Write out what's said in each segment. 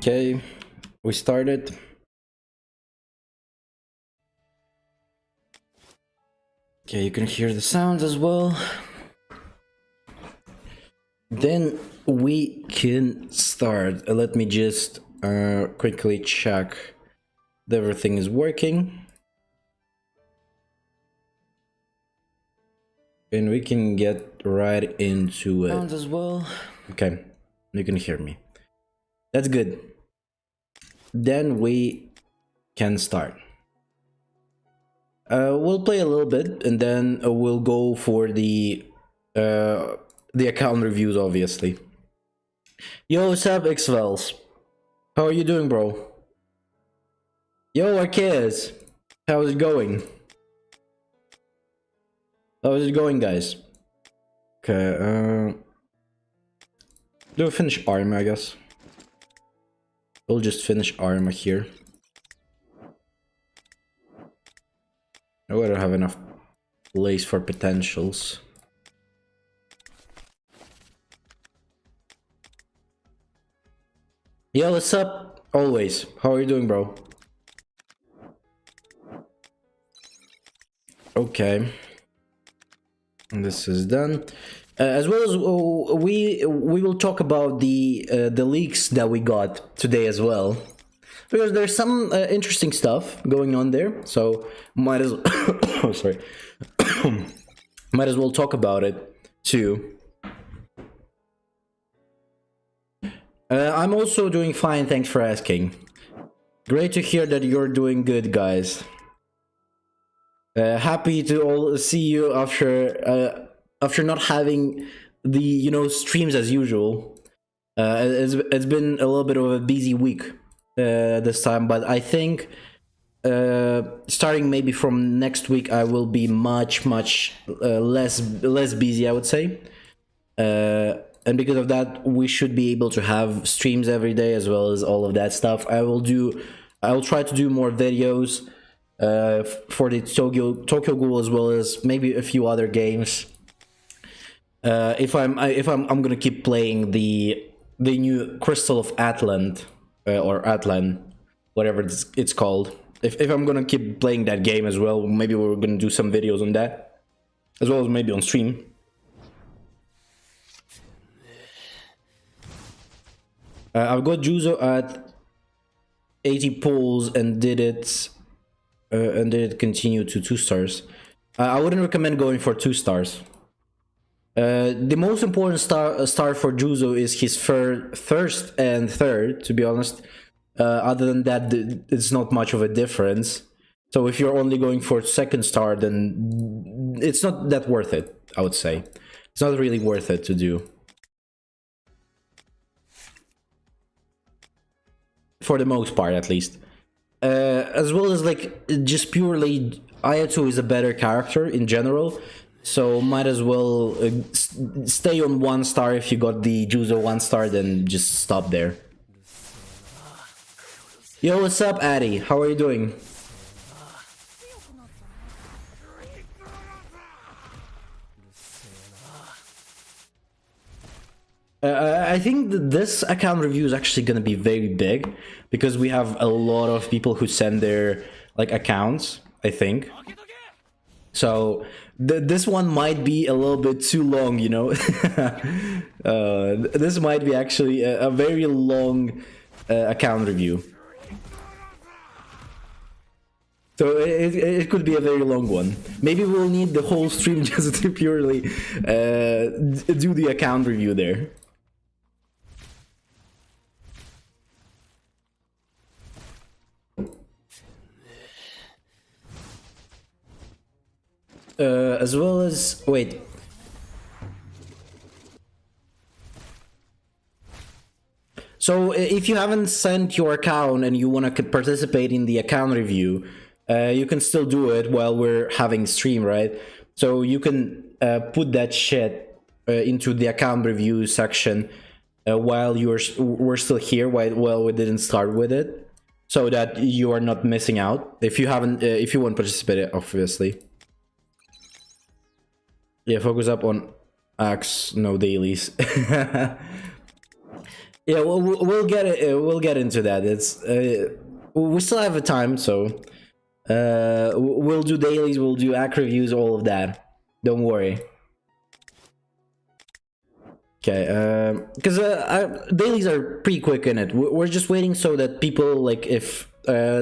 Okay, we started. Okay, you can hear the sounds as well. Then we can start. Let me just quickly check that everything is working. And we can get right into it. Sounds as well. Okay, you can hear me. That's good. Then we can start. We'll play a little bit and then we'll go for the account reviews, obviously. Yo, what's up, Xvels? How are you doing, bro? Yo, Arceus! How's it going? How's it going, guys? Okay, do a finish armor, I guess. We'll just finish armor here. I don't have enough place for potentials. Yo, what's up? Always. How are you doing, bro? Okay. And this is done. As well as we will talk about the leaks that we got today as well, because there's some interesting stuff going on there. So might as oh, sorry, might as well talk about it too. I'm also doing fine. Thanks for asking. Great to hear that you're doing good, guys. Happy to all see you after not having the streams as usual. It's been a little bit of a busy week this time, but I think starting maybe from next week I will be much less busy, I would say. And because of that, we should be able to have streams every day as well as all of that stuff. I will try to do more videos for the Tokyo Ghoul as well as maybe a few other games. If I'm gonna keep playing the new Crystal of Atlant or Atlan, whatever it's called. If I'm gonna keep playing that game as well, maybe we're gonna do some videos on that, as well as maybe on stream. I've got Juzo at 80 pulls and did it continue to 2 stars. I wouldn't recommend going for 2 stars. The most important star for Juzo is his first and third, to be honest. Other than that, it's not much of a difference. So if you're only going for 2nd star, then it's not that worth it, I would say. It's not really worth it to do. For the most part, at least. As well as, like, just purely, Ayato is a better character in general. So might as well stay on 1 star if you got the Juzo 1 star, then just stop there. Yo, what's up, Addy? How are you doing? I think that this account review is actually going to be very big because we have a lot of people who send their accounts, I think. So this one might be a little bit too long, you know. This might be actually a very long account review. So it could be a very long one. Maybe we'll need the whole stream just to purely do the account review there. As well as wait. So if you haven't sent your account and you want to participate in the account review, you can still do it while we're having stream, right? So you can put that shit into the account review section while we're still here, while we didn't start with it, so that you are not missing out. If you haven't, if you want to participate, obviously. Yeah, focus up on Axe, no dailies. Yeah, we'll get it. We'll get into that. It's we still have a time, so we'll do dailies, we'll do act reviews, all of that. Don't worry. Okay, because dailies are pretty quick in it. We're just waiting so that people, like, if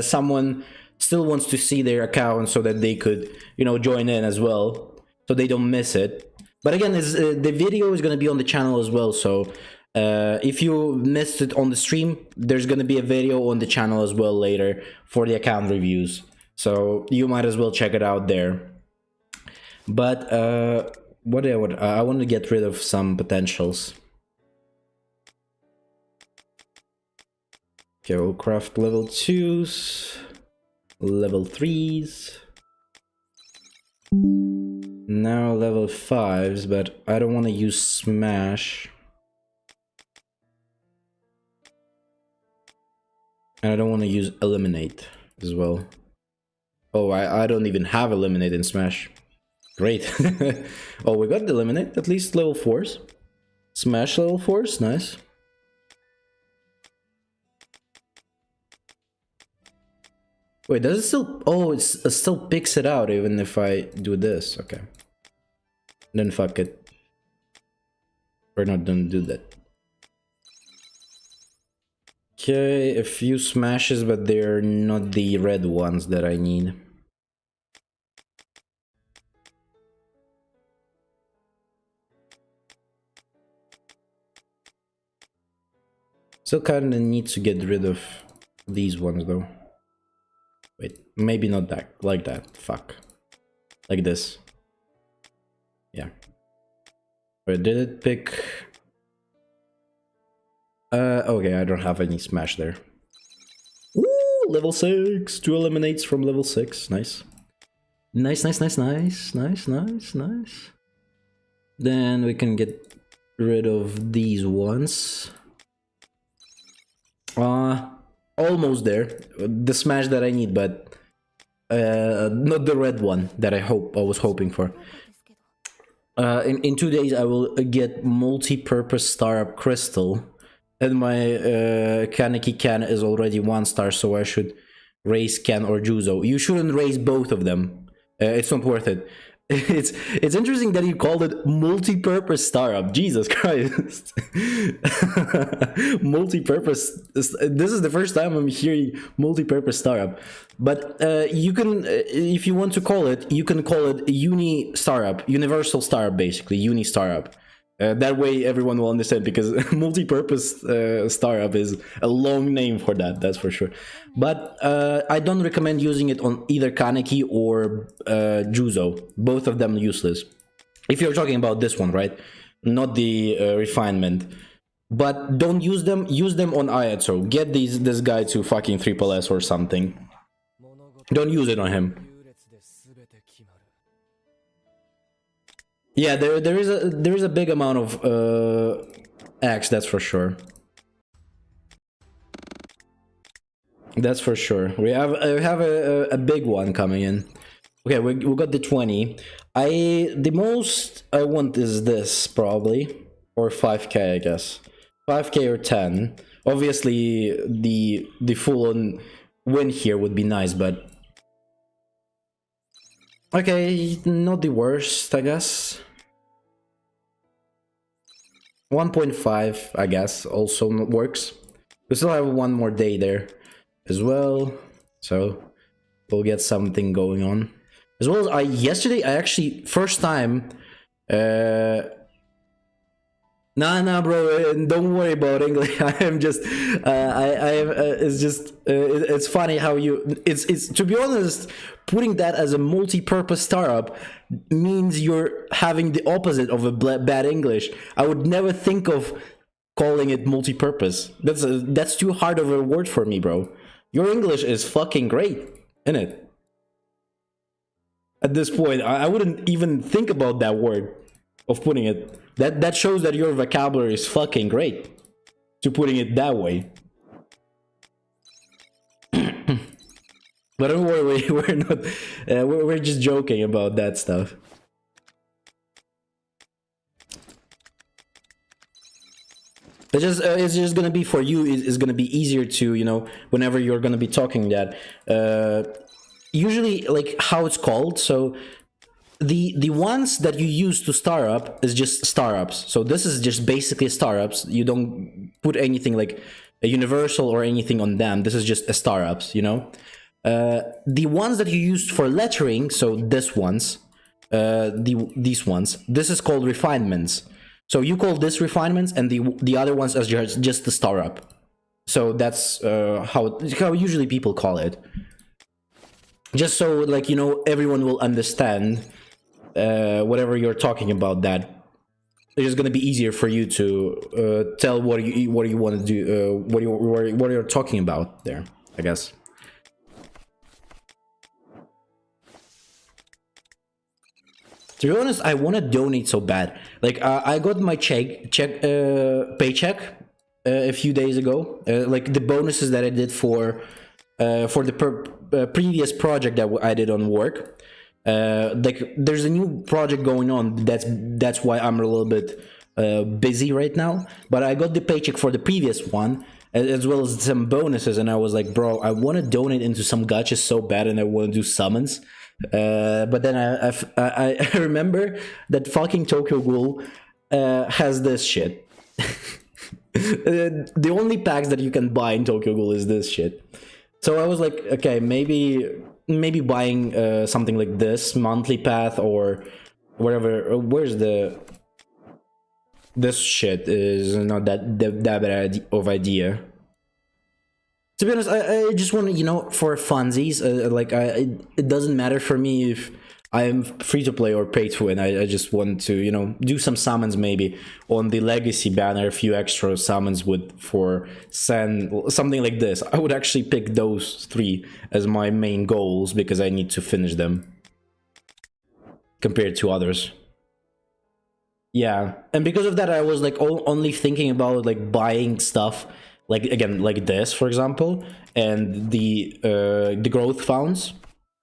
someone still wants to see their account, so that they could, you know, join in as well, so they don't miss it. But again, the video is going to be on the channel as well, so if you missed it on the stream, there's going to be a video on the channel as well later for the account reviews, so you might as well check it out there. But what I want to get rid of some potentials. Okay, we'll craft level 2s, level 3s, now level 5s, but I don't want to use smash. And I don't want to use eliminate as well. Oh, I don't even have eliminate in smash. Great. Oh, we got eliminate, at least level 4s. Smash level 4s, nice. Wait, does it still... Oh, it still picks it out even if I do this. Okay. Then fuck it. We're not gonna do that. Okay, a few smashes, but they're not the red ones that I need. Still kinda need to get rid of these ones though. Wait, maybe not that, like that, fuck. Like this. Yeah. Wait, did it pick... okay, I don't have any smash there. Ooh, level 6! 2 eliminates from level 6, nice. Nice, nice, nice, nice, nice, nice, nice. Then we can get rid of these ones. Almost there. The smash that I need, but not the red one that I was hoping for. In 2 days I will get multi-purpose star-up crystal, and my Kaneki Ken is already 1 star, so I should raise Ken or Juzo. You shouldn't raise both of them. It's not worth it. It's interesting that you called it multi-purpose star-up. Jesus Christ. Multi-purpose. This is the first time I'm hearing multi-purpose star-up. But you can, if you want to call it, you can call it uni star-up, universal star-up, basically, uni star-up. That way everyone will understand, because multi-purpose star-up is a long name for that, that's for sure. But I don't recommend using it on either Kaneki or Juzo. Both of them useless. If you're talking about this one, right? Not the refinement. But don't use them on Ayato. Get this guy to fucking triple S or something. Don't use it on him. Yeah, there is a big amount of X, that's for sure. That's for sure. We have a big one coming in. Okay, we got the 20. The most I want is this, probably, or 5k, I guess. 5k or 10. Obviously, the full-on win here would be nice, but okay, not the worst, I guess. 1.5, I guess, also works. We still have 1 more day there as well, so we'll get something going on. As well as yesterday, I actually, first time, Nah, bro, don't worry about English. I am just, it's just, it's funny how it's, to be honest, putting that as a multi-purpose startup means you're having the opposite of a bad English. I would never think of calling it multi-purpose. That's too hard of a word for me, bro. Your English is fucking great, isn't it? At this point, I wouldn't even think about that word of putting it. That shows that your vocabulary is fucking great, to putting it that way. But don't worry, we're not. We're just joking about that stuff. It's just gonna be for you. It's gonna be easier to, you know, whenever you're gonna be talking that. Usually, like how it's called. So the ones that you use to star up is just star ups. So this is just basically star ups. You don't put anything like a universal or anything on them. This is just a star ups. You know, the ones that you used for lettering. So these ones, these ones. This is called refinements. So you call this refinements, and the other ones as just the star up. So that's how usually people call it. Just so, like, you know, everyone will understand whatever you're talking about. That it's just gonna be easier for you to tell what you want to do, what you're talking about there, I guess. To be honest, I want to donate so bad. Like, I got my paycheck a few days ago. Like the bonuses that I did for the previous project that I did on work. Like, there's a new project going on. That's why I'm a little bit busy right now. But I got the paycheck for the previous one, as well as some bonuses, and I was like, bro, I want to donate into some gachas so bad, and I want to do summons. But then I remember that fucking Tokyo Ghoul has this shit. The only packs that you can buy in Tokyo Ghoul is this shit. So I was like, okay, maybe buying something like this monthly path or whatever. Where's this shit is not that bad of idea. To be honest, I just want to, you know, for funsies, like it doesn't matter for me if I'm free to play or pay to win. I just want to, you know, do some summons maybe on the legacy banner, a few extra summons for send something like this. I would actually pick those 3 as my main goals because I need to finish them compared to others. Yeah, and because of that, I was like only thinking about like buying stuff. Like, again, like this, for example, and the growth founds.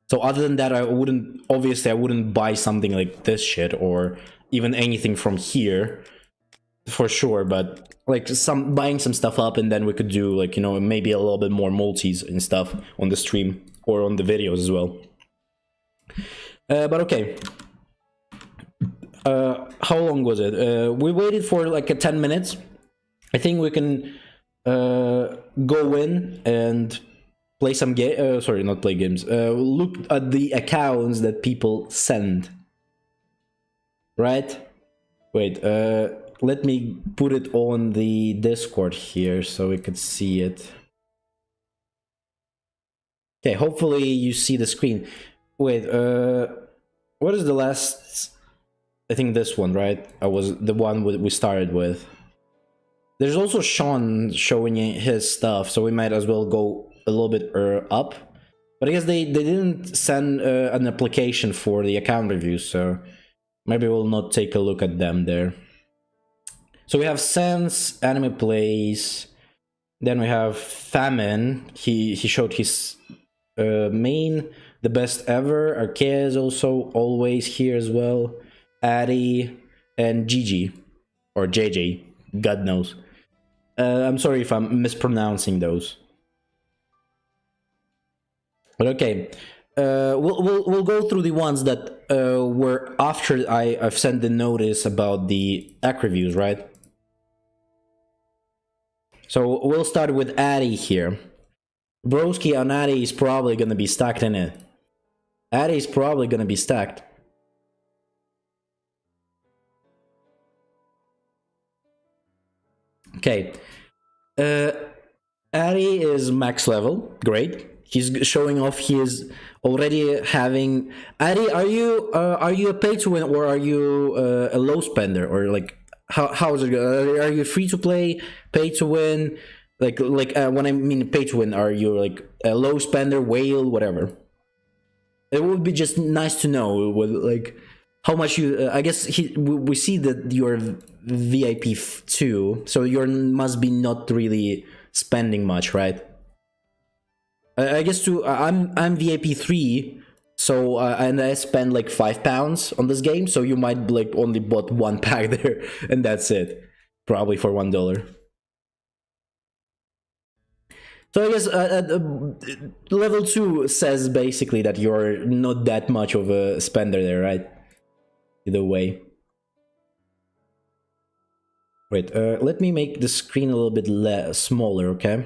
So other than that, I wouldn't buy something like this shit or even anything from here for sure. But like buying some stuff up, and then we could do, like, you know, maybe a little bit more multis and stuff on the stream or on the videos as well. But okay. How long was it? We waited for like 10 minutes. I think we can go in and play some game. Sorry, not play games. Look at the accounts that people send. Right? Wait. Let me put it on the Discord here so we could see it. Okay. Hopefully you see the screen. Wait. What is the last? I think this one, right? I was the one we started with. There's also Sean showing his stuff, so we might as well go a little bit up. But I guess they didn't send an application for the account reviews, so maybe we'll not take a look at them there. So we have Sense, Anime Plays, then we have Famine. He showed his main, the best ever. Arkea is also always here as well. Addy and Gigi, or JJ, God knows. I'm sorry if I'm mispronouncing those. But okay, we'll go through the ones that were after I've sent the notice about the act reviews, right? So we'll start with Addy here. Broski on Addy is probably gonna be stacked in it. Addy is probably gonna be stacked. Okay. Addy is max level, great. He's showing off he is already having. Addy, are you a pay to win or are you a low spender, or like how is it? Are you free to play, pay to win? Like when I mean pay to win, are you like a low spender, whale, whatever? It would be just nice to know with like how much you. I guess we see that you're VIP 2, so you must be not really spending much, right? I guess too. I'm VIP 3, so and I spend like £5 on this game, so you might like only bought 1 pack there, and that's it, probably for $1. So I guess level 2 says basically that you're not that much of a spender there, right? Either way. Wait, let me make the screen a little bit smaller, okay?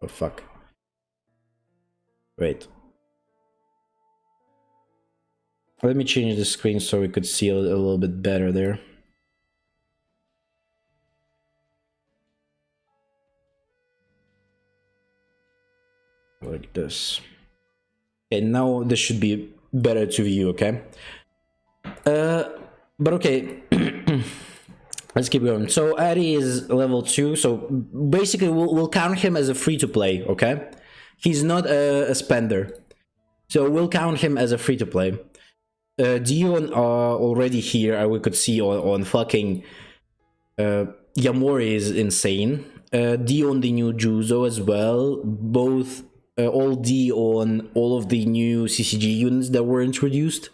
Oh, fuck. Wait. Let me change the screen so we could see a little bit better there. Like this. Okay, now this should be better to view, okay? But okay, let's keep going. So Addy is level 2, so basically we'll count him as a free-to-play, okay? He's not a spender, so we'll count him as a free-to-play. Dion already here, we could see on fucking Yamori is insane. Dion the new Juzo as well, both all D on all of the new CCG units that were introduced.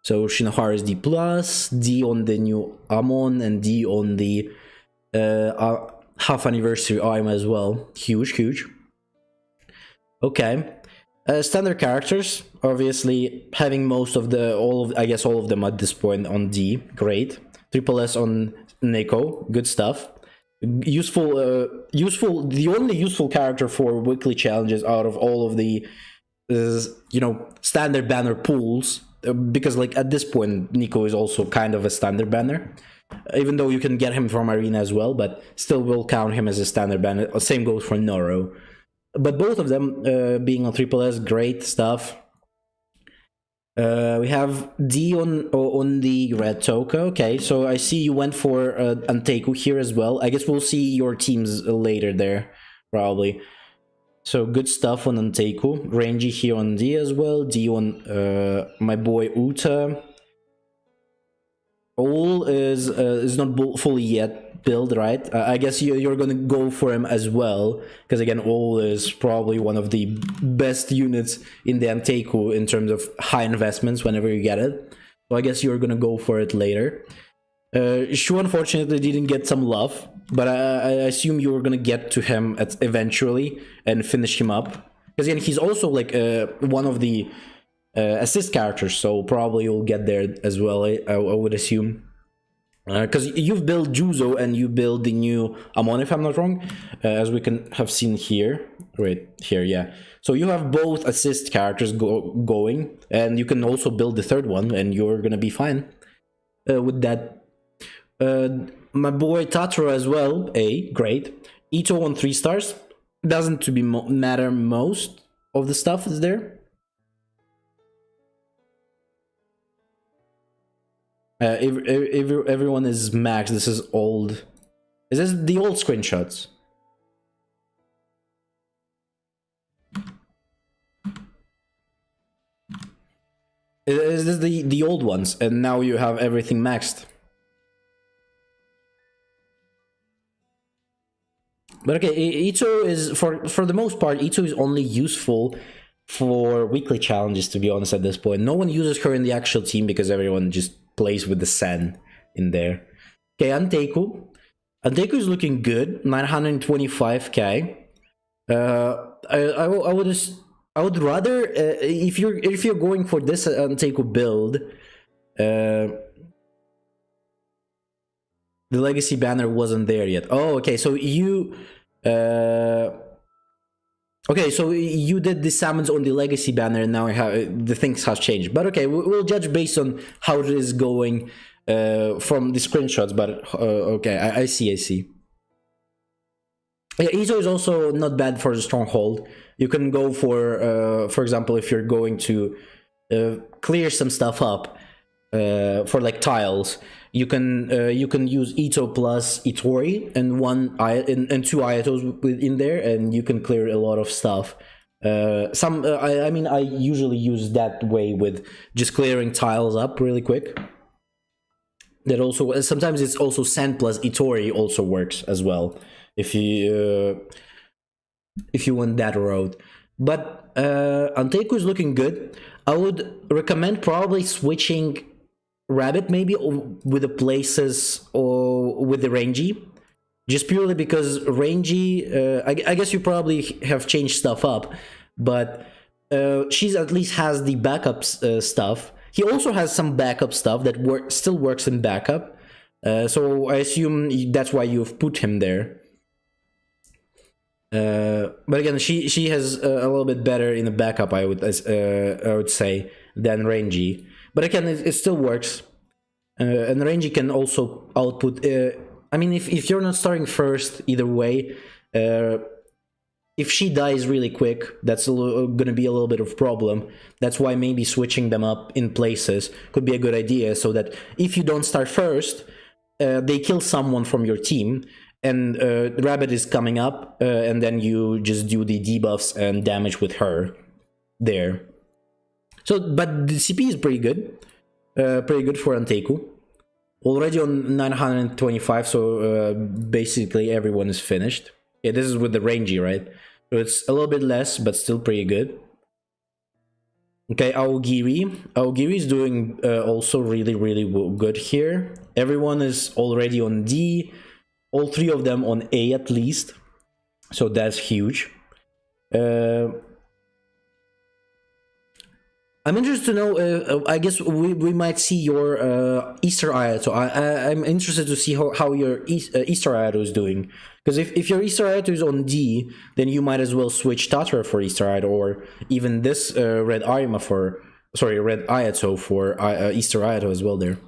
So Shinohara is D+, D on the new Amon, and D on the half anniversary AIM as well. Huge. Okay. Standard characters, obviously having most of all of them at this point on D. Great. Triple S on Neko. Good stuff. Useful. The only useful character for weekly challenges out of all of the, standard banner pools. Because like at this point, Nico is also kind of a standard banner, even though you can get him from Arena as well, but still we'll count him as a standard banner. Same goes for Noro. But both of them being on Triple S, great stuff. We have D on the red Toka. Okay, so I see you went for Anteku here as well. I guess we'll see your teams later there, probably. So good stuff on Anteku. Rangy here on D as well. D on my boy Uta. All is not fully yet built, right? I guess you're gonna go for him as well, because again, All is probably one of the best units in the Anteku in terms of high investments whenever you get it. So I guess you're gonna go for it later. Shu unfortunately didn't get some love, but I assume you were gonna get to him eventually and finish him up. Because again, he's also like one of the assist characters, so probably you'll get there as well, I would assume. Because you've built Juzo and you build the new Amon, if I'm not wrong, as we can have seen here. Right here, yeah. So you have both assist characters going, and you can also build the third one, and you're gonna be fine with that. My boy Tatro as well, great. Ito on 3 stars. Doesn't to be matter most of the stuff is there. Everyone is max. This is old. Is this the old screenshots? Is this the old ones? And now you have everything maxed. But okay, Ito is, for the most part, Ito is only useful for weekly challenges, to be honest, at this point. No one uses her in the actual team because everyone just plays with the Sen in there. Okay, Anteku. Anteku is looking good, 925k. I would rather, if you're going for this Anteku build, the legacy banner wasn't there yet. Oh, okay, so you okay, so you did the summons on the legacy banner, and now the things have changed. But okay, we'll judge based on how it is going from the screenshots. But okay, I see. Yeah, Izo is also not bad for the stronghold. You can go for example, if you're going to clear some stuff up for like tiles, you can use Ito plus Itori and and 2 Ayatos in there, and you can clear a lot of stuff. I mean, I usually use that way with just clearing tiles up really quick. That also sometimes it's also Sand plus Itori also works as well if you want that route. But Anteku is looking good. I would recommend probably switching Rabbit maybe with the places or with the Rangy, just purely because Rangy, I guess you probably have changed stuff up, but she's at least has the backup stuff. He also has some backup stuff that still works in backup, so I assume that's why you've put him there. But again, she has a little bit better in the backup, I would say, than Rangy. But again, it still works. And Rangy can also output. I mean, if you're not starting first, either way, if she dies really quick, that's gonna be a little bit of a problem. That's why maybe switching them up in places could be a good idea, so that if you don't start first, they kill someone from your team, and Rabbit is coming up, and then you just do the debuffs and damage with her there. So, but the CP is pretty good for Anteku. Already on 925, so basically everyone is finished. Yeah, this is with the Rangy, right? So it's a little bit less, but still pretty good. Okay, Aogiri is doing also really good here. Everyone is already on D. All three of them on A at least. So that's huge. I'm interested to know, I guess we might see your Easter Ayato. I'm interested to see how your Easter Ayato is doing. Because if your Easter Ayato is on D, then you might as well switch Tatra for Easter Ayato, or even this Red Ayato for Easter Ayato as well there.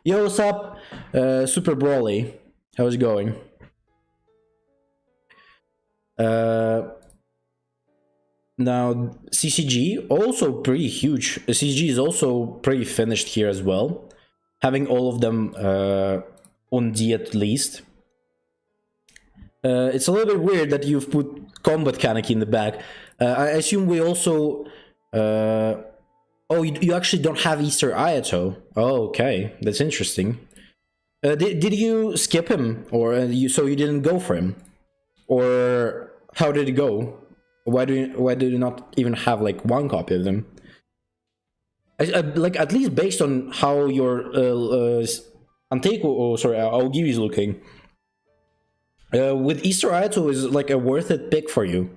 Yo, what's up? Super Brawly. How's it going? Now, CCG, also pretty huge. CCG is also pretty finished here as well. Having all of them on D at least. It's a little bit weird that you've put Combat Kaneki in the back. I assume we also... oh, you actually don't have Easter Ayato. Oh, okay. That's interesting. Did you skip him? Or so you didn't go for him? Or how did it go? Why did you not even have like one copy of them? Like at least based on how your Aogiri is looking, with Easter Ayato is like a worth it pick for you.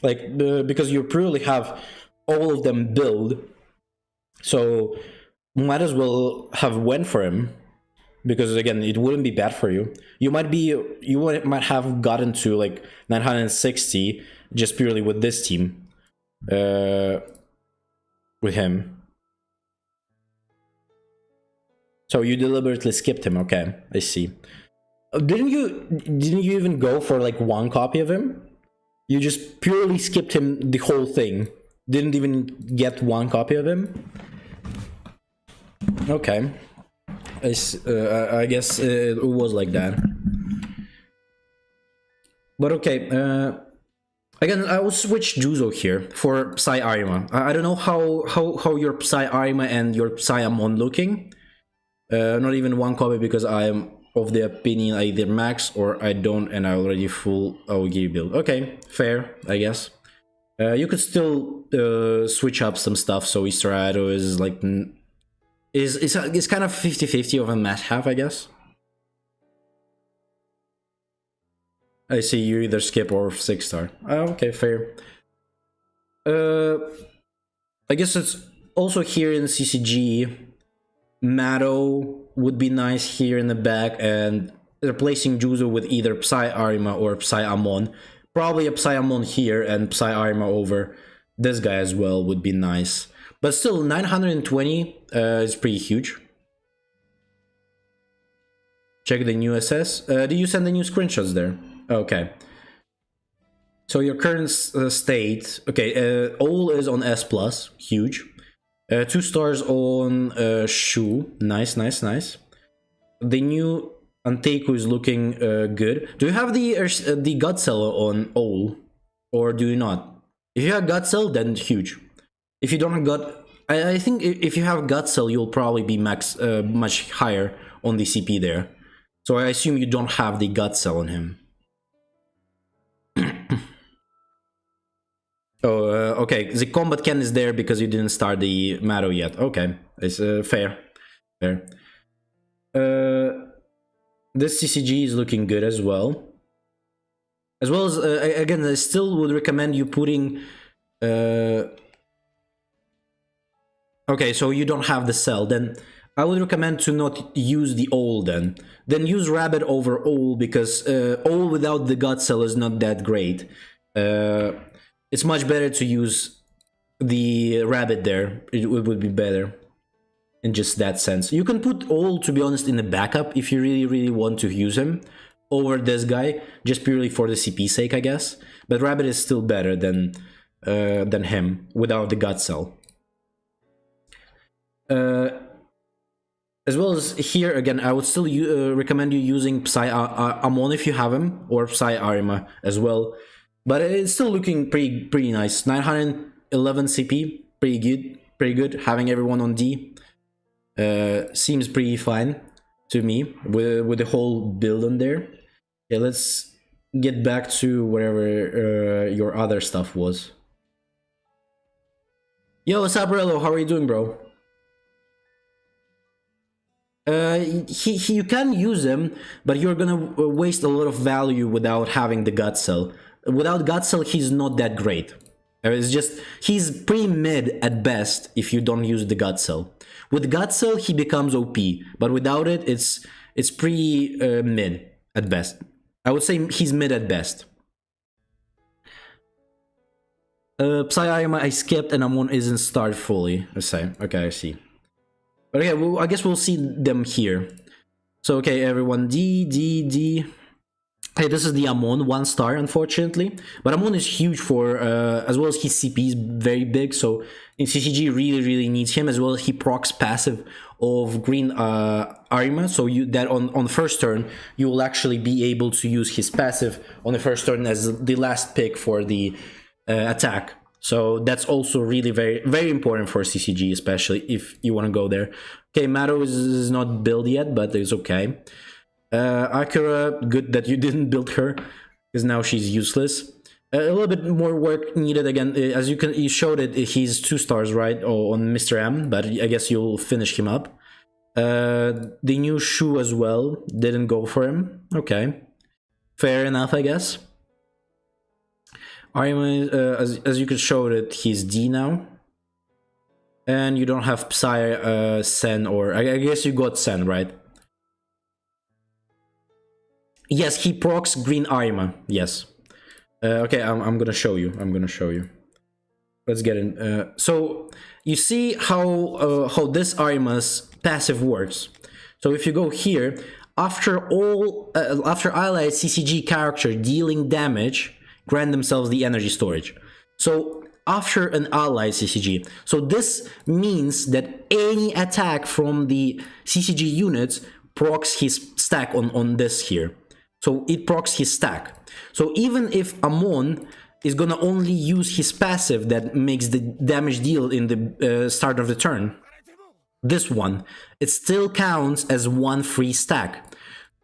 Like because you purely have all of them build, so might as well have went for him. Because again, it wouldn't be bad for you. You might have gotten to like 960 just purely with this team, with him. So you deliberately skipped him. Okay, I see. Didn't you even go for like one copy of him? You just purely skipped him the whole thing. Didn't even get one copy of him. Okay. I guess it was like that. But okay, again, I will switch Juzo here for Psy Arima. I don't know how your Psy Arima and your Psy Amon looking. Not even one copy, because I am of the opinion I either max or I don't, and I already full Aogiri build. Okay, fair, I guess. You could still switch up some stuff, so Easter Ayato is like... It's kind of 50-50 of a must-have, I guess. I see you either skip or 6-star. Oh, okay, fair. I guess it's also here in CCG. Mado would be nice here in the back, and replacing Juzo with either Psy Arima or Psy Amon. Probably a Psy Amon here and Psy Arima over this guy as well would be nice. But still, 920 is pretty huge. Check the new SS. Did you send the new screenshots there? Okay. So your current state... Okay, all is on S+, huge. 2 stars on Shu. Nice. The new Anteku is looking good. Do you have the God Cell on all? Or do you not? If you have God Cell, then huge. If you don't have God... I think if you have God Cell, you'll probably be much higher on the CP there. So I assume you don't have the God Cell on him. Oh, okay. The Combat Ken is there because you didn't start the Mado yet. Okay, it's fair. this CCG is looking good as well. As well as, again, I still would recommend you putting... Okay, so you don't have the cell, then I would recommend to not use the Owl then. Then use Rabbit over Owl, because Owl without the God Cell is not that great. It's much better to use the Rabbit there. It would be better in just that sense. You can put Owl, to be honest, in the backup if you really want to use him over this guy, just purely for the CP sake, I guess. But Rabbit is still better than him without the God Cell. As well as here, again, I would still recommend you using Psy Amon if you have him, or Psy Arima as well. But it's still looking pretty nice. 911 CP, pretty good. Having everyone on D seems pretty fine to me with the whole build on there. Yeah, let's get back to whatever your other stuff was. Yo, what's up, Rello? How are you doing, bro? You can use him, but you're gonna waste a lot of value without having the God Cell. Without God Cell, he's not that great. It's just, he's pretty mid at best if you don't use the God Cell. With God Cell, he becomes OP, but without it, it's pretty mid at best. I would say he's mid at best. Psy I skipped, and Amon isn't started fully. I say, okay, I see. But okay, well, I guess we'll see them here. So, okay, everyone, D. Hey, this is the Amon, 1 star, unfortunately. But Amon is huge for, as well as his CP is very big, so in CCG really needs him, as well as he procs passive of green Arima, so that on first turn, you will actually be able to use his passive on the first turn as the last pick for the attack. So that's also really very important for CCG, especially if you want to go there. Okay, Mado is not built yet, but it's okay. Akira, good that you didn't build her, because now she's useless. A little bit more work needed again. As you showed it, he's 2 stars, right, on Mr. M, but I guess you'll finish him up. The new Shu as well didn't go for him. Okay, fair enough, I guess. As you could show it, he's D now. And you don't have Psy, Sen, or I guess you got Sen, right? Yes, he procs green Arima, yes. Okay, I'm gonna show you. Let's get in. So you see how this Arima's passive works. So if you go here, after allied CCG character dealing damage, grant themselves the energy storage. So after an allied CCG, so this means that any attack from the CCG units procs his stack on this here. So it procs his stack. So even if Amon is gonna only use his passive that makes the damage deal in the start of the turn, this one, it still counts as 1 free stack.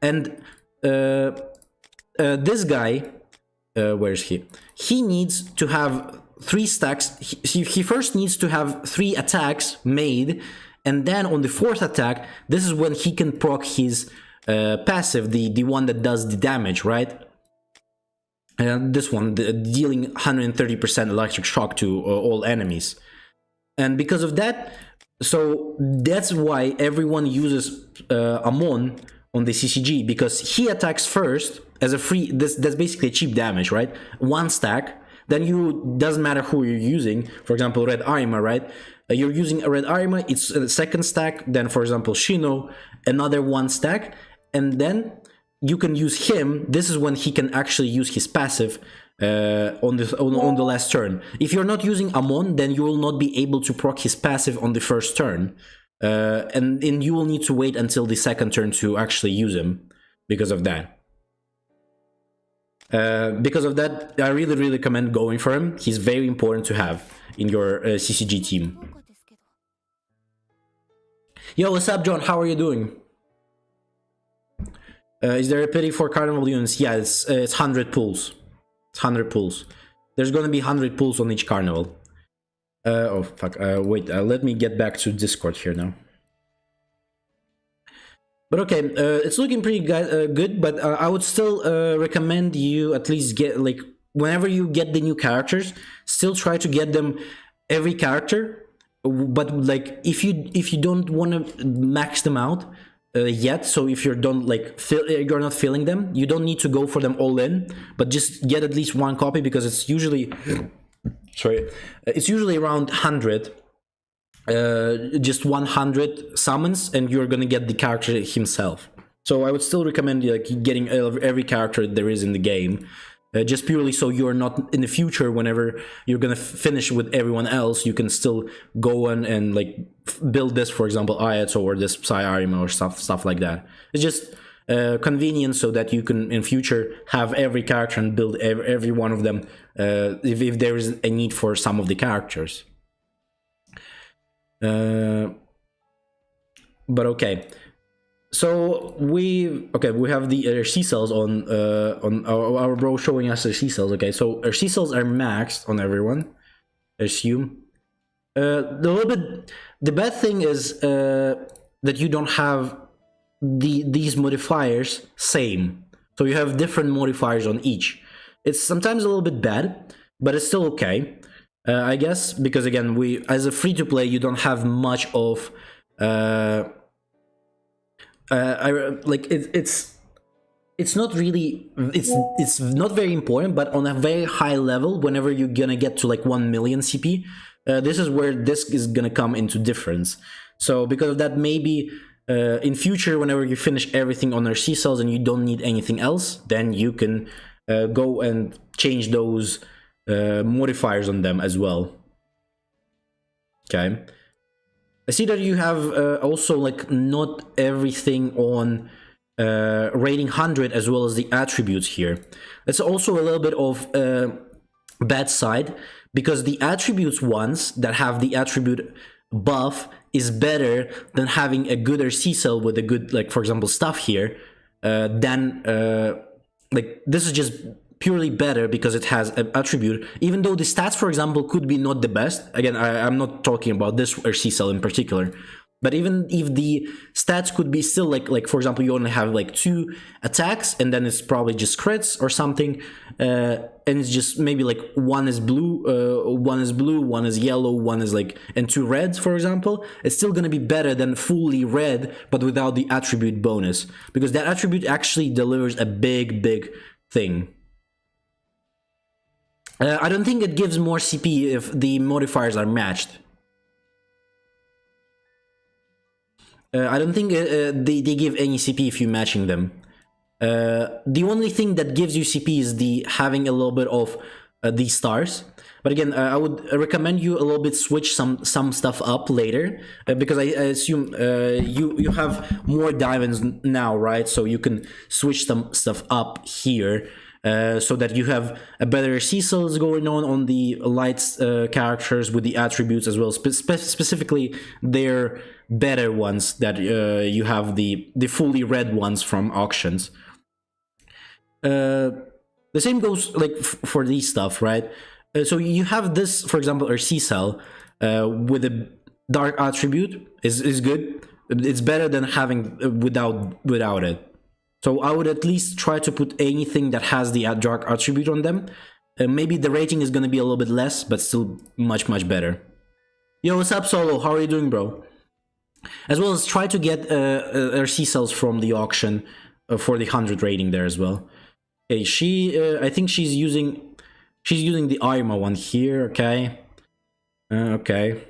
And this guy, where is he? He needs to have 3 stacks. He first needs to have 3 attacks made, and then on the 4th attack, this is when he can proc his passive, the one that does the damage, right? This one, dealing 130% electric shock to all enemies. And because of that, so that's why everyone uses Amon on the CCG, because he attacks first as a free, that's basically cheap damage, right? 1 stack, then doesn't matter who you're using, for example, Red Arima, right? You're using a Red Arima, it's a 2nd stack, then for example Shino, another 1 stack, and then you can use him. This is when he can actually use his passive on the last turn. If you're not using Amon, then you will not be able to proc his passive on the first turn. And you will need to wait until the 2nd turn to actually use him because of that. I really recommend going for him. He's very important to have in your CCG team. Yo, what's up, John? How are you doing? Is there a pity for carnival units? Yeah, it's 100 pulls. It's 100 pulls. There's gonna be 100 pulls on each carnival. Oh fuck, wait, let me get back to Discord here now. But okay, it's looking pretty good. But I would still recommend you at least get like whenever you get the new characters, still try to get them every character. But like if you don't want to max them out yet, so if you don't like you're not feeling them, you don't need to go for them all in. But just get at least one copy because it's usually it's usually around 100. Just 100 summons and you're gonna get the character himself. So I would still recommend like getting every character there is in the game, just purely so you're not in the future whenever you're gonna finish with everyone else, you can still go on and like build this, for example, Ayato or this Psy Arima or stuff like that. It's just convenient so that you can in future have every character and build every one of them if there is a need for some of the characters. But okay, so we have the C cells on our bro showing us the C cells. Okay, so our C cells are maxed on everyone, I assume. The bad thing is that you don't have these modifiers same, so you have different modifiers on each. It's sometimes a little bit bad, but it's still okay. I guess because again, we as a free to play, you don't have much of it's not really it's not very important, but on a very high level, whenever you're gonna get to like 1 million CP, this is where this is gonna come into difference. So because of that, maybe in future, whenever you finish everything on our C cells and you don't need anything else, then you can go and change those modifiers on them as well. Okay, I see that you have also like not everything on rating 100 as well as the attributes here. It's also a little bit of bad side because the attributes ones that have the attribute buff is better than having a good RC cell with a good, like for example, stuff here. Then like this is just purely better because it has an attribute, even though the stats, for example, could be not the best. Again, I'm not talking about this RC cell in particular, but even if the stats could be still like for example, you only have like 2 attacks and then it's probably just crits or something, and it's just maybe like one is blue, one is yellow, one is like, and 2 reds, for example, it's still gonna be better than fully red but without the attribute bonus, because that attribute actually delivers a big thing. I don't think it gives more CP if the modifiers are matched. I don't think they give any CP if you're matching them. The only thing that gives you CP is the having a little bit of these stars. But again, I would recommend you a little bit switch some stuff up later, because I assume you have more diamonds now, right? So you can switch some stuff up here. So that you have a better C cells going on the lights characters with the attributes as well, specifically their better ones that you have the fully red ones from auctions. The same goes like for these stuff, right? So you have this, for example, our C cell with a dark attribute is good. It's better than having without it. So I would at least try to put anything that has the dark attribute on them. Maybe the rating is going to be a little bit less, but still much better. Yo, what's up, Solo? How are you doing, bro? As well as try to get RC cells from the auction for the 100 rating there as well. Okay, I think she's using the Arima one here. Okay, okay.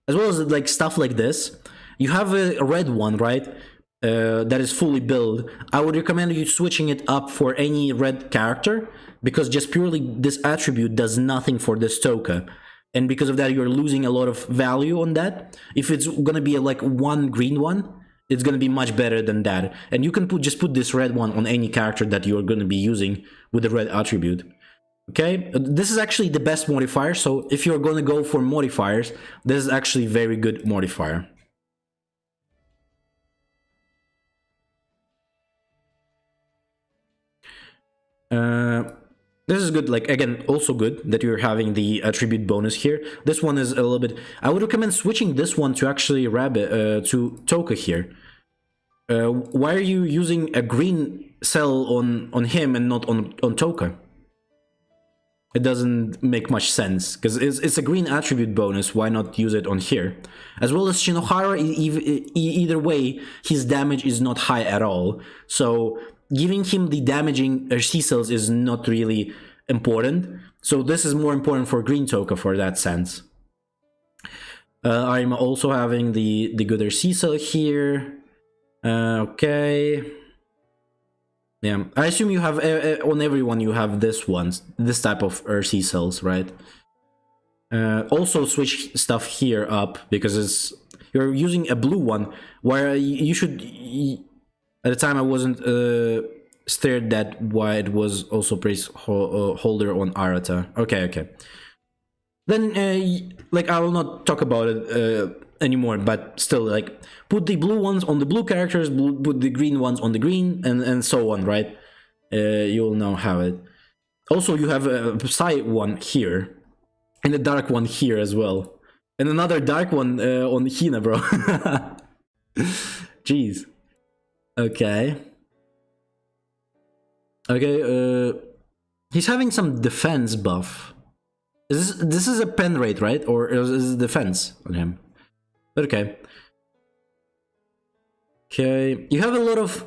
As well as like stuff like this. You have a red one, right? That is fully built. I would recommend you switching it up for any red character, because just purely this attribute does nothing for this Toka, and because of that you're losing a lot of value on that. If it's gonna be like one green one, it's gonna be much better than that, and you can just put this red one on any character that you're gonna be using with the red attribute. Okay, this is actually the best modifier, so if you're gonna go for modifiers, this is actually very good modifier. This is good, like again, also good that you're having the attribute bonus here. This one is a little bit, I would recommend switching this one to actually Rabbit, to Toka here. why are you using a green cell on him and not on Toka? It doesn't make much sense, because it's a green attribute bonus, why not use it on here? As well as Shinohara, either way, his damage is not high at all, so giving him the damaging C-cells is not really important, so this is more important for green Toka for that sense. I'm also having the good C-cell here, okay. Yeah, I assume you have, on everyone you have this type of RC cells, right? Also switch stuff here up, because you're using a blue one, where you should, at the time I wasn't stared that why it was also placeholder on Arata. Okay. Then, like, I will not talk about it anymore, but still, like, put the blue ones on the blue characters, put the green ones on the green, and so on, right? You'll know how it. Also, you have a Psy one here, and a dark one here as well, and another dark one on Hina, bro. Jeez. Okay. He's having some defense buff. This is a pen rate, right? Or is it defense on him? Okay. Okay, you have a lot of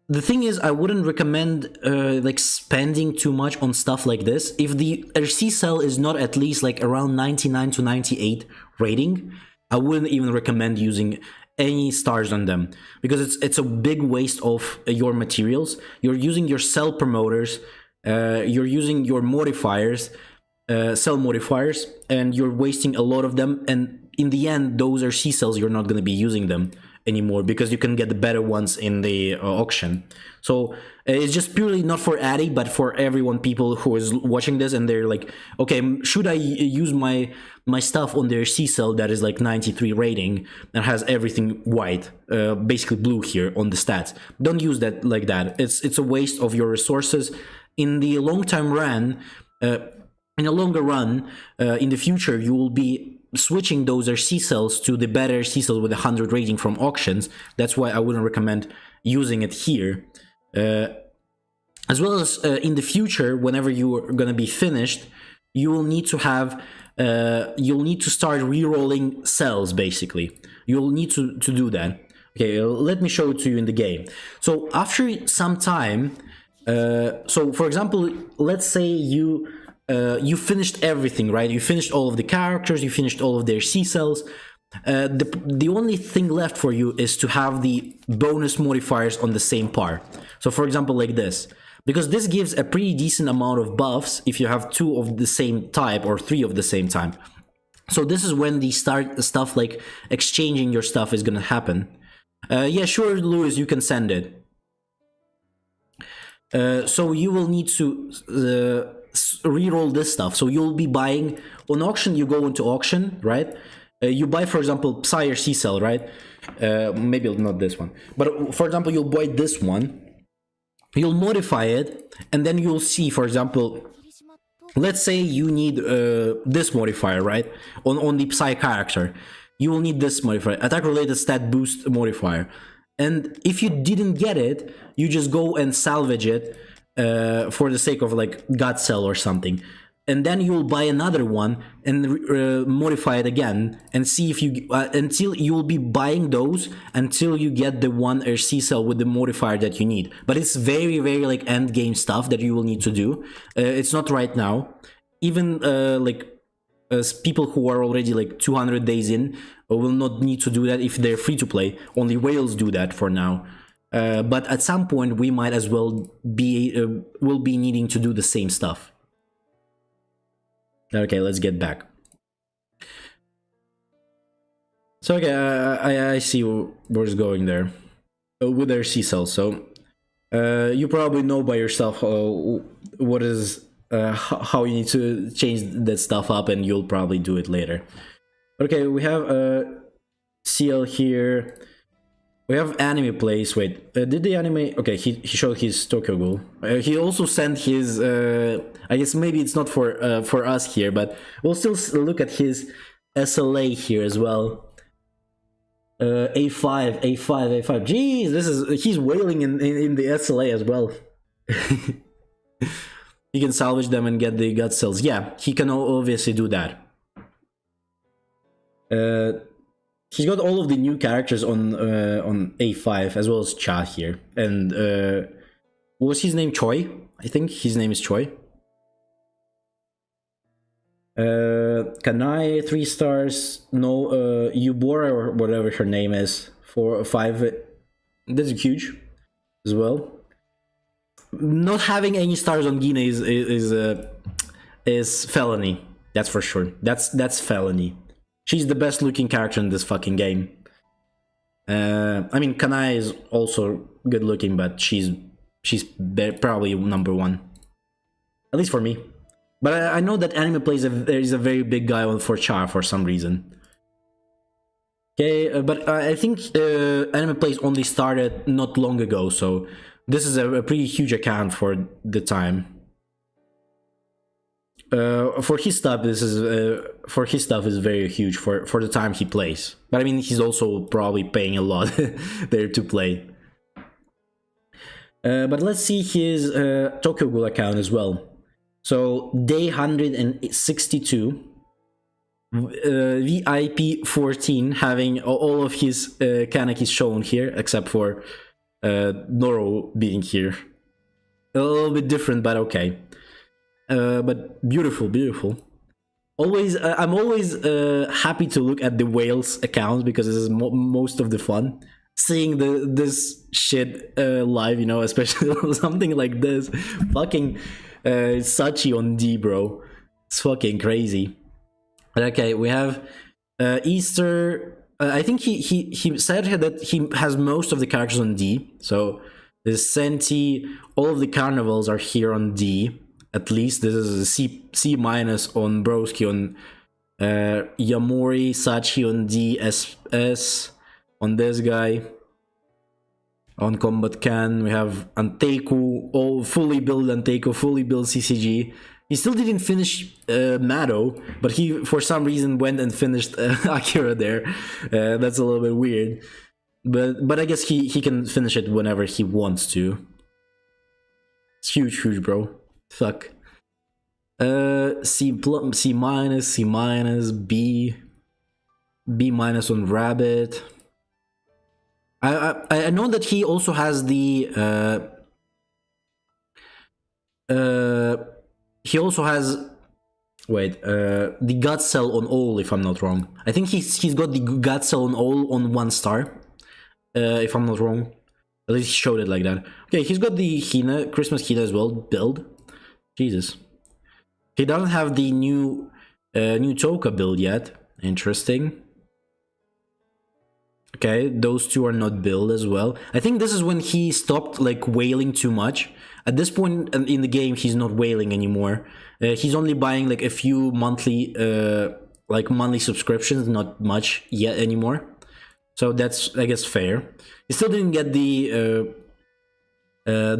the thing is, I wouldn't recommend like spending too much on stuff like this. If the RC cell is not at least like around 99 to 98 rating, I wouldn't even recommend using any stars on them, because it's a big waste of your materials. You're using your cell promoters, you're using your modifiers, cell modifiers, and you're wasting a lot of them, and in the end those are C cells, you're not going to be using them anymore, because you can get the better ones in the auction. So it's just purely not for Addy, but for everyone, people who is watching this and they're like, okay, should I use my stuff on their C cell that is like 93 rating and has everything white, basically blue here on the stats? Don't use that like that. It's a waste of your resources. In the long time run, in a longer run, in the future, you will be switching those RC cells to the better C cells with 100 rating from auctions. That's why I wouldn't recommend using it here. As well as in the future, whenever you are going to be finished, you will need to have, you'll need to start re-rolling cells, basically. You'll need to do that. Okay, let me show it to you in the game. So after some time, so for example, let's say you finished everything, right? You finished all of the characters, you finished all of their C cells. The only thing left for you is to have the bonus modifiers on the same par. So for example, like this, because this gives a pretty decent amount of buffs if you have 2 of the same type or 3 of the same type. So this is when the stuff like exchanging your stuff is gonna happen. Yeah, sure, Lewis, you can send it. So you will need to re-roll this stuff. So you'll be buying on auction. You go into auction, right? You buy, for example, Psy or C cell, right? Maybe not this one, but for example, you'll buy this one. You'll modify it, and then you'll see, for example, let's say you need this modifier, right? On the Psy character, you will need this modifier, attack related stat boost modifier. And if you didn't get it, you just go and salvage it for the sake of like God Cell or something. And then you'll buy another one and modify it again and see if you until you'll be buying those until you get the one RC cell with the modifier that you need. But it's very, very like end game stuff that you will need to do. It's not right now. Even like people who are already like 200 days in will not need to do that if they're free to play. Only whales do that for now. But at some point we might as well be will be needing to do the same stuff. Okay, let's get back. So okay, I see where it's going there with their C cells. So you probably know by yourself what is how you need to change that stuff up, and you'll probably do it later. Okay, we have CL here. We have anime plays. Wait, did the anime? Okay, he showed his Tokyo Ghoul. He also sent his. I guess maybe it's not for us here, but we'll still look at his SLA here as well. A5, A5, A5. Jeez, he's wailing in the SLA as well. He can salvage them and get the gut cells. Yeah, he can obviously do that. He's got all of the new characters on A5 as well as Cha here. And what was his name? Choi? I think his name is Choi. Kanai 3 stars. No, Yubora or whatever her name is 4 or 5. That's huge as well. Not having any stars on Gina is felony. That's for sure. That's felony. She's the best looking character in this fucking game. I mean, Kanai is also good looking, but she's probably number 1, at least for me. But I know that Anime Plays there is a very big guy for Cha for some reason. Okay, but I think Anime Plays only started not long ago, so this is a pretty huge account for the time. For his stuff, this is very huge for the time he plays. But I mean, he's also probably paying a lot there to play. But let's see his Tokyo Ghoul account as well. So day 162, VIP 14, having all of his Kanekis shown here, except for Noro being here. A little bit different, but okay. But beautiful, beautiful. Always, I'm always happy to look at the Wales accounts because this is most of the fun. Seeing this shit live, you know, especially something like this. Fucking Sachi on D, bro. It's fucking crazy. Okay, we have Easter. I think he said that he has most of the characters on D. So the Senti, all of the carnivals are here on D. At least this is a C minus on Broski, on Yamori, Sachi on D, S on this guy. On Combat Can, we have Anteku, all fully built Anteku, fully built CCG. He still didn't finish Mado, but he, for some reason, went and finished Akira there. That's a little bit weird. But I guess he can finish it whenever he wants to. It's huge, bro. Fuck. C minus, C minus, B minus on Rabbit. I know that he also has the he also has the gut cell on all, if I'm not wrong. I think he's got the gut cell on all on 1 star, if I'm not wrong. At least he showed it like that. Okay, he's got the Hina, Christmas Hina as well build. Jesus, he doesn't have the new Toka build yet. Interesting. Okay, those two are not built as well. I think this is when he stopped like wailing too much. At this point in the game, he's not wailing anymore. He's only buying like a few monthly subscriptions, not much yet anymore. So that's, I guess, fair. He still didn't get the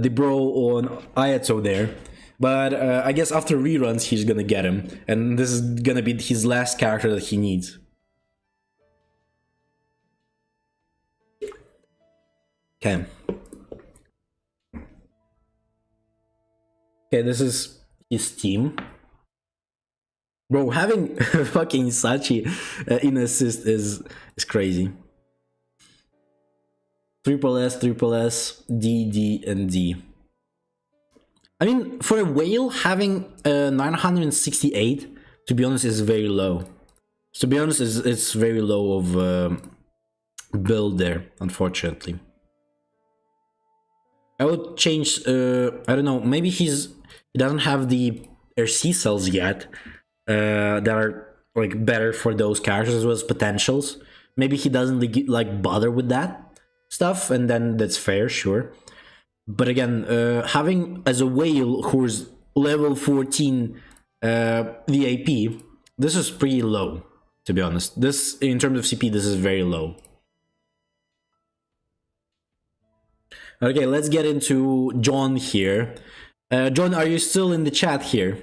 bro on Ayato there. But I guess after reruns, he's gonna get him. And this is gonna be his last character that he needs. Okay. Okay, this is his team. Bro, having fucking Sachi in assist is crazy. Triple S, D, D, and D. I mean, for a whale, having 968, to be honest, is very low. To be honest, it's very low of build there, unfortunately. I would change, I don't know, maybe he doesn't have the RC cells yet that are like better for those characters as well as potentials. Maybe he doesn't like bother with that stuff, and then that's fair, sure. But again, having as a whale who's level 14 VIP, this is pretty low, to be honest. This, in terms of CP, this is very low. Okay, let's get into John here. John, are you still in the chat here?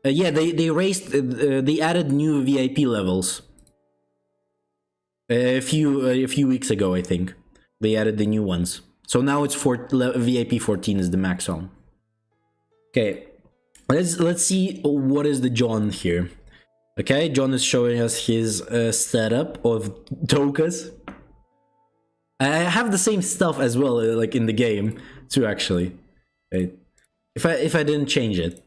Yeah, they raised, they added new VIP levels. A few weeks ago, I think they added the new ones. So now it's VIP 14 is the max on. Okay, let's see what is the John here. Okay, John is showing us his setup of Tokas. I have the same stuff as well, like in the game too. Actually, right? If I didn't change it,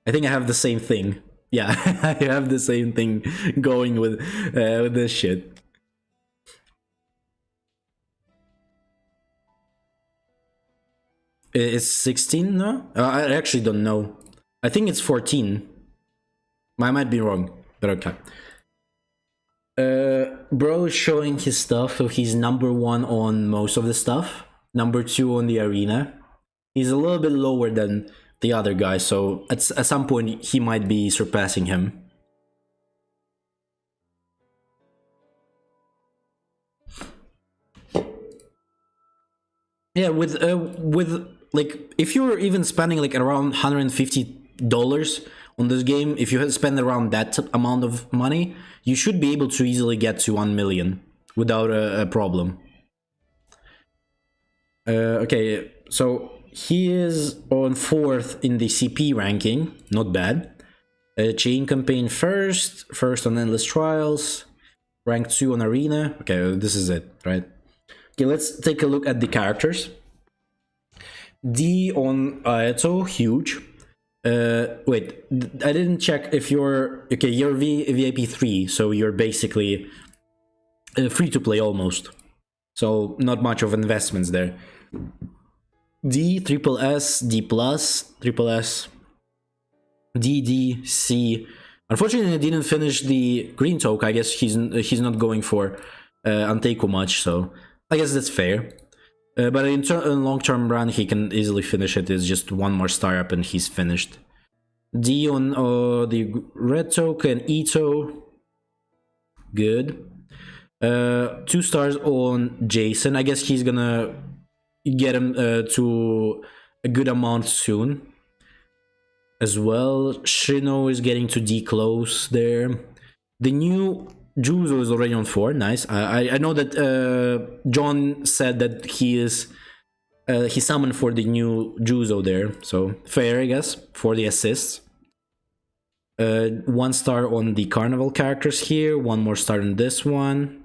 I think I have the same thing. Yeah, I have the same thing going with this shit. It's 16 no? I actually don't know. I think it's 14. I might be wrong, but okay. Bro is showing his stuff, so he's number 1 on most of the stuff, number 2 on the arena. He's a little bit lower than the other guy, so at some point he might be surpassing him. Yeah, with like, if you're even spending like around $150 on this game, if you spend around that amount of money, you should be able to easily get to 1 million without a problem. Okay, so he is on 4th in the CP ranking, not bad. Chain campaign first on Endless Trials, rank 2 on Arena. Okay, this is it, right? Okay, let's take a look at the characters. D on Ayato, huge. Wait, I didn't check if you're... Okay, you're VIP 3, so you're basically free to play almost. So not much of investments there. D, triple S, D plus, triple S, D, D, C. Unfortunately, I didn't finish the green toke. I guess he's not going for Anteku much, so I guess that's fair. But in long-term run, he can easily finish it. It's just one more star up and he's finished. D on the red token, Ito. Good. 2 stars on Jason. I guess he's gonna get him to a good amount soon as well. Shino is getting to D close there. The new Juzo is already on 4. Nice. I know that John said that he summoned for the new Juzo there, so fair, I guess, for the assists. 1 star on the Carnival characters here. 1 more star on this one.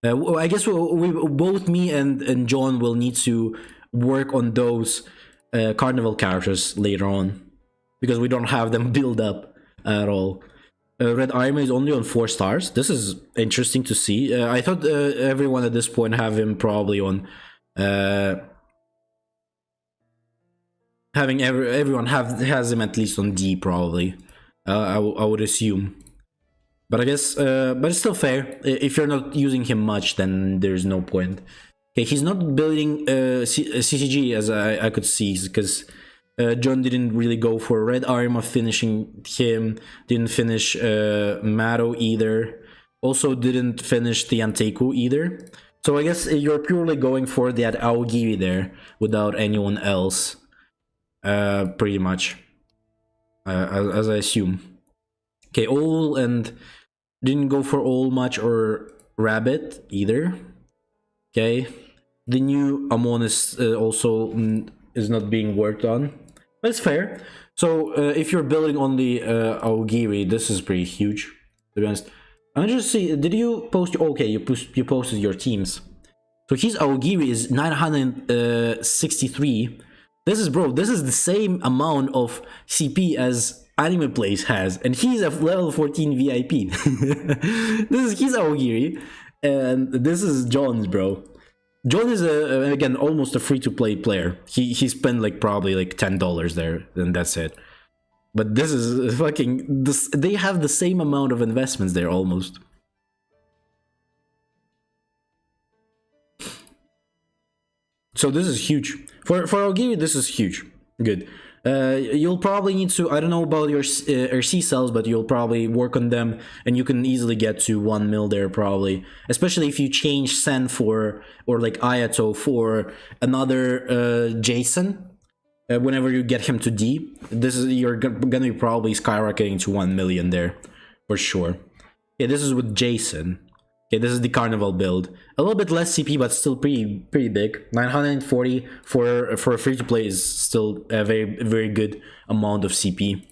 I guess we both me and John will need to work on those Carnival characters later on, because we don't have them built up at all. Red Army is only on 4 stars. This is interesting to see. I thought everyone at this point have him probably on everyone has him at least on D probably. I would assume. But I guess, but it's still fair. If you're not using him much, then there's no point. Okay, he's not building CCG as I could see, because John didn't really go for Red Arma finishing him, didn't finish Maro either, also didn't finish the Anteku either. So I guess you're purely going for that Aogiri there without anyone else, pretty much, as I assume. Okay, All and didn't go for All much, or Rabbit either. Okay, the new Amon is also is not being worked on. That's fair. So if you're building on the Aogiri, this is pretty huge, to be honest. I'm just see. Did you post? Okay, you posted your teams. So his Aogiri is 963. This is the same amount of CP as Anime Place has, and he's a level 14 VIP. This is his Aogiri, and this is John's, bro. John is again almost a free-to-play player. He spent like probably like $10 there, and that's it. But this is fucking they have the same amount of investments there almost. So this is huge for Aogiri. This is huge. Good. You'll probably need to, I don't know about your RC cells, but you'll probably work on them, and you can easily get to 1 mil there probably, especially if you change Sen for, or like Ayato for another Jason. Whenever you get him to D, you're gonna be probably skyrocketing to 1 million there for sure. Yeah, this is with Jason. Okay, this is the Carnival build. A little bit less CP, but still pretty big. 940 for a free to play is still a very good amount of CP.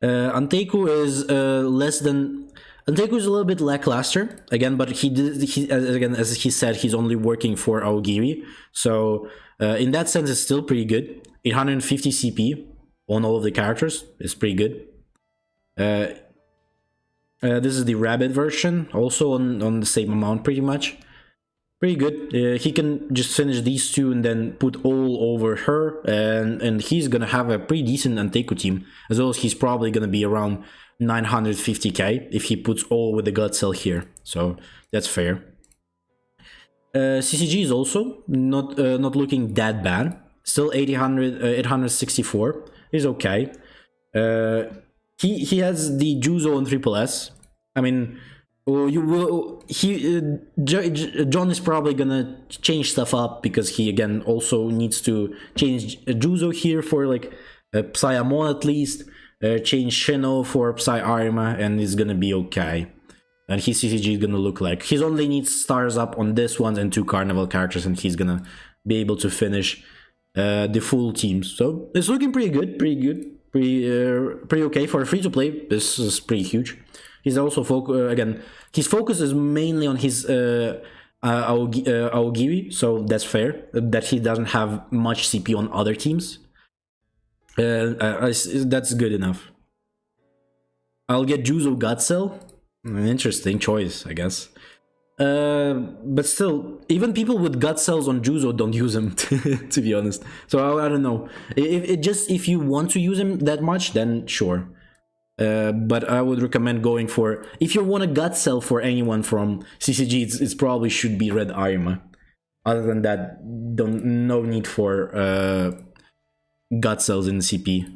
Anteku is less than. Anteku is a little bit lackluster again, but again, as he said, he's only working for Aogiri, so in that sense, it's still pretty good. 850 CP on all of the characters is pretty good. This is the rabbit version, also on the same amount, pretty much. Pretty good. He can just finish these two and then put all over her, and he's gonna have a pretty decent Anteku team, as well as he's probably gonna be around 950k if he puts all with the God Cell here, so that's fair. CCG is also not looking that bad. Still 864 is okay. He has the Juzo on Triple S. I mean, John is probably gonna change stuff up because he again also needs to change Juzo here for like Psyamon at least. Change Shino for Psy Arima, and it's gonna be okay. And his CCG is gonna look like he only needs stars up on this one and 2 Carnival characters, and he's gonna be able to finish the full team. So it's looking pretty good, pretty okay for a free to play. This is pretty huge. He's also again, his focus is mainly on his Aogiri, so that's fair. That he doesn't have much CP on other teams. That's good enough. I'll get Juzo God Cell. Interesting choice, I guess. But still, even people with God Cells on Juzo don't use him, to be honest. So I don't know. If you want to use him that much, then sure. But I would recommend going for, if you want a God Cell for anyone from CCG, it probably should be Red Arima. Other than that, no need for God Cells in CP,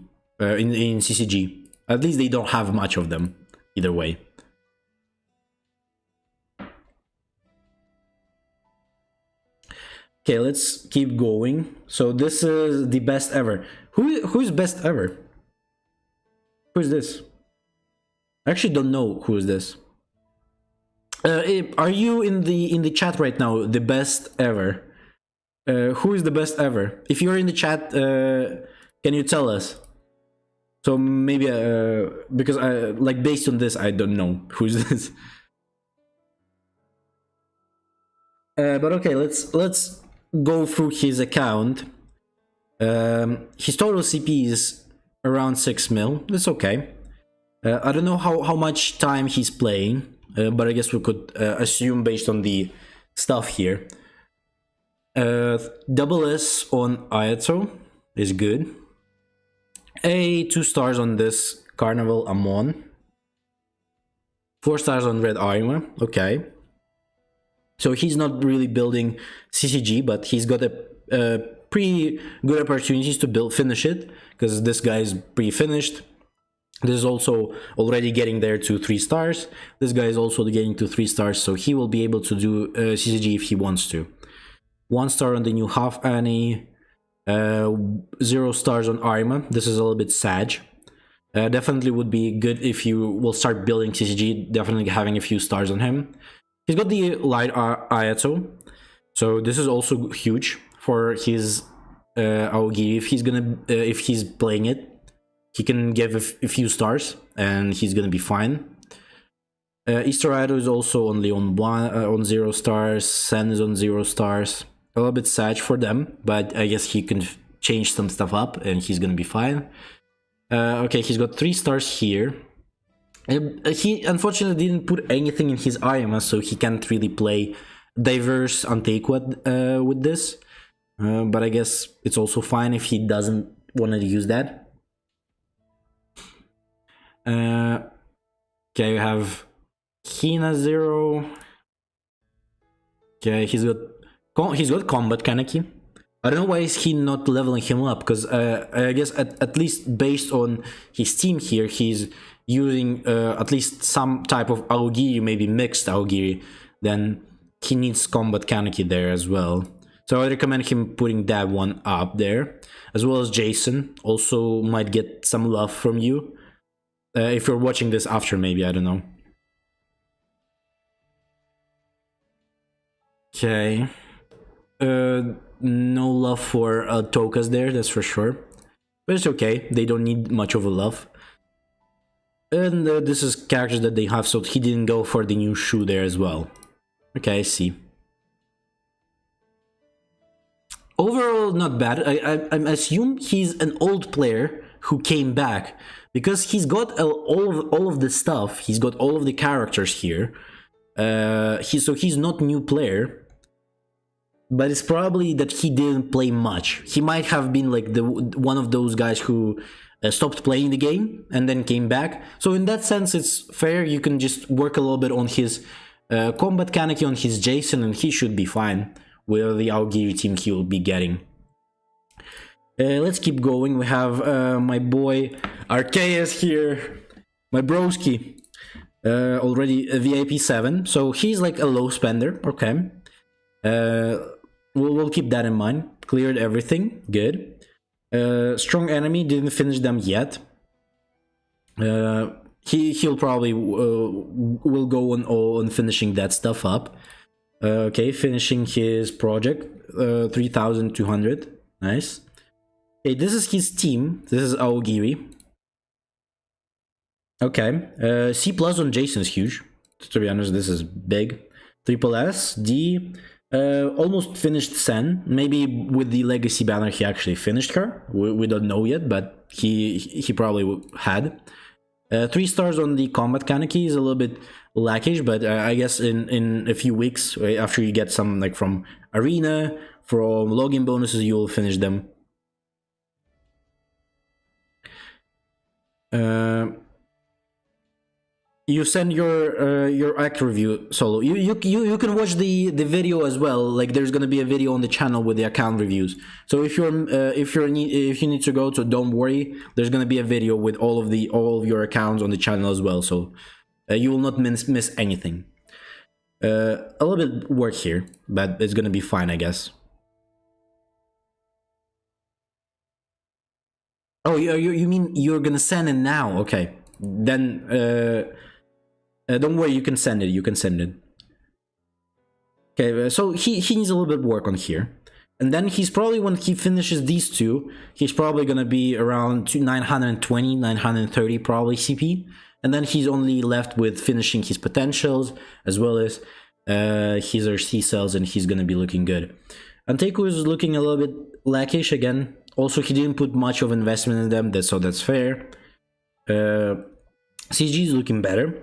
in CCG. At least they don't have much of them, either way. Okay, let's keep going. So this is the best ever. Who's best ever? Who's this? I actually don't know who is this. Are you in the chat right now? The best ever. Who is the best ever? If you're in the chat, can you tell us? So maybe because like based on this, I don't know who's this. But okay, let's go through his account. His total CP is around 6 mil. That's okay. I don't know how much time he's playing, but I guess we could assume based on the stuff here. Double S on Ayato is good. 2 stars on this Carnival Amon. 4 stars on Red Arima. Okay. So he's not really building CCG, but he's got a pretty good opportunities to finish it, because this guy is pre-finished. This is also already getting there to 3 stars. This guy is also getting to 3 stars, so he will be able to do CCG if he wants to. 1 star on the new Half Annie. 0 stars on Arima. This is a little bit sad. Definitely would be good if you will start building CCG, definitely having a few stars on him. He's got the Light Ayato, so this is also huge for his Aogi. If he's playing it, he can give a few stars and he's gonna be fine. Easter Ayato is also only on 0 stars. Sen is on 0 stars. A little bit sad for them, but I guess he can change some stuff up and he's gonna be fine. Okay, he's got 3 stars here. He unfortunately didn't put anything in his Arima, so he can't really play diverse Antequad with this. But I guess it's also fine if he doesn't want to use that. Okay, you have Hina 0. Okay, he's got Combat Kaneki. I don't know why is he not leveling him up, because I guess at least based on his team here, he's using at least some type of Aogiri, maybe mixed Aogiri, then he needs Combat Kaneki there as well. So I recommend him putting that one up there, as well as Jason. Also might get some love from you if you're watching this after, maybe, I don't know. Okay. No love for Tokas there, that's for sure. But it's okay, they don't need much of a love. And this is characters that they have, so he didn't go for the new shoe there as well. Okay, I see. Overall, not bad. I assume he's an old player who came back because he's got all of the stuff. He's got all of the characters here. So he's not new player, but it's probably that he didn't play much. He might have been like the one of those guys who stopped playing the game and then came back. So in that sense, it's fair. You can just work a little bit on his combat Kaneki, on his Jason, and he should be fine with the Aogiri team he will be getting. Let's keep going. We have my boy Arceus here, my broski. Already a VIP 7, so he's like a low spender. Okay, we'll keep that in mind. Cleared everything, good. Strong enemy, didn't finish them yet. He'll probably will go on finishing that stuff up. Okay, finishing his project, 3,200. Nice. Okay, this is his team. This is Aogiri. Okay, C plus on Jason is huge. To be honest, this is big. Triple S, D, almost finished Sen. Maybe with the legacy banner he actually finished her. We don't know yet, but he probably had. 3 stars on the combat Kaneki is a little bit lackish, but I guess in a few weeks after you get some like from arena, from login bonuses, you will finish them. You send your act review solo. You can watch the video as well. Like there's gonna be a video on the channel with the account reviews. So if you need to go, so don't worry. There's gonna be a video with all of your accounts on the channel as well. So you will not miss anything. A little bit work here, but it's gonna be fine, I guess. Oh, you mean you're gonna send it now? Okay, then don't worry, you can send it. You can send it. Okay, so he needs a little bit of work on here, and then he's probably, when he finishes these two, he's probably gonna be around 920, 930 probably CP, and then he's only left with finishing his potentials as well as his RC cells, and he's gonna be looking good. Anteiku is looking a little bit lackish again. Also, he didn't put much of investment in them, so that's fair. CG is looking better.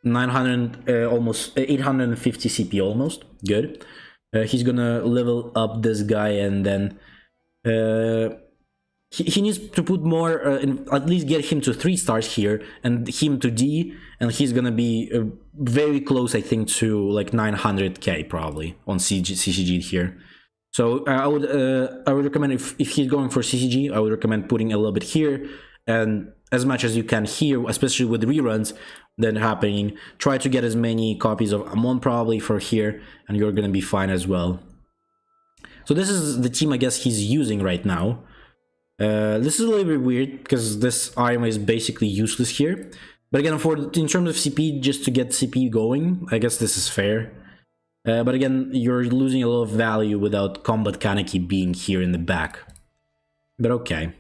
900, almost 850 CP, almost good. He's gonna level up this guy, and then he needs to put more, at least get him to 3 stars here, and him to D, and he's gonna be very close, I think, to like 900k probably on CCG here. So I would recommend, if he's going for CCG, I would recommend putting a little bit here, and as much as you can here, especially with reruns that happening, try to get as many copies of Amon probably for here, and you're gonna be fine as well. So this is the team I guess he's using right now. This is a little bit weird because this item is basically useless here, but again, in terms of CP, just to get CP going, I guess this is fair. But again, you're losing a lot of value without combat Kaneki being here in the back. But okay.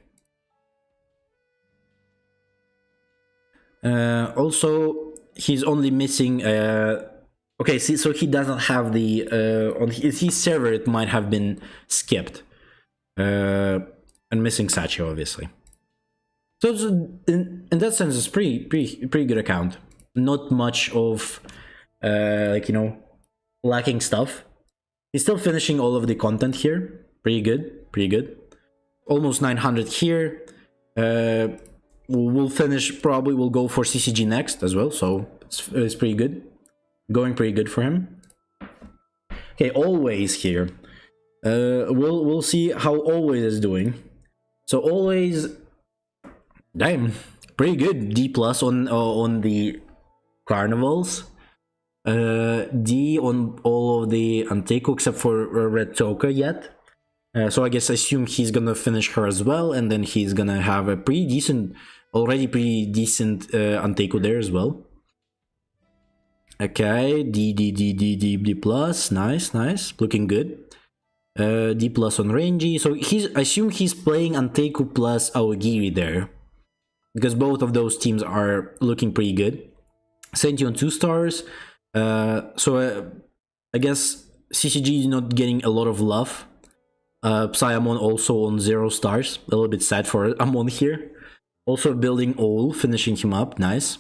Also, he's only missing... okay, see, so he doesn't have the... on his server, it might have been skipped. And missing Sachi, obviously. So in that sense, it's pretty good account. Not much of, like, you know, lacking stuff. He's still finishing all of the content here. Pretty good. Almost 900 here. We'll finish, probably we'll go for CCG next as well, so it's pretty good. Going pretty good for him. Okay, Always here. We'll see how Always is doing. So Always, damn, pretty good. D plus on the carnivals. D on all of the Anteiku except for Red Toka yet. So I guess I assume he's gonna finish her as well, and then he's gonna have a already pretty decent Anteiku there as well. Okay, D plus, nice, nice, looking good. D plus on Renji, so I assume he's playing Anteku plus Aogiri there, because both of those teams are looking pretty good. Senti on 2 stars, I guess CCG is not getting a lot of love. Psyamon also on 0 stars, a little bit sad for Amon here. Also building Ol, finishing him up, nice.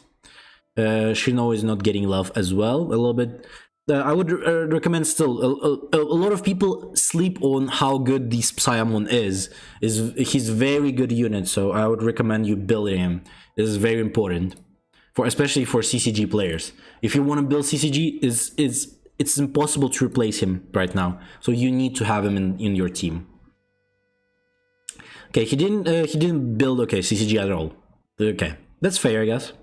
Shino is not getting love as well, a little bit. I would recommend still, a lot of people sleep on how good this Psyamon is. He's very good unit, so I would recommend you building him. This is very important, especially for CCG players. If you want to build CCG, it's impossible to replace him right now, so you need to have him in your team. Okay, he didn't build CCG at all. Okay, that's fair, I guess.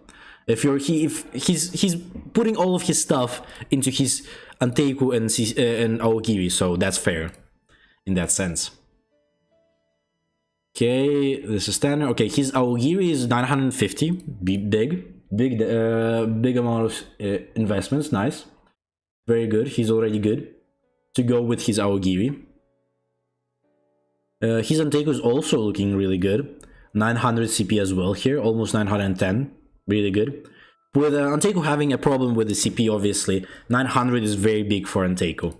If he's putting all of his stuff into his Anteku and Aogiri, so that's fair in that sense. Okay, this is standard. Okay, his Aogiri is 950, big amount of investments. Nice, very good. He's already good to go with his Aogiri. His Anteku is also looking really good. 900 CP as well here, almost 910. Really good. With Anteku having a problem with the CP, obviously, 900 is very big for Anteku.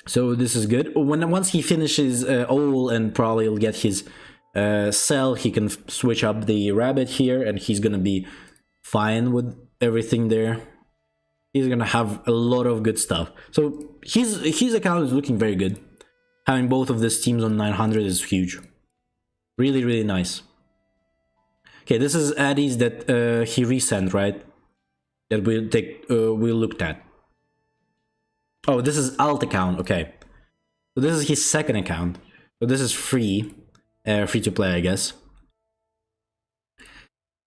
So this is good. Once he finishes Ol and probably will get his cell, he can switch up the rabbit here, and he's gonna be fine with everything there. He's gonna have a lot of good stuff. So his account is looking very good. Having both of these teams on 900 is huge. Really, really nice. Okay, this is Addies that he resent, right? That we looked at. Oh, this is alt account. Okay, so this is his second account. So this is free to play, I guess.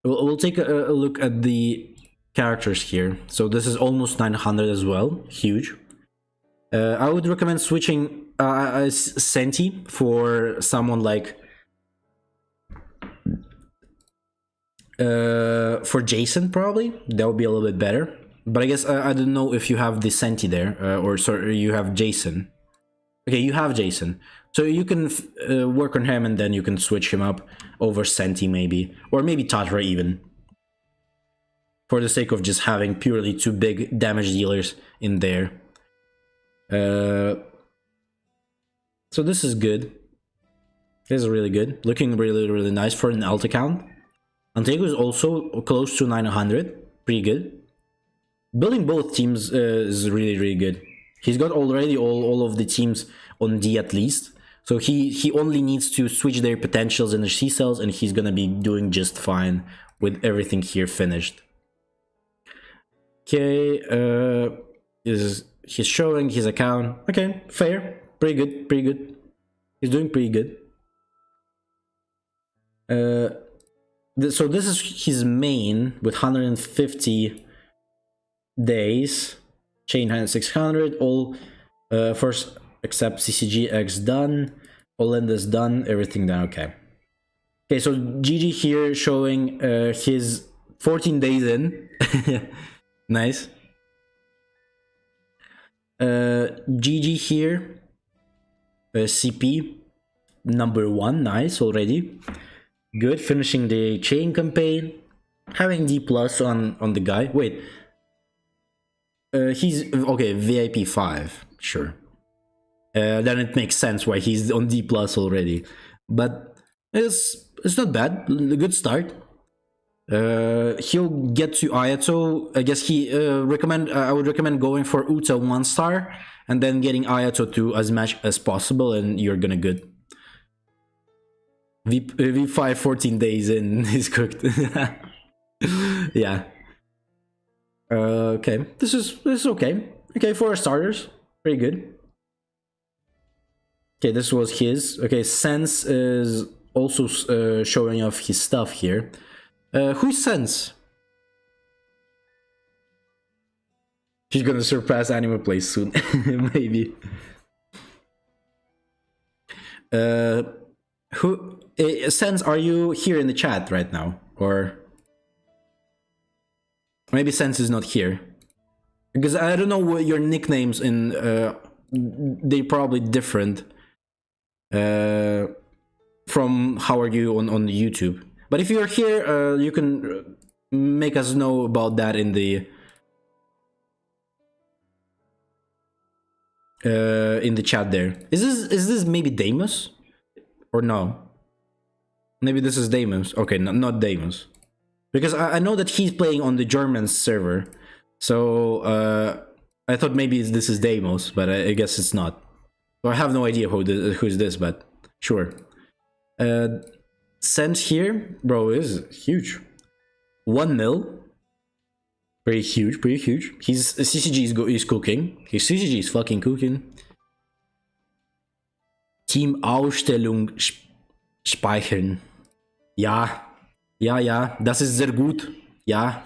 We'll take a look at the characters here. So this is almost 900 as well. Huge. I would recommend switching Senti for someone like for Jason, probably. That would be a little bit better. But I guess I don't know if you have the Senti there, or sorry, you have Jason. Okay, you have Jason. So you can work on him, and then you can switch him up over Senti maybe. Or maybe Tatra even. For the sake of just having purely 2 big damage dealers in there. So this is good. This is really good. Looking really, really nice for an alt account. Anteku is also close to 900. Pretty good. Building both teams is really, really good. He's got already all of the teams on D at least. So he only needs to switch their potentials and their C cells, and he's gonna be doing just fine with everything here finished. Okay, he's showing his account. Okay, fair. Pretty good, pretty good. He's doing pretty good. So this is his main with 150 days, chain hand 600, all first except CCG X done, Olinda's done, everything done. Okay, so GG here showing his 14 days in. Nice. GG here, CP number 1, nice already. Good, finishing the chain campaign, having D plus on the guy. Wait, he's okay. VIP 5, sure. Then it makes sense why he's on D plus already. But it's not bad. A good start. He'll get to Ayato. I guess I would recommend going for Uta 1 star and then getting Ayato 2 as much as possible, and you're gonna good. V5 14 days in is cooked. Yeah. Okay, this is okay. Okay, for starters, pretty good. Okay, this was his. Okay, Sense is also showing off his stuff here. Who's Sense? She's gonna surpass Anime Play soon, maybe. Who? Sense, are you here in the chat right now, or? Maybe Sense is not here. Because I don't know what your nicknames in... they're probably different from how are you on YouTube. But if you're here, you can make us know about that in the chat there. Is this maybe Deimos? Or no? Maybe this is Deimos. Okay, not Deimos. Because I know that he's playing on the German server. So I thought maybe this is Deimos, but I guess it's not. So I have no idea who's this, but sure. Sense here, bro, is huge. 1 mil. Pretty huge, pretty huge. His CCG is cooking. His CCG is fucking cooking. Team-Ausstellung speichern. Ja. Ja, das ist sehr gut. Ja.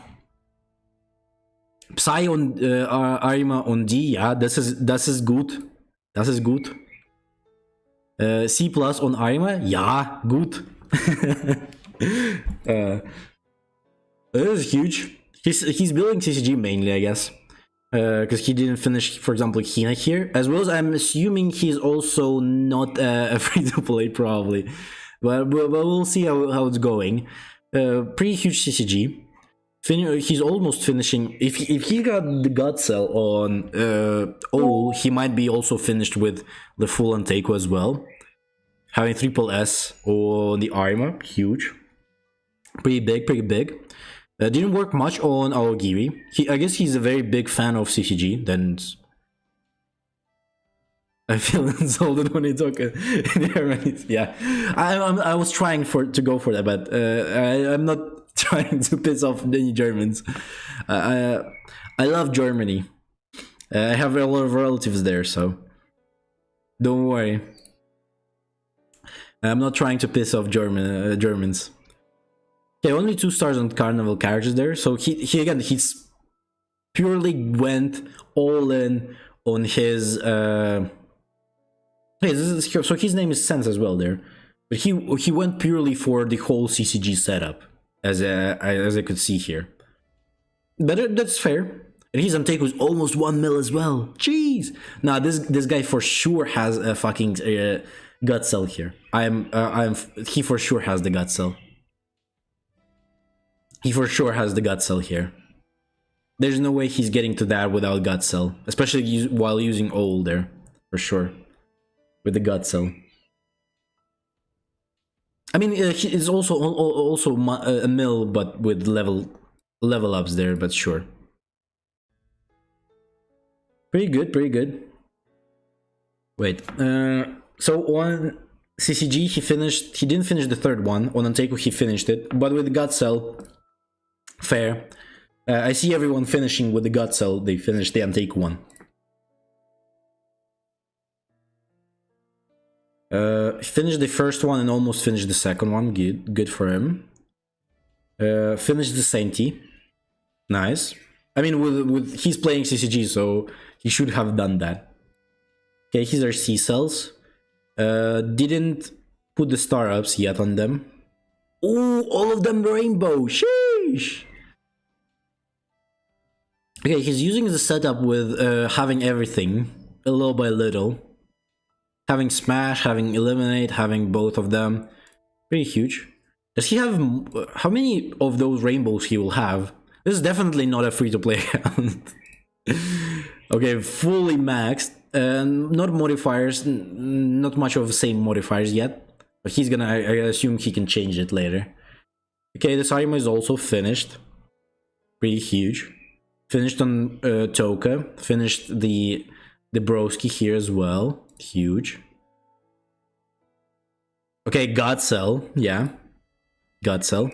Psy und Arima und die, ja, das ist gut. Das ist gut. C+ und Arima, ja, gut. This is huge. He's building CCG mainly, I guess. Because he didn't finish, for example, Hina here. As well as I'm assuming he's also not a free-to-play, probably. But we'll see how it's going. Pretty huge CCG. He's almost finishing. If he got the God Cell on Ol, he might be also finished with the full Anteco as well. Having triple S on the Arima, huge. Pretty big, pretty big. Didn't work much on Aogiri. I guess he's a very big fan of CCG. Then I feel insulted when he talk in German. Yeah, I was trying to go for that, but I'm not trying to piss off any Germans. I love Germany. I have a lot of relatives there, so don't worry. I'm not trying to piss off Germans. Okay, only 2 stars on Carnival characters there. So he's purely went all in on his. So his name is Sense as well there, but he went purely for the whole CCG setup, as I could see here. But that's fair. And his Anteco is almost 1 mil as well. Jeez. Now this guy for sure has a fucking gut cell here. He for sure has the gut cell. He for sure has the gut cell here. There's no way he's getting to that without gut cell, especially while using Ol there, for sure, with the gut cell. I mean, it's also a mill, but with level ups there, but sure. Pretty good, pretty good. Wait, so on CCG he didn't finish the 3rd one. On Anteco he finished it, but with the gut cell, fair. I see everyone finishing with the gut cell. They finished the Anteco one. Finished the 1st one and almost finished the 2nd one. Good for him. Finished the Sainty. Nice. I mean, with he's playing CCG, so he should have done that. Okay, here's our C cells. Didn't put the star ups yet on them. Oh, all of them rainbow. Sheesh. Okay, he's using the setup with having everything a little by little. Having Smash, having Eliminate, having both of them. Pretty huge. Does he have... how many of those rainbows he will have? This is definitely not a free-to-play account. Okay, fully maxed. Not modifiers, not much of the same modifiers yet. But he's gonna... I assume he can change it later. Okay, the Sarima is also finished. Pretty huge. Finished on Toka. Finished the Broski here as well. Huge. Okay, God Cell. Yeah. God Cell.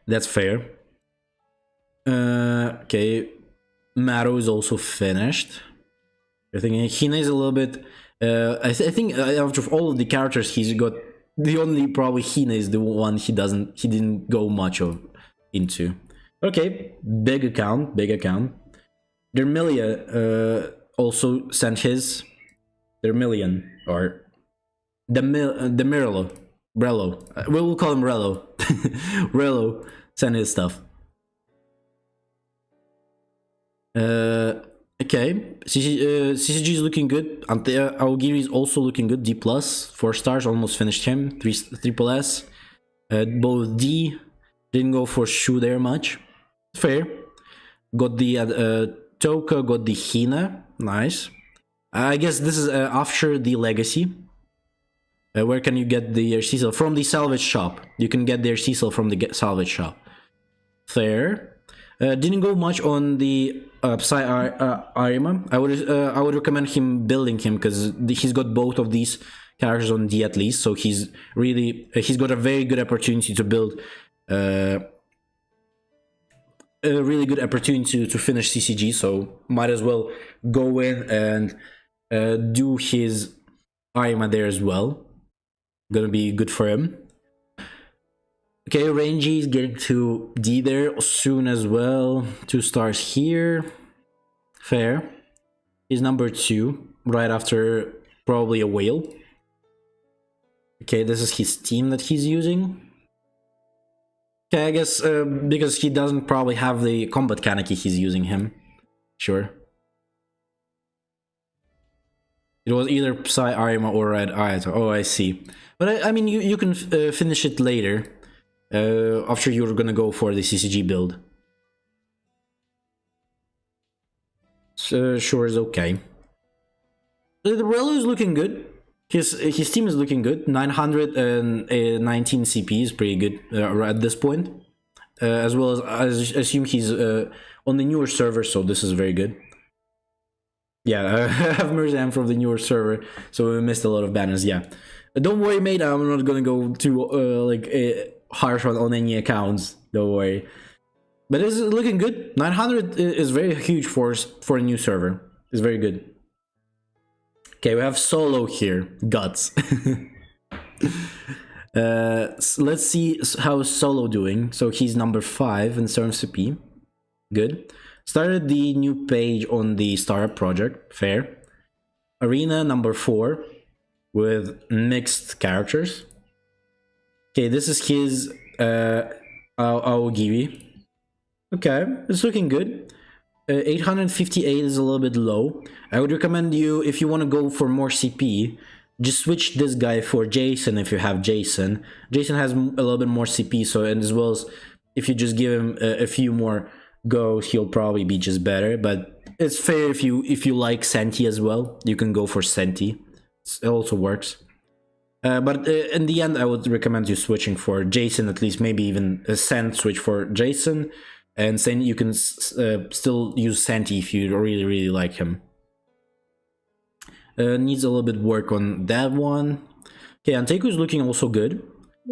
That's fair. Okay. Maro is also finished. I think Hina is a little bit... I think out of all of the characters he's got, the only probably Hina is the one he didn't go much into. Okay, big account. Dermilia also sent his. Dermilion, or Relo. We will call him Relo. Relo sent his stuff. Okay, CCG is looking good. Aogiri is also looking good. D plus, 4 stars, almost finished him. Triple S. Both D didn't go for Shu there much. Fair. Got the Toka, got the Hina. Nice. I guess this is after the Legacy. Where can you get the Cecil? From the salvage shop. You can get their Cecil from the salvage shop. Fair. Didn't go much on the Psy Arima. I would recommend him building him because he's got both of these characters on D at least, so he's got a very good opportunity to build a really good opportunity to finish CCG. So might as well go in and do his Arima there as well. Gonna be good for him. Okay, Rangy is getting to D there soon as well. 2 stars here. Fair. He's number 2, right after probably a whale. Okay, this is his team that he's using. Okay, I guess because he doesn't probably have the combat Kaneki, he's using him. Sure. It was either Psy Arima or Red Ayato. Oh, I see. But I mean, you can finish it later. After you're gonna go for the CCG build. So, sure is okay. The Relu is looking good. His team is looking good. 919 CP is pretty good at this point. As well as I assume he's on the newer server, so this is very good. Yeah, I have Merzam from the newer server, so we missed a lot of banners. Yeah, don't worry, mate. I'm not gonna go too harsh on any accounts. Don't worry. But it's looking good. 900 is very huge for a new server. It's very good. Okay, we have Solo here. Guts. So let's see how Solo doing. So he's number 5 in terms of CP. Good. Started the new page on the startup project. Fair. Arena number 4 with mixed characters. Okay, this is his Aogiri. Okay, it's looking good. 858 is a little bit low. I would recommend you, if you want to go for more CP, just switch this guy for Jason if you have Jason. Jason has a little bit more CP, so, and as well as if you just give him a few more goes, he'll probably be just better. But it's fair if you like Senti as well, you can go for Senti. It also works. But in the end, I would recommend you switching for Jason, at least maybe even a Sent switch for Jason. And then you can still use Senti if you really, really like him. Needs a little bit work on that one. Okay, Anteku is looking also good.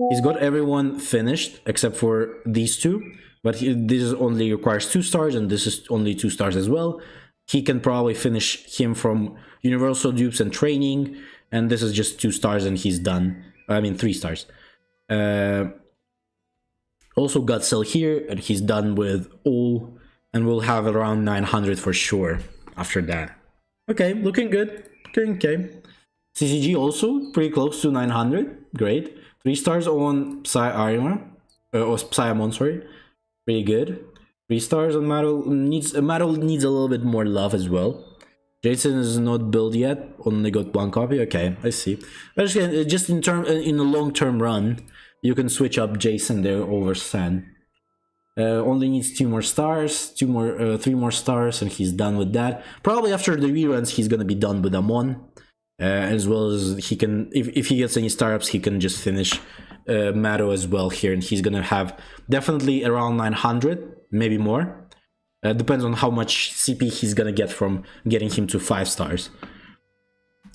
He's got everyone finished except for these two. But this only requires 2 stars and this is only 2 stars as well. He can probably finish him from Universal Dupes and Training. And this is just 2 stars and he's done. I mean 3 stars. Also got Cell here, and he's done with all, and we'll have around 900 for sure after that. Okay, looking good. Okay. CCG also pretty close to 900. Great. 3 stars on Psy Arima, or Psyamon, sorry. Pretty good. 3 stars on Madol. Madol needs a little bit more love as well. Jason is not built yet. Only got 1 copy. Okay, I see. But just in a long-term run, you can switch up Jason there over San. Only needs 2 more stars, 3 more stars, and he's done with that. Probably after the reruns, he's gonna be done with Amon, as well as he can, if he gets any startups, he can just finish Mado as well here, and he's gonna have definitely around 900, maybe more. Depends on how much CP he's gonna get from getting him to 5 stars,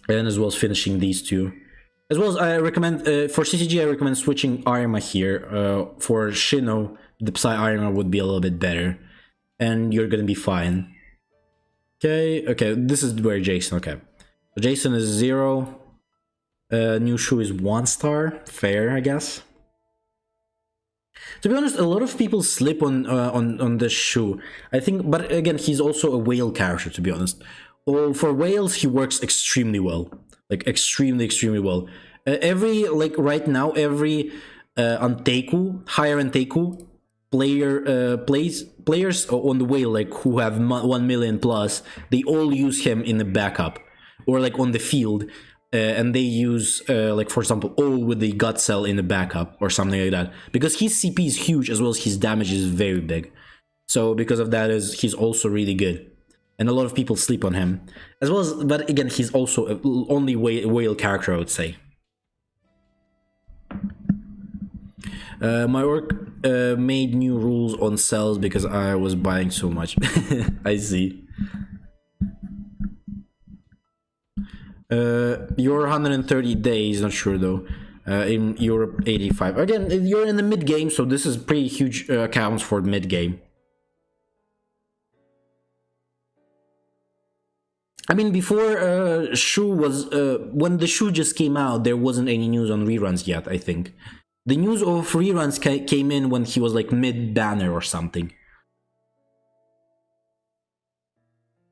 and as well as finishing these 2. As well as I recommend, for CCG, I recommend switching Arima here. For Shino, the Psy Arima would be a little bit better. And you're gonna be fine. Okay, this is where Jason, okay. So Jason is 0. New Shu is 1 star. Fair, I guess. To be honest, a lot of people slip on this Shu. I think, but again, he's also a whale character, to be honest. Well, for whales, he works extremely well. Like extremely well. Right now, every Anteku, higher Anteku, players on the whale, like who have 1 million plus, they all use him in the backup or like on the field, and they use like for example all with the gut cell in the backup or something like that, because his CP is huge as well as his damage is very big. So because of that, he's also really good, and a lot of people sleep on him as well as. But again, he's also a only whale character, I would say. My orc made new rules on cells because I was buying so much. I see. You're 130 days, not sure though. In Europe, 85. Again, you're in the mid game, so this is pretty huge accounts for mid game. I mean, before Shu was when the Shu just came out, there wasn't any news on reruns yet. I think the news of reruns came in when he was like mid banner or something.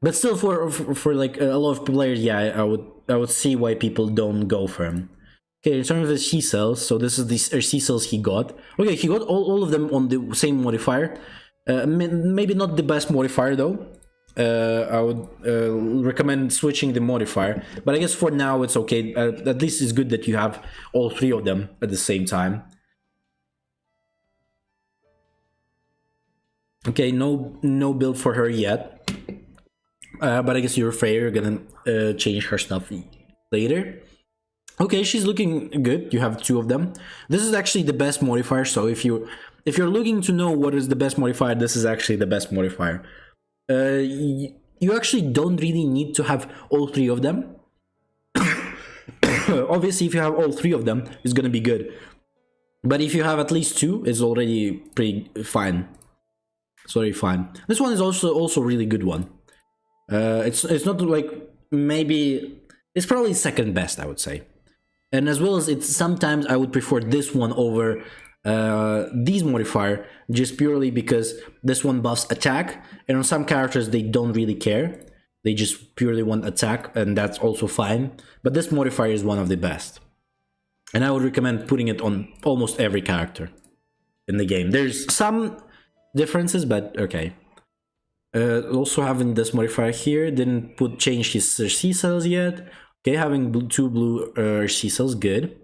But still, for like a lot of players, yeah, I would see why people don't go for him. Okay, in terms of the C cells, so this is the C cells he got. Okay, he got all of them on the same modifier. Maybe not the best modifier though. I would recommend switching the modifier, but I guess for now it's okay. At least it's good that you have all three of them at the same time. Okay, no build for her yet, but I guess you're afraid you're gonna change her stuff later. Okay, she's looking good. You have two of them. This is actually the best modifier. So if you're looking to know what is the best modifier, this is actually the best modifier. You actually don't really need to have all three of them. Obviously, if you have all three of them, it's gonna be good. But if you have at least two, it's already pretty fine. It's already fine. This one is also really good one. It's not like, maybe it's probably second best, I would say. And as well as it's sometimes I would prefer this one over these modifier, just purely because this one buffs attack, and on some characters they don't really care, they just purely want attack, and that's also fine. But this modifier is one of the best, and I would recommend putting it on almost every character in the game. There's some differences, but okay. Also having this modifier here, didn't change his C cells yet. Okay, having two blue C cells, good.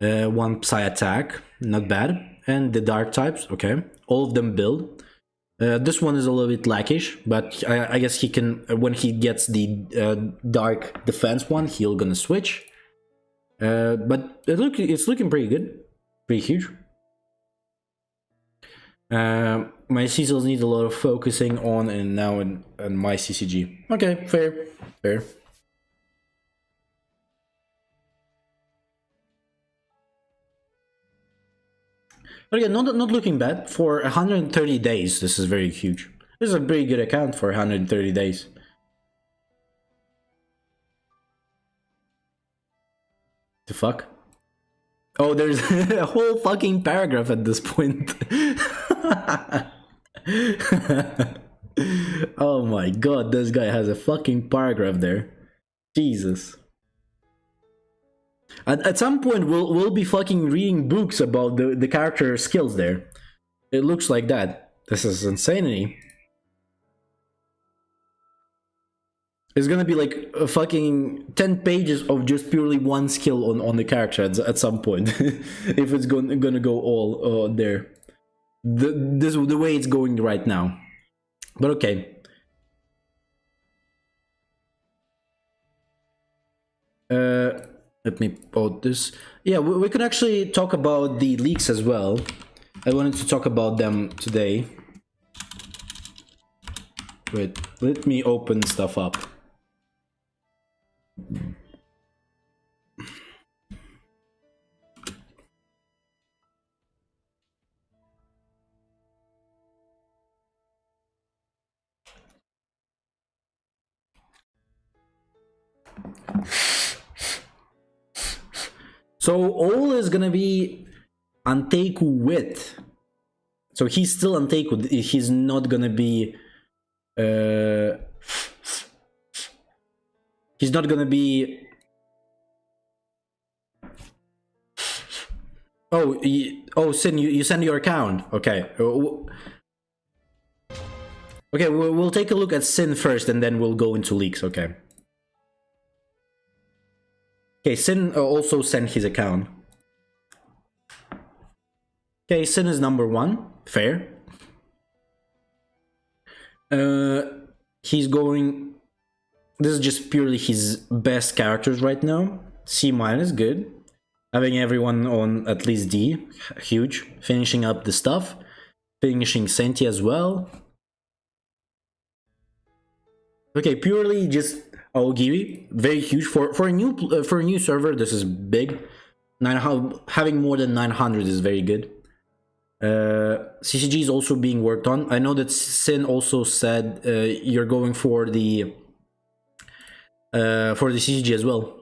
One Psy attack, not bad. And the dark types, okay. All of them build. This one is a little bit lackish, but I guess he can, when he gets the dark defense one, he'll gonna switch. But it's looking pretty good, pretty huge. My C cells need a lot of focusing on, and now in my CCG. Okay, fair. But again, not looking bad. For 130 days, this is very huge. This is a pretty good account for 130 days. The fuck? Oh, there's a whole fucking paragraph at this point. Oh my god, this guy has a fucking paragraph there. Jesus. At some point, we'll be fucking reading books about the character skills there. It looks like that. This is insanity. It's gonna be like a fucking 10 pages of just purely one skill on the character at some point. If it's gonna go all there. The way it's going right now. But okay. Let me put this. Yeah, we could actually talk about the leaks as well. I wanted to talk about them today. Wait, let me open stuff up. So all is gonna be Anteiku with. So he's still Anteiku. He's not gonna be. He's not gonna be. Oh, oh, Sin, you send your account. Okay. Okay, we'll take a look at Sin first, and then we'll go into leaks. Okay. Okay, Sin also sent his account. Okay, Sin is number 1. Fair. He's going... This is just purely his best characters right now. C-, good. Having everyone on at least D, huge. Finishing up the stuff. Finishing Senti as well. Okay, purely just Aogiri, very huge for a new server. This is big. Having more than 900 is very good. CCG is also being worked on. I know that Sin also said you're going for the CCG as well.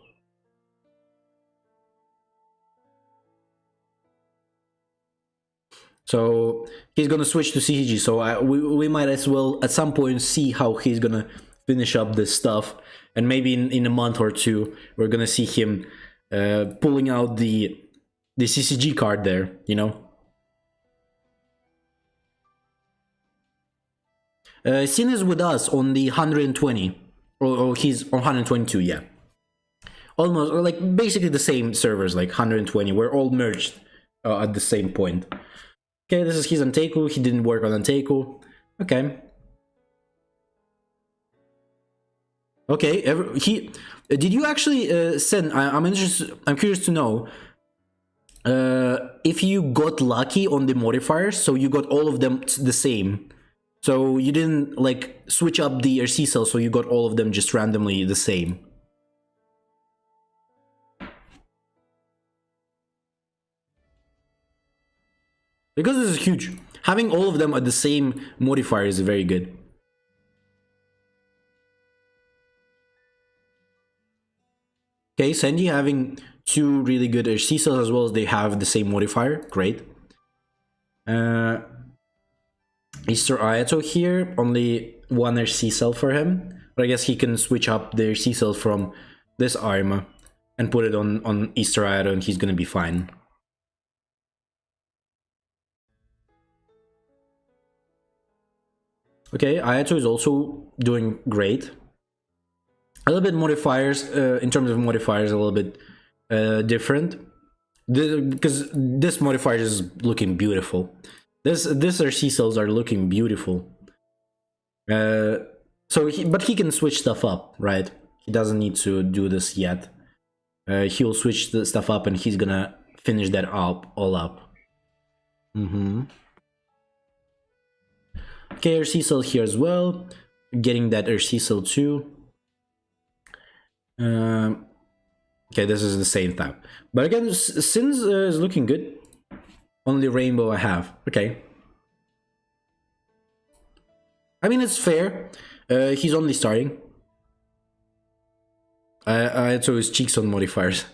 So he's gonna switch to CCG. So we might as well at some point see how he's gonna finish up this stuff, and maybe in a month or two we're gonna see him pulling out the CCG card there, you know. Sin is with us on the 120, or he's on 122, yeah. Almost, or like basically the same servers, like 120. We're all merged at the same point. Okay, this is his Anteku. He didn't work on Anteku. Okay. Okay, did you actually send? I'm interested. I'm curious to know if you got lucky on the modifiers, so you got all of them the same. So you didn't like switch up the RC cell, so you got all of them just randomly the same. Because this is huge. Having all of them at the same modifier is very good. Okay, Senji having 2 really good RC cells as well as they have the same modifier. Great. Easter Ayato here, only 1 RC cell for him. But I guess he can switch up the RC cell from this Arma and put it on Easter Ayato and he's gonna be fine. Okay, Ayato is also doing great. A little bit modifiers, in terms of modifiers, a little bit different. Because this modifier is looking beautiful. This RC cells are looking beautiful. But he can switch stuff up, right? He doesn't need to do this yet. He'll switch the stuff up and he's gonna finish that all up. Okay, RC cell here as well. Getting that RC cell too. Okay, this is the same type. But again, Sins is looking good. Only rainbow I have. Okay. I mean, it's fair. He's only starting. I throw his cheeks on modifiers.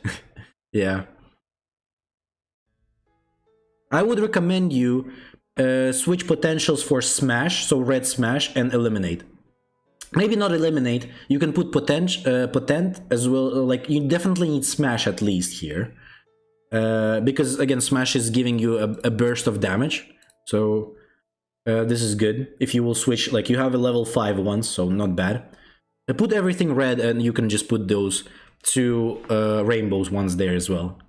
Yeah. I would recommend you switch potentials for smash, so red smash, and eliminate. Maybe not eliminate, you can put potent as well, like you definitely need smash at least here. Because again, smash is giving you a burst of damage, so this is good. If you will switch, like you have a level 5 once, so not bad. Put everything red and you can just put those 2 rainbows ones there as well.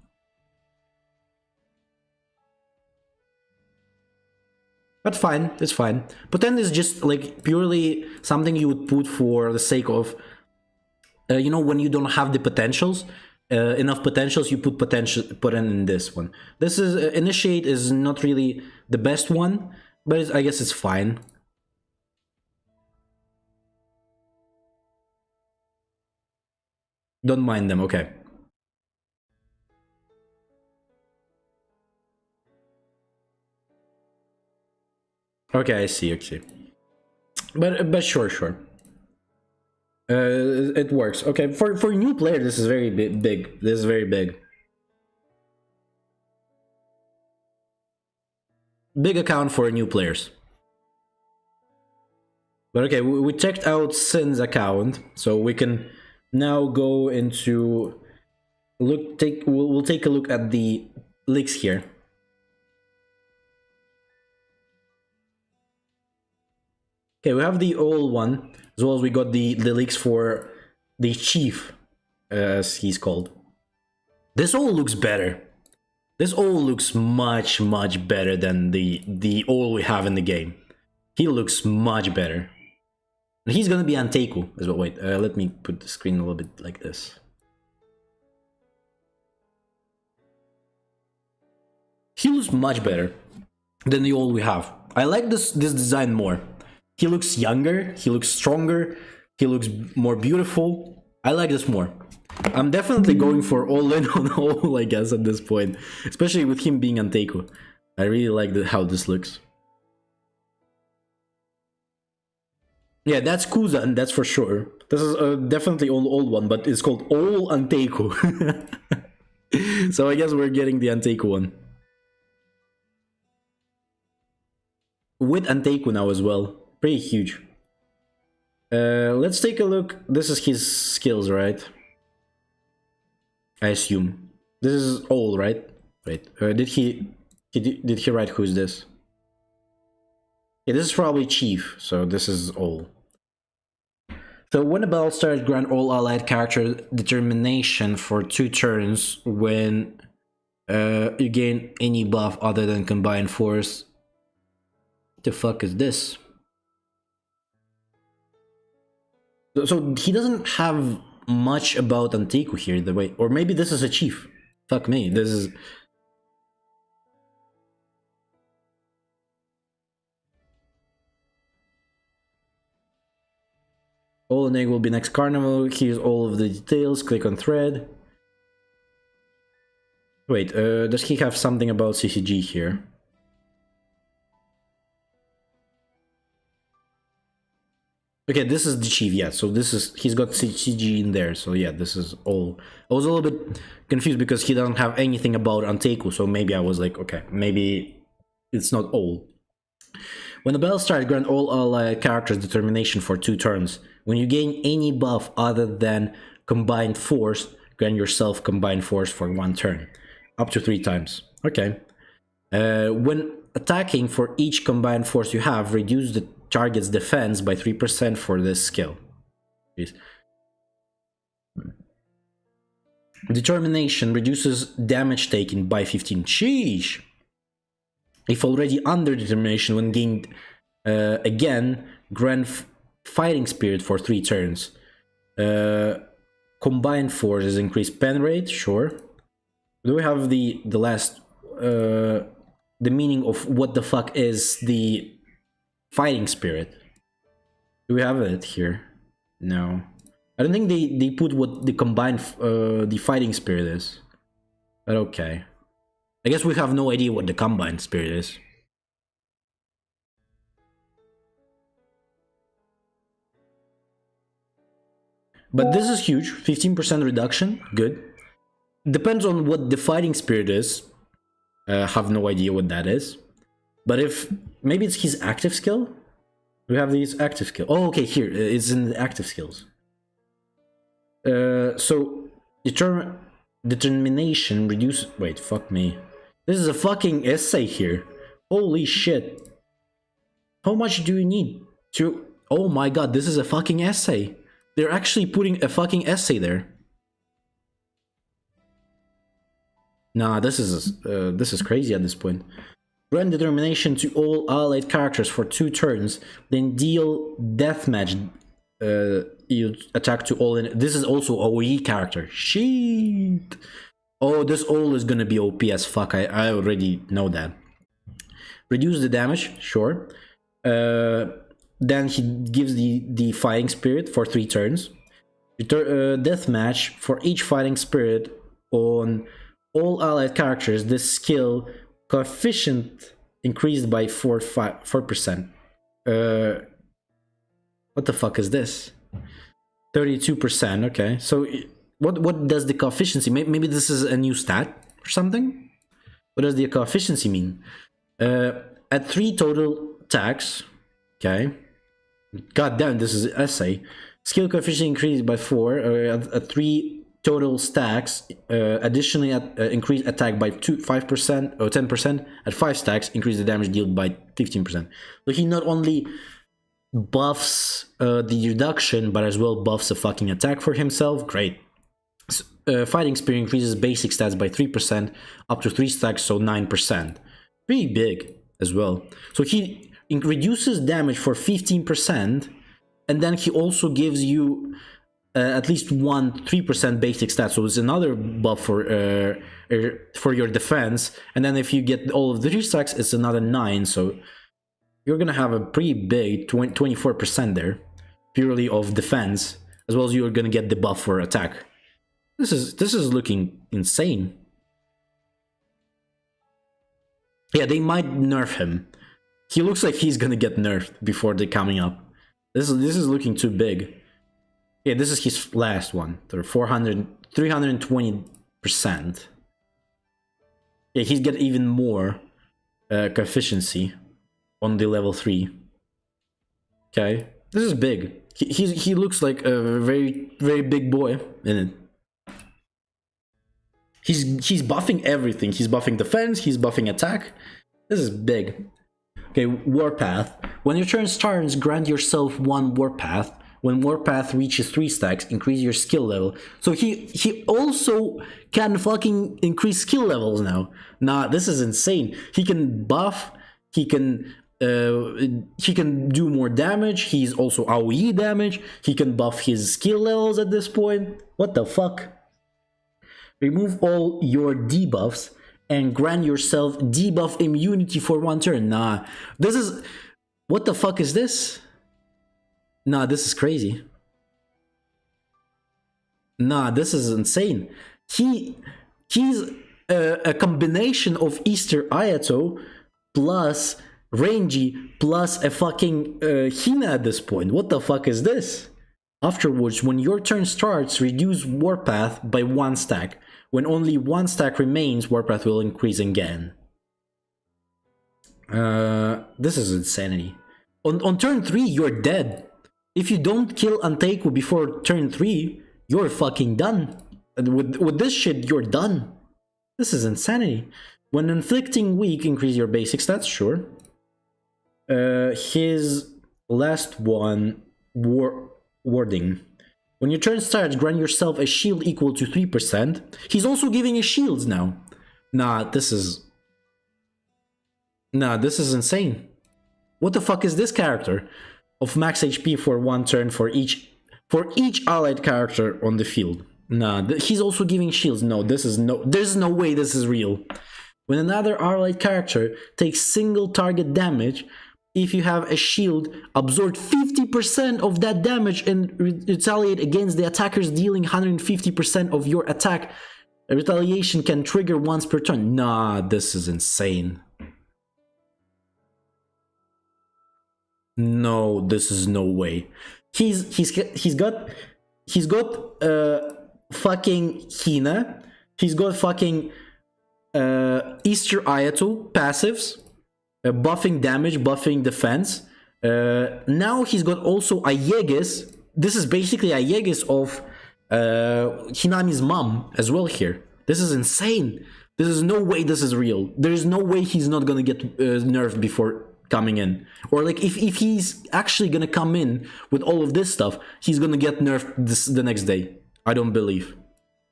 But fine, it's fine. Potent is just like purely something you would put for the sake of, you know, when you don't have the potentials, enough potentials, you put in this one. This is initiate is not really the best one, but I guess it's fine. Don't mind them, okay. Okay, I see. But sure. It works. Okay, for a new player, this is very big. This is very big. Big account for new players. But okay, we checked out Sin's account, so we can now go into we'll take a look at the leaks here. Okay, we have the old one, as well as we got the leaks for the chief, as he's called. This all looks better. This all looks much better than the all we have in the game. He looks much better. And he's gonna be Anteiku as well. Wait, let me put the screen a little bit like this. He looks much better than the all we have. I like this design more. He looks younger, he looks stronger, he looks more beautiful. I like this more. I'm definitely going for all in on all, I guess, at this point. Especially with him being Anteiku. I really like how this looks. Yeah, that's Kuza, and that's for sure. This is definitely an old one, but it's called All Anteiku. So I guess we're getting the Anteiku one. With Anteiku now as well. Pretty huge. Let's take a look. This is his skills, right? I assume. This is all, right? Wait, did he write who's this? Yeah, this is probably Chief, so this is all. So when a battle starts, grant all allied character determination for 2 turns when you gain any buff other than combined force. What the fuck is this? So he doesn't have much about Anteiku here, the way, or maybe this is a chief. Fuck me, this is. All Neg will be next carnival. Here's all of the details. Click on thread. Wait, does he have something about CCG here? Okay, this is the chief, yeah, so this is, he's got CG in there, so yeah, this is all. I was a little bit confused because he doesn't have anything about Anteiku, so maybe I was like, okay, maybe it's not all. When the battle starts, grant all allied characters determination for 2 turns. When you gain any buff other than combined force, grant yourself combined force for 1 turn. Up to 3 times. Okay. When attacking, for each combined force you have, reduce the target's defense by 3% for this skill. Jeez. Determination reduces damage taken by 15. Sheesh! If already under determination, when gained again, grant fighting spirit for 3 turns. Combined forces increase pen rate, sure. Do we have the last the meaning of what the fuck is the fighting spirit? Do we have it here? No. I don't think they put what the combined the fighting spirit is. But okay. I guess we have no idea what the combined spirit is. But this is huge. 15% reduction. Good. Depends on what the fighting spirit is. Have no idea what that is. But if maybe it's his active skill. We have these active skill. Oh, okay, here it's in the active skills. So determination reduce. Wait, fuck me. This is a fucking essay here. Holy shit! How much do you need to? Oh my god, this is a fucking essay. They're actually putting a fucking essay there. Nah, this is crazy at this point. Grant determination to all allied characters for 2 turns, then deal deathmatch. You attack to all in. This is also OE character. Shit. Oh, this all is gonna be OP as fuck. I already know that. Reduce the damage, sure. Then he gives the fighting spirit for 3 turns. Deathmatch for each fighting spirit on all allied characters. This skill coefficient increased by 4%. What the fuck is this? 32%. Okay, so what does the coefficient? Maybe this is a new stat or something. What does the coefficient mean? At 3 total attacks. Okay. God damn, this is an essay. Skill coefficient increased by 4. At 3 total stacks. Additionally, increase attack by 5% or 10%. At 5 stacks, increase the damage dealt by 15%. So he not only buffs the reduction, but as well buffs a fucking attack for himself. Great. Fighting Spirit increases basic stats by 3%, up to 3 stacks, so 9%. Pretty big as well. So he reduces damage for 15%, and then he also gives you at least 3% basic stat, so it's another buff for your defense. And then if you get all of the 3 stacks, it's another 9, so you're gonna have a pretty big 24% there, purely of defense, as well as you're gonna get the buff for attack. This is looking insane. Yeah, they might nerf him. He looks like he's gonna get nerfed before they're coming up. This is looking too big. Yeah, this is his last one. They're 320%. Yeah, he's got even more coefficiency on the level 3. Okay, this is big. He looks like a very, very big boy in it. He's buffing everything. He's buffing defense, he's buffing attack. This is big. Okay, Warpath. When your turn starts, grant yourself 1 Warpath. When Warpath reaches 3 stacks, increase your skill level. So he also can fucking increase skill levels now. Nah, this is insane. He can buff, he can do more damage. He's also AoE damage. He can buff his skill levels at this point. What the fuck? Remove all your debuffs and grant yourself debuff immunity for 1 turn. Nah, this is... What the fuck is this? Nah, this is crazy. Nah, this is insane. He's a combination of Easter Ayato plus Rangy plus a fucking Hina at this point. What the fuck is this? Afterwards, when your turn starts, reduce Warpath by 1 stack. When only 1 stack remains, Warpath will increase again. This is insanity. On turn 3, you're dead. If you don't kill Anteiku before turn 3, you're fucking done. With this shit, you're done. This is insanity. When inflicting weak, increase your basic stats, sure. His last one, warding. When your turn starts, grant yourself a shield equal to 3%. He's also giving you shields now. Nah, this is insane. What the fuck is this character? Of max HP for 1 turn for each allied character on the field. Nah, he's also giving shields. No, there's no way this is real. When another allied character takes single target damage, if you have a shield, absorb 50% of that damage and retaliate against the attackers, dealing 150% of your attack. A retaliation can trigger once per turn. Nah, this is insane. No, this is no way. He's got fucking Hina. He's got fucking Easter Ayato passives. Buffing damage, buffing defense. Now he's got also Aegis. This is basically Aegis of Hinami's mom as well here. This is insane. There's no way this is real. There's no way he's not gonna get nerfed before coming in. Or like if he's actually gonna come in with all of this stuff, he's gonna get nerfed the next day. I don't believe.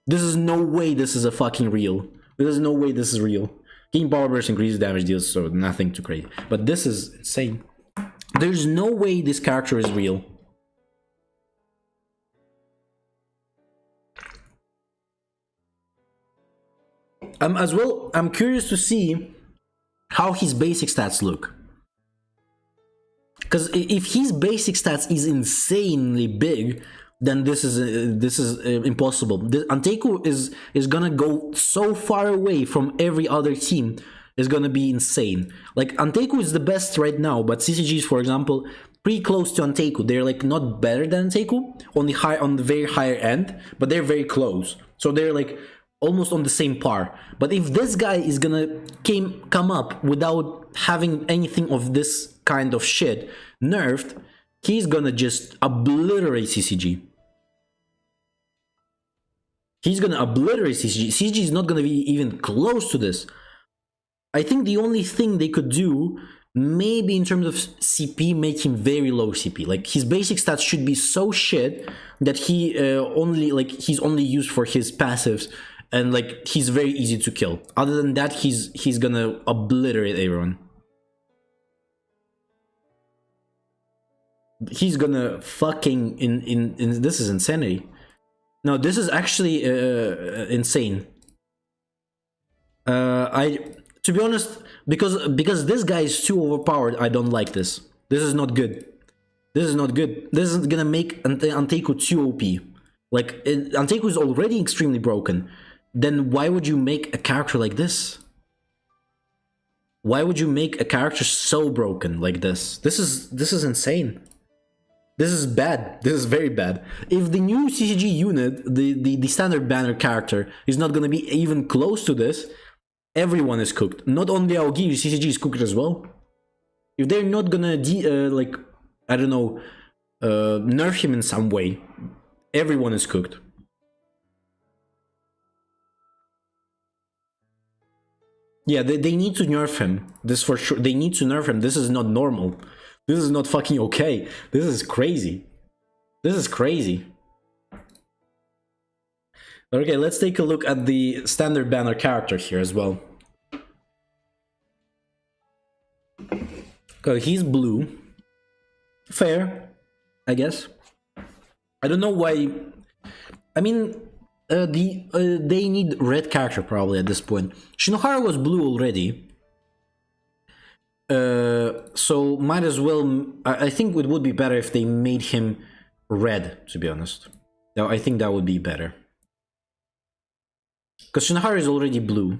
This is no way this is a fucking real. There's no way this is real. Gain power burst, increases damage deals, so nothing too crazy. But this is insane. There's no way this character is real. I'm curious to see how his basic stats look. Because if his basic stats is insanely big, then this is impossible. Anteiku is gonna go so far away from every other team. It's gonna be insane. Like Anteiku is the best right now, but CCGs, for example, pretty close to Anteiku. They're like not better than Anteiku, on the very higher end, but they're very close. So they're like almost on the same par. But if this guy is gonna come up without having anything of this kind of shit nerfed, he's gonna just obliterate CCG. He's gonna obliterate CCG. CCG is not gonna be even close to this. I think the only thing they could do maybe in terms of CP, make him very low CP. Like his basic stats should be so shit that he's only used for his passives, and like he's very easy to kill. Other than that, he's gonna obliterate everyone. He's gonna fucking in this is insanity. No, this is actually insane. To be honest, because this guy is too overpowered, I don't like this. This is not good. This is not good. This is gonna make Anteiku too OP. Like, Anteiku is already extremely broken. Then why would you make a character like this? Why would you make a character so broken like this? This is insane. This is bad. This is very bad. If the new CCG unit, the standard banner character, is not gonna be even close to this, everyone is cooked. Not only Aogi, CCG is cooked as well. If they're not gonna like, I don't know, nerf him in some way, everyone is cooked. Yeah, they need to nerf him. This for sure. They need to nerf him. This is not normal. This is not fucking okay. This is crazy. This is crazy. Okay, let's take a look at the standard banner character here as well. He's blue. Fair, I guess. I don't know why. I mean, they need red character probably at this point. Shinohara was blue already. So might as well. I think it would be better if they made him red, to be honest. Now I think that would be better. Because Shinohara is already blue,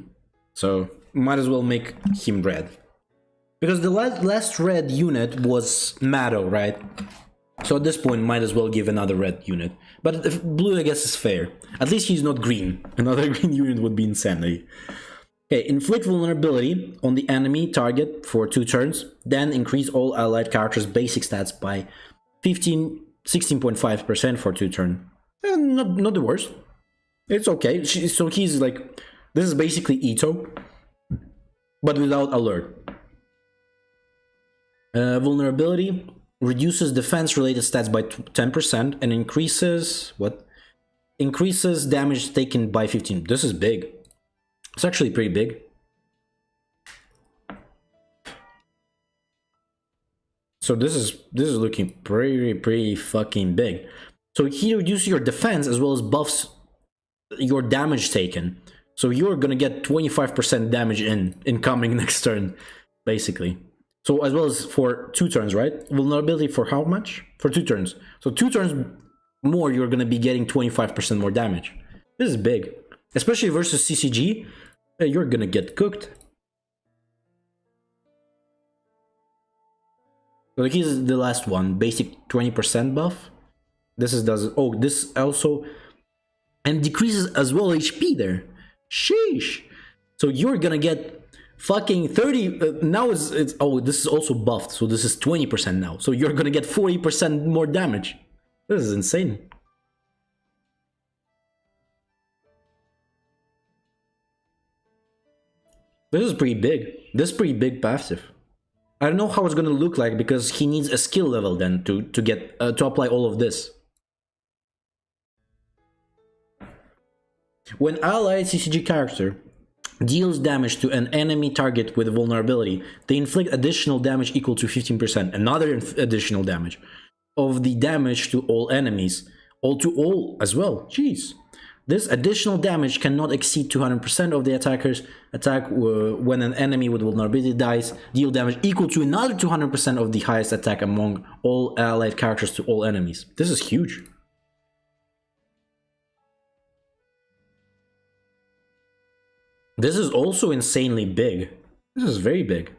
so might as well make him red. Because the last red unit was Mado, right? So at this point, might as well give another red unit. But if blue, I guess, is fair. At least he's not green. Another green unit would be insanity. Okay, inflict vulnerability on the enemy target for 2 turns, then increase all allied characters' basic stats by 16.5% for 2 turns. Not the worst. It's okay. So he's like, this is basically Ito, but without alert. Vulnerability reduces defense-related stats by 10% and increases increases damage taken by 15. This is big. It's actually pretty big. So this is looking pretty fucking big. So he reduces your defense as well as buffs your damage taken. So you're gonna get 25% damage incoming next turn, basically. So as well as for 2 turns, right? Vulnerability for how much? For 2 turns. So 2 turns more, you're gonna be getting 25% more damage. This is big, especially versus CCG. You're gonna get cooked. So here's the last one, basic 20% buff. This also and decreases as well HP there. Sheesh. So you're gonna get fucking 30 now it's this is also buffed, so this is 20% now. So you're gonna get 40% more damage. This is insane. This is pretty big. This is pretty big passive. I don't know how it's gonna look like because he needs a skill level then to get to apply all of this. When allied CCG character deals damage to an enemy target with a vulnerability, they inflict additional damage equal to 15%, another additional damage of the damage to all enemies, all as well. Jeez. This additional damage cannot exceed 200% of the attacker's attack when an enemy with vulnerability dies. Deal damage equal to another 200% of the highest attack among all allied characters to all enemies. This is huge. This is also insanely big. This is very big.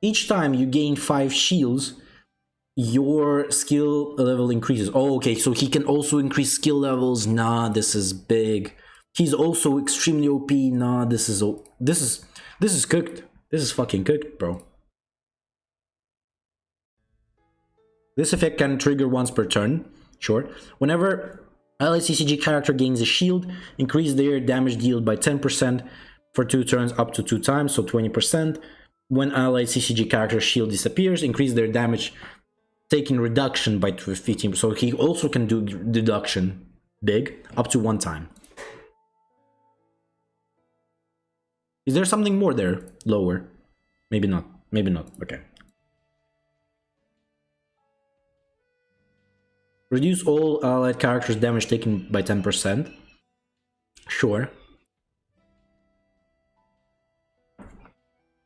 Each time you gain 5 shields, your skill level increases. Oh, okay, so he can also increase skill levels. Nah, this is big. He's also extremely OP. Nah, this is cooked. This is fucking cooked, bro. This effect can trigger once per turn. Sure. Whenever allied CCG character gains a shield, increase their damage dealt by 10%. for 2 turns up to 2 times, so 20%. When allied CCG character shield disappears, increase their damage taking reduction by 15%. So he also can do deduction big up to 1 time. Is there something more there? Lower? Maybe not. Maybe not. Okay. Reduce all allied characters' damage taken by 10%. Sure.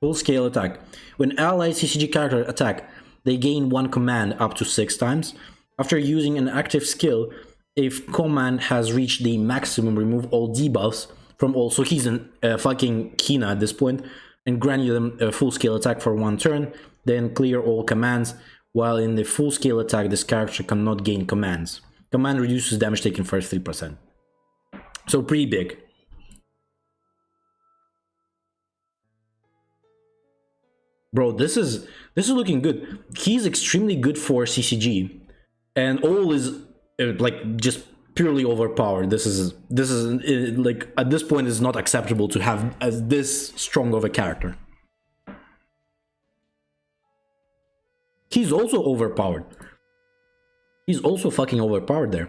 Full scale attack. When allied CCG character attack, they gain 1 command up to 6 times. After using an active skill, if command has reached the maximum, remove all debuffs from all. So he's in fucking Hina at this point, and grant you them a full scale attack for 1 turn. Then clear all commands. While in the full scale attack, this character cannot gain commands. Command reduces damage taken for 3%. So pretty big. Bro, this is looking good. He's extremely good for CCG, and all is like just purely overpowered. This is like at this point it's not acceptable to have as this strong of a character. He's also overpowered. He's also fucking overpowered there.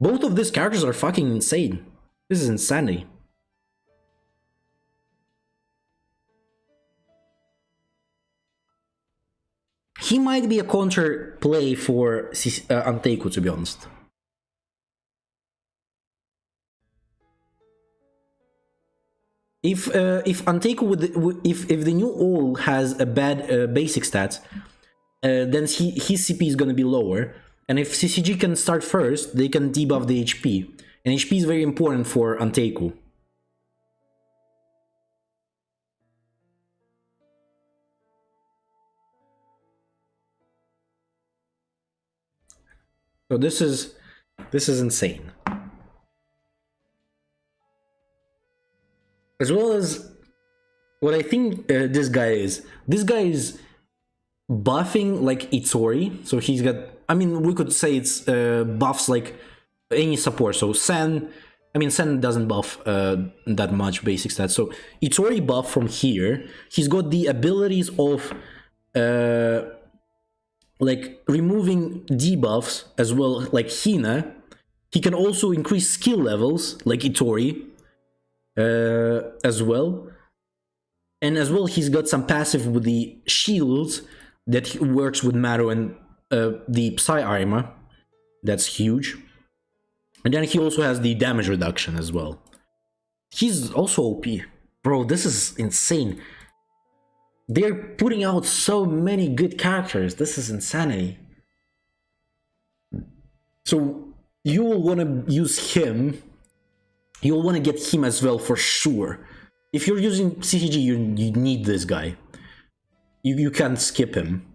Both of these characters are fucking insane. This is insanity. He might be a counter play for Anteiku, to be honest. If Anteiku if the new all has a bad basic stats, then his CP is gonna be lower. And if CCG can start first, they can debuff the HP, and HP is very important for Anteiku. So this is insane. As well as what I think this guy is buffing like Ittori. So he's got, I mean, we could say it's buffs like any support. So Sen, I mean, Sen doesn't buff that much basic stats. So Ittori buff from here. He's got the abilities of like removing debuffs as well, like Hina. He can also increase skill levels like Ittori as well. And as well, he's got some passive with the shields that works with Maru and the Psy Armor. That's huge. And then he also has the damage reduction as well. He's also OP. Bro, this is insane. They're putting out so many good characters. This is insanity. So you will want to use him. You'll want to get him as well for sure. If you're using CCG, you need this guy. You can't skip him.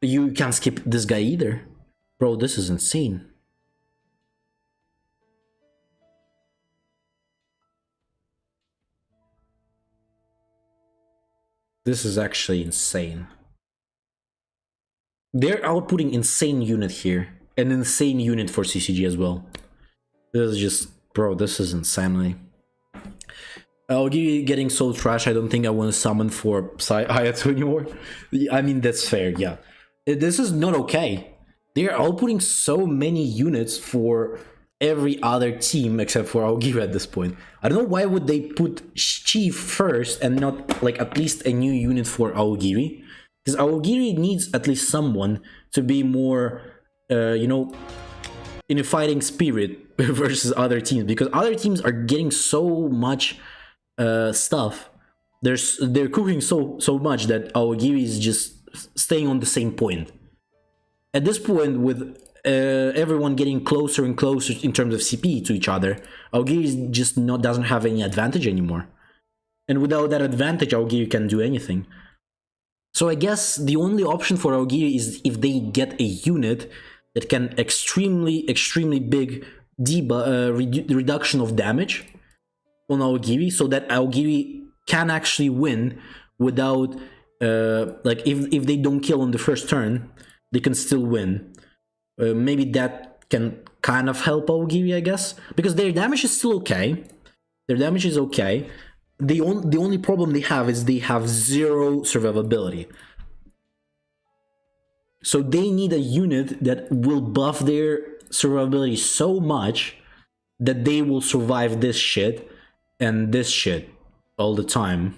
You can't skip this guy either. Bro, this is insane. This is actually insane. They're outputting insane unit here. An insane unit for CCG as well. This is just, bro, this is insanity. Aogiri getting so trash, I don't think I want to summon for Hayato anymore. I mean, that's fair, yeah. This is not okay. They're outputting so many units for every other team except for Aogiri at this point. I don't know why would they put Chief first and not like at least a new unit for Aogiri. Because Aogiri needs at least someone to be more, you know, in a fighting spirit versus other teams. Because other teams are getting so much stuff. They're cooking so much that Aogiri is just staying on the same point. At this point, with everyone getting closer and closer in terms of CP to each other, Aogiri just doesn't have any advantage anymore. And without that advantage, Aogiri can do anything. So I guess the only option for Aogiri is if they get a unit that can extremely big reduction of damage on Aogiri, so that Aogiri can actually win without like if they don't kill on the first turn, they can still win. Maybe that can kind of help Aogiri, I guess, because their damage is still okay. Their damage is okay. The only problem they have is they have 0 survivability. So they need a unit that will buff their survivability so much that they will survive this shit and this shit all the time.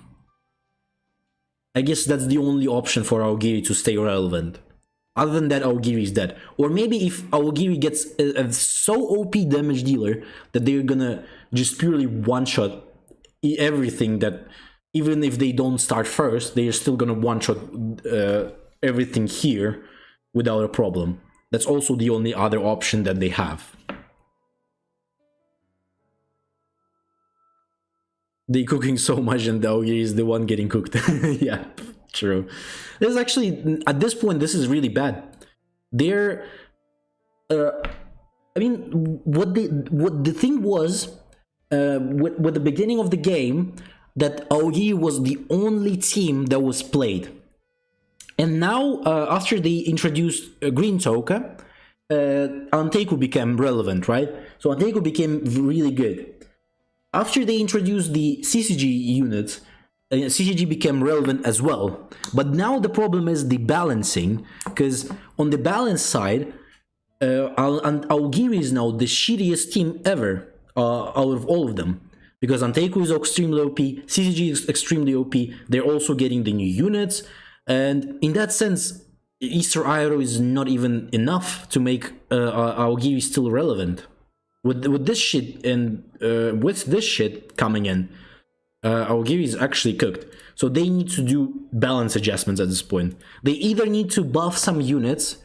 I guess that's the only option for Aogiri to stay relevant. Other than that, Aogiri is dead. Or maybe if Aogiri gets a so OP damage dealer that they're gonna just purely one-shot everything, that even if they don't start first, they're still gonna one-shot everything here without a problem. That's also the only other option that they have. They cooking so much and the Aogiri is the one getting cooked. Yeah, true. This is actually, at this point, this is really bad. They're I mean, what the thing was with the beginning of the game, that Aogiri was the only team that was played. And now, after they introduced Green Toka, Anteku became relevant, right? So Anteku became really good. After they introduced the CCG units, CCG became relevant as well. But now the problem is the balancing, because on the balance side, Aogiri is now the shittiest team ever out of all of them. Because Anteku is extremely OP, CCG is extremely OP, they're also getting the new units, and in that sense, Easter Iroh is not even enough to make Aogiri still relevant. With this shit and with this shit coming in, Aogiri is actually cooked. So they need to do balance adjustments at this point. They either need to buff some units,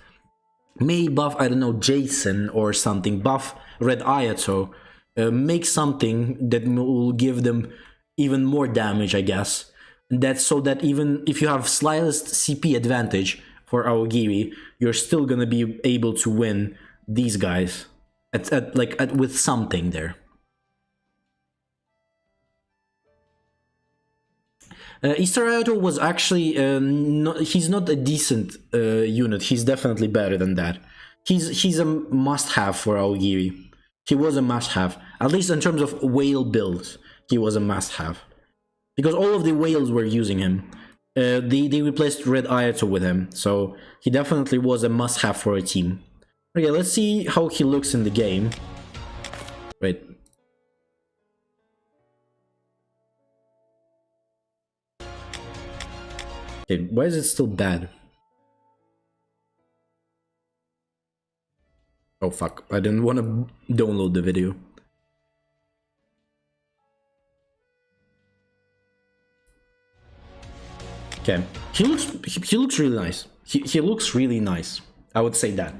may buff, I don't know, Jason or something, buff Red Ayato, make something that will give them even more damage, I guess. That's so that even if you have slightest CP advantage for Aogiri, you're still gonna be able to win these guys with something there. Easter Ayato was actually he's not a decent unit. He's definitely better than that. He's a must-have for Aogiri. He was a must-have, at least in terms of whale builds. He was a must-have because all of the whales were using him. They replaced Red Ayato with him, so he definitely was a must-have for a team. Okay, let's see how he looks in the game. Wait. Okay, why is it still bad? Oh fuck, I didn't want to download the video. Okay, he looks really nice. He looks really nice. I would say that.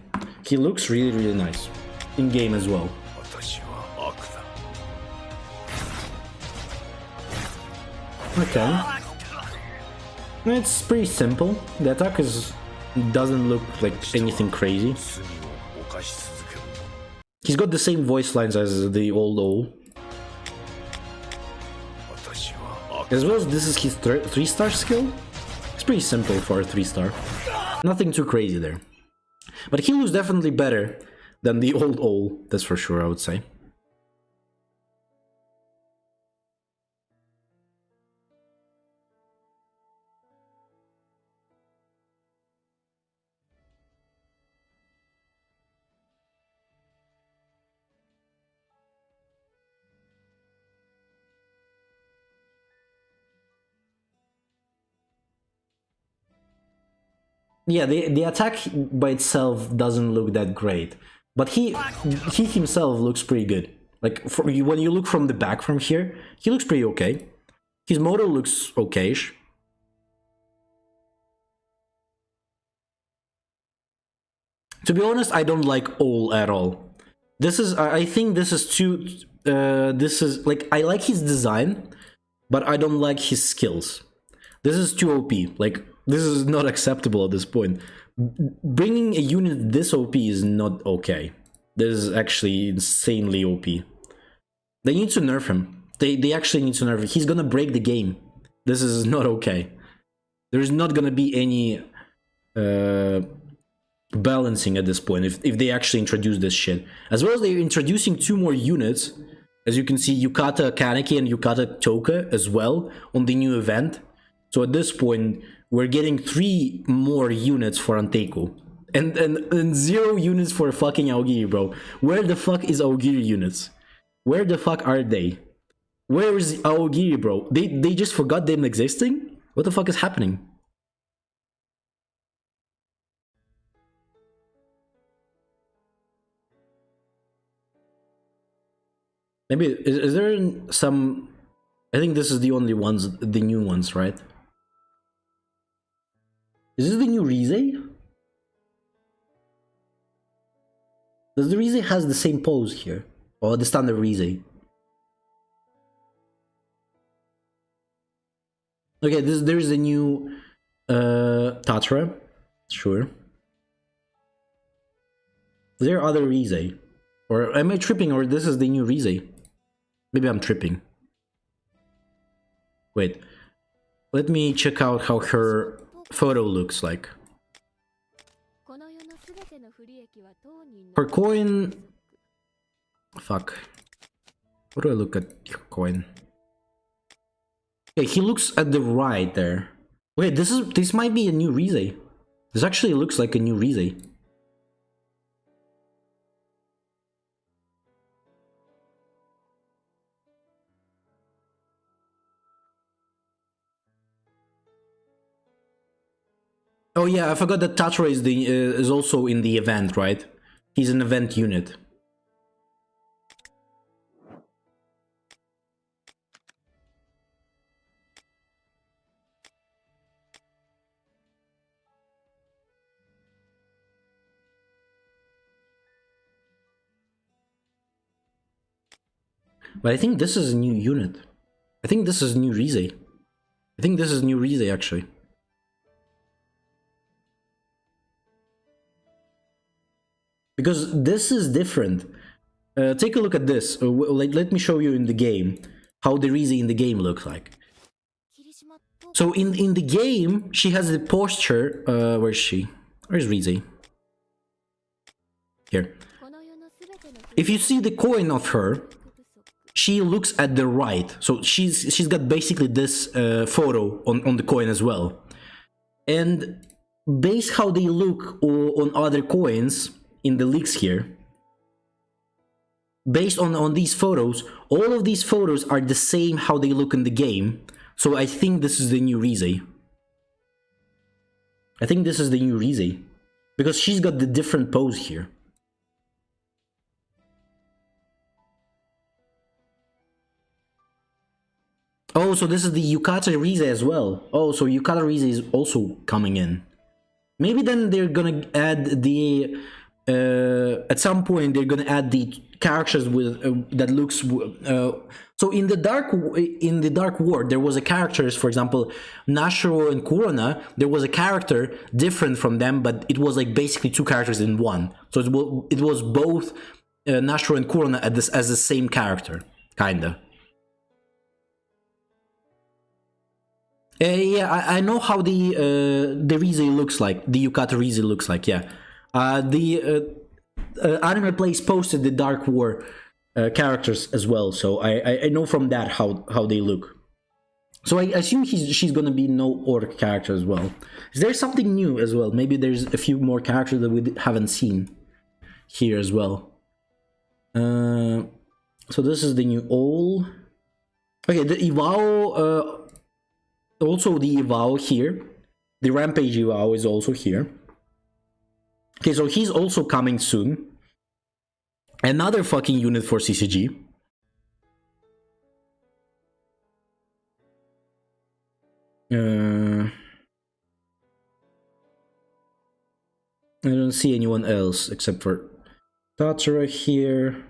He looks really nice. In game as well. Okay. It's pretty simple. The attack doesn't look like anything crazy. He's got the same voice lines as the old. As well as this is his 3-star skill. It's pretty simple for a 3-star. Nothing too crazy there. But he looks definitely better than the old, that's for sure, I would say. Yeah, the attack by itself doesn't look that great, but he himself looks pretty good. Like when you look from the back from here, he looks pretty okay. His motor looks okayish. To be honest, I don't like Ol at all. I think this is too. This is like, I like his design, but I don't like his skills. This is too OP. Like, this is not acceptable at this point. Bringing a unit this OP is not okay. This is actually insanely OP. They need to nerf him. They actually need to nerf him. He's gonna break the game. This is not okay. There's not gonna be any balancing at this point if they actually introduce this shit. As well as they're introducing 2 more units. As you can see, Yukata Kaneki and Yukata Toka as well on the new event. So at this point, we're getting 3 more units for Anteiku. And 0 units for fucking Aogiri, bro. Where the fuck is Aogiri units? Where the fuck are they? Where is Aogiri, bro? They just forgot them existing? What the fuck is happening? Maybe, is there some... I think this is the only ones, the new ones, right? Is this the new Rize? Does the Rize has the same pose here? Or the standard Rize? Okay, there's a new Tatra. Sure. Is there other Rize? Or am I tripping, or this is the new Rize? Maybe I'm tripping. Wait. Let me check out how her photo looks like. Her coin... Fuck. How do I look at her coin? Okay, he looks at the right there. Wait, this might be a new Rize. This actually looks like a new Rize. Oh yeah, I forgot that Tatra is also in the event, right? He's an event unit. But I think this is a new unit. I think this is new Rize. I think this is new Rize actually. Because this is different. Take a look at this. Let me show you in the game how the Rize in the game looks like. So in the game, she has the posture. Where's she? Where's Rize? Here. If you see the coin of her, she looks at the right. So she's got basically this photo on the coin as well. And based how they look on other coins in the leaks here, based on these photos, all of these photos are the same how they look in the game. So I think this is the new Rize. I think this is the new Rize. Because she's got the different pose here. Oh, so this is the Yukata Rize as well. Oh, so Yukata Rize is also coming in. Maybe then they're gonna add the... at some point they're gonna add the characters with that looks so in the dark war there was a characters, for example Nashiro and Kurona, there was a character different from them, but it was like basically 2 characters in one. So it was both Nashiro and Kurona as the same character, kinda. Yeah, I know how the Rize looks like, the Yukata Rize looks like, yeah. Anime Place posted the Dark War characters as well, so I know from that how they look. So I assume she's gonna be no orc character as well. Is there something new as well? Maybe there's a few more characters that we haven't seen here as well. So this is the new all. Okay, the Iwao, also the Iwao here. The Rampage Iwao is also here. Okay, so he's also coming soon. Another fucking unit for CCG. I don't see anyone else except for Tatsura here.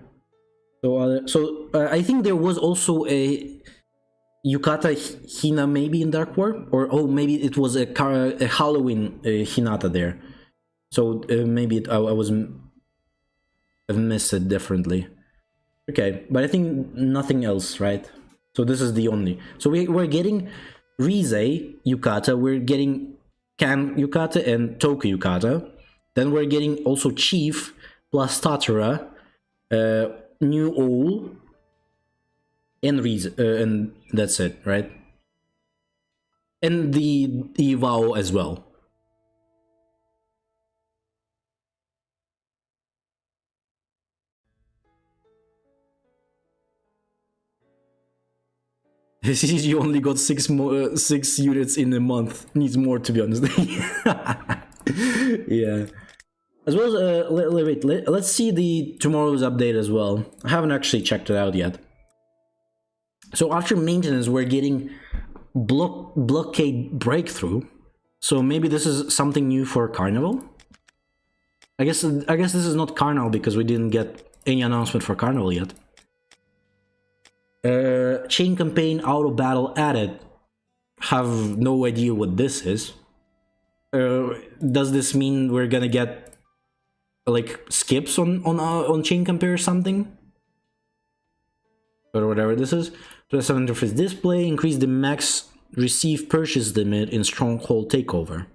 So I think there was also a Yukata Hina maybe in Dark War, or oh, maybe it was a Halloween Hinata there. So maybe I've missed it differently. Okay, but I think nothing else, right? So this is the only. So we're getting Rize Yukata, we're getting Kan Yukata and Toku Yukata. Then we're getting also Chief plus Tatara, new Owl, and and that's it, right? And the Vow as well. You only got six units in a month. Needs more, to be honest. Yeah. As well as let's see the tomorrow's update as well. I haven't actually checked it out yet. So after maintenance, we're getting blockade breakthrough. So maybe this is something new for Carnival. I guess this is not Carnival because we didn't get any announcement for Carnival yet. Chain campaign auto battle added. Have no idea what this is. Does this mean we're gonna get like skips on chain compare or something? Or whatever this is. Press interface display, increase the max receive purchase limit in Stronghold Takeover.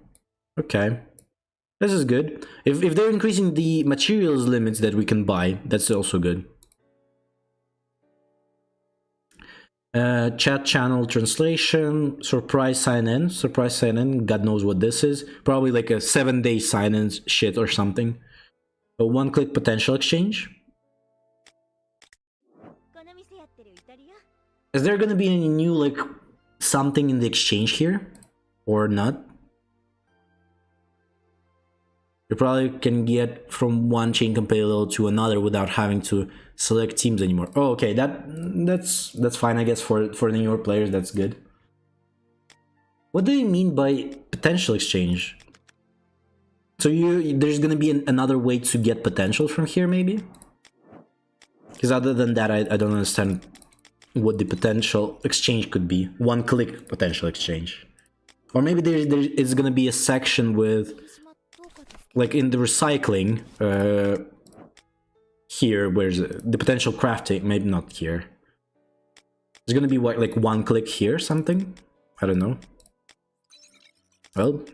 Okay. This is good. If they're increasing the materials limits that we can buy, that's also good. Chat channel translation, surprise sign-in. Surprise sign-in, God knows what this is. Probably like a 7-day sign-in shit or something. A one-click potential exchange. Is there gonna be any new, like, something in the exchange here? Or not? You probably can get from one chain compare to another without having to select teams anymore. Oh, okay, that's fine, I guess, for the newer players, that's good. What do you mean by potential exchange? So there's gonna be another way to get potential from here, maybe? Because other than that, I don't understand what the potential exchange could be. One-click potential exchange. Or maybe there is gonna be a section with, like in the recycling, here, where's the potential crafting? Maybe not here. There's gonna be what, like one click here, something? I don't know. Well,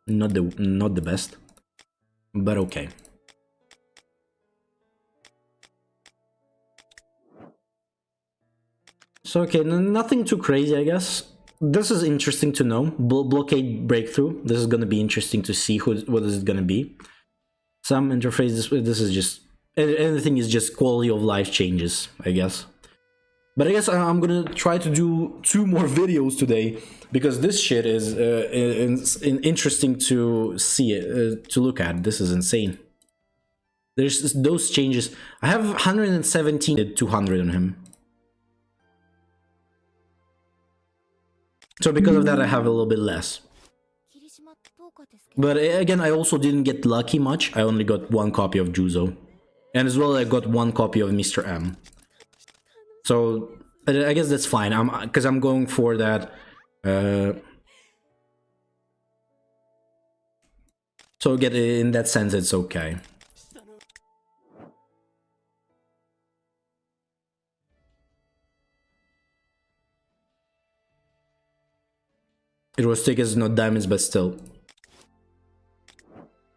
not the best, but okay. So okay, nothing too crazy, I guess. This is interesting to know. Blockade breakthrough. This is gonna be interesting to see what is it gonna be. Some interface. This is just anything is just quality of life changes, I guess. But I guess I'm gonna try to do 2 more videos today because this shit is interesting to see it, to look at. This is insane. There's those changes. I have 117 200 on him. So because of that, I have a little bit less. But again, I also didn't get lucky much. I only got 1 copy of Juzo. And as well, I got 1 copy of Mr. M. So I guess that's fine. Because I'm going for that. So get in that sense, it's okay. It was tickets, not diamonds, but still.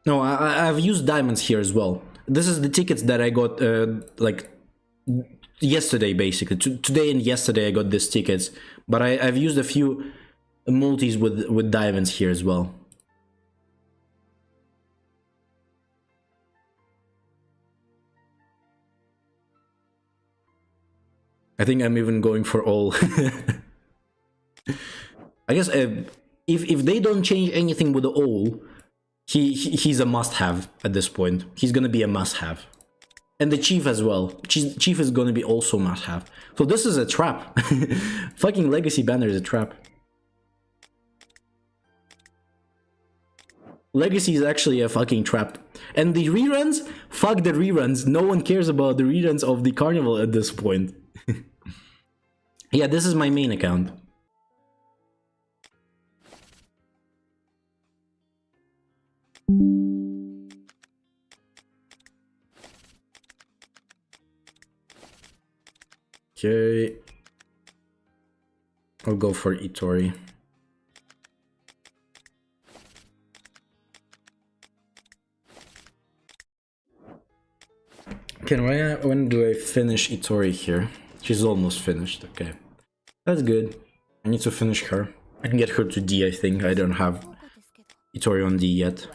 No, I've used diamonds here as well. This is the tickets that I got, like, yesterday, basically. Today and yesterday I got these tickets. But I've used a few multis with diamonds here as well. I think I'm even going for all. I guess if they don't change anything with the all, he's a must-have at this point. He's gonna be a must-have. And the Chief as well. Chief is gonna be also must-have. So this is a trap. Fucking Legacy Banner is a trap. Legacy is actually a fucking trap. And the reruns? Fuck the reruns. No one cares about the reruns of the Carnival at this point. Yeah, this is my main account. Okay. I'll go for Itori. Okay, when do I finish Itori here? She's almost finished, okay. That's good. I need to finish her. I can get her to D, I think. I don't have Itori on D yet.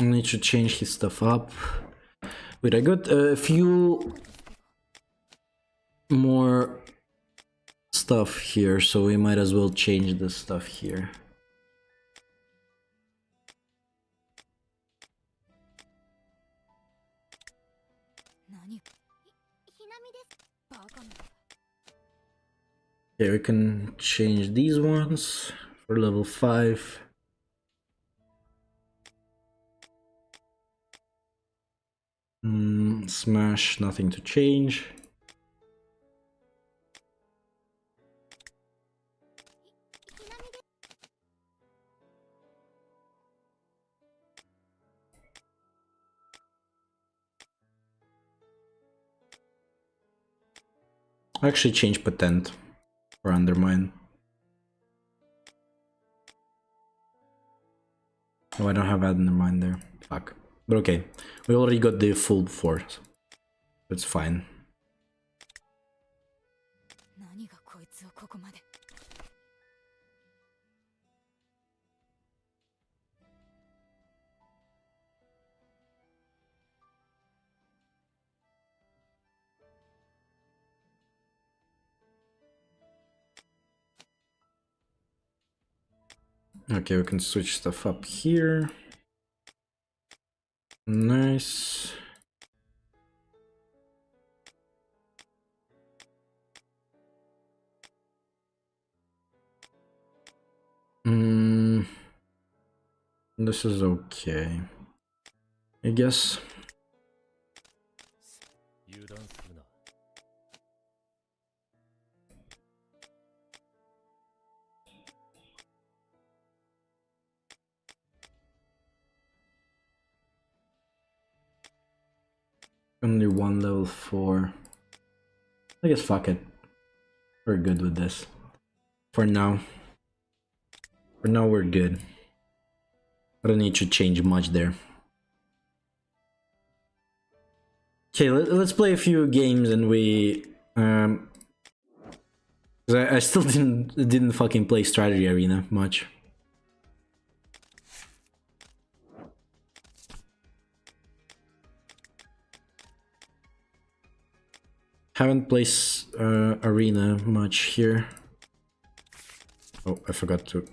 I need to change his stuff up. Wait, I got a few more stuff here, so we might as well change the stuff here. Okay, we can change these ones for level 5. Smash, nothing to change. I actually change patent for undermine. Oh, I don't have undermine there. Fuck. But okay, we already got the full 4, so it's fine. Okay, we can switch stuff up here. Nice. This is okay, I guess. Only one level 4. I guess fuck it. We're good with this. For now. For now we're good. I don't need to change much there. Okay, let's play a few games and we... I still didn't fucking play Strategy Arena much. Haven't played Arena much here. Oh, I forgot to.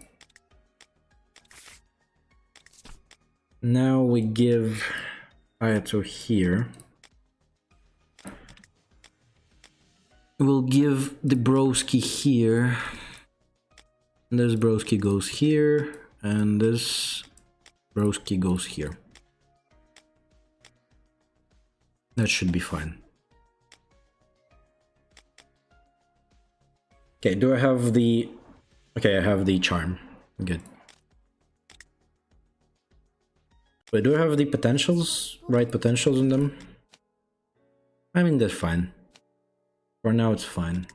Now we give Ayato here. We'll give the Broski here. And this Broski goes here. And this Broski goes here. That should be fine. Okay, do I have the... Okay, I have the charm. Good. Wait, do I have the potentials? Right potentials in them? I mean, that's fine. For now, it's fine.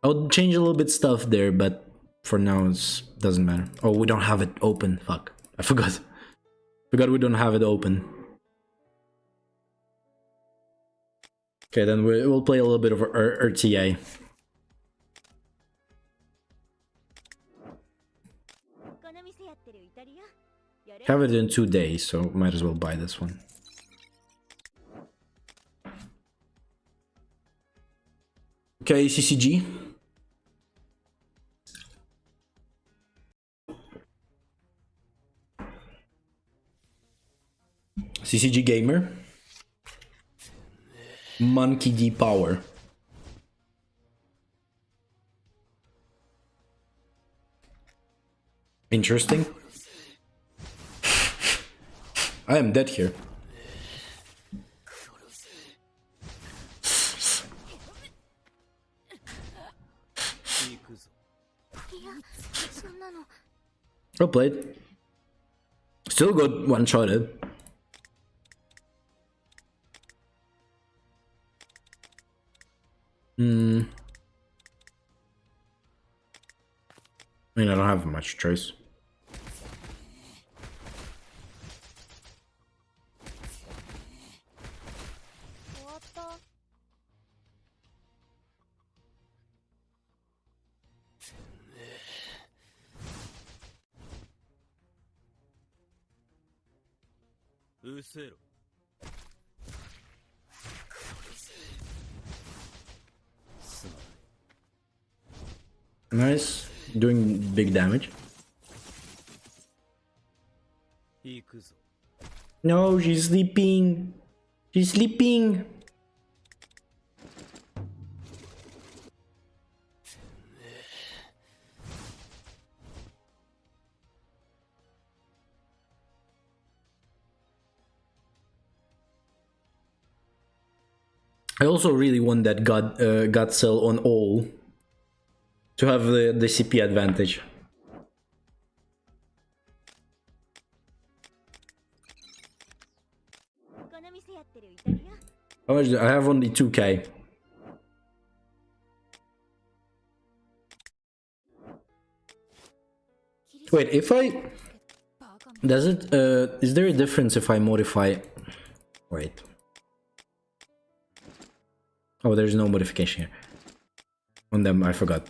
I'll change a little bit stuff there, but for now, it doesn't matter. Oh, we don't have it open. Fuck. I forgot. Forgot we don't have it open. Okay, then we'll play a little bit of RTA. Have it in 2 days, so might as well buy this one. Okay, CCG. CCG Gamer. Monkey D Power. Interesting. I am dead here. Well played. Still got one-shotted. I mean, I don't have much choice. Nice. Doing big damage. No, she's sleeping. She's sleeping. I also really want that God cell on all to have the CP advantage. How much I have only 2k. Wait, if I does it is there a difference if I modify? Wait. Oh, there's no modification here. On them, I forgot.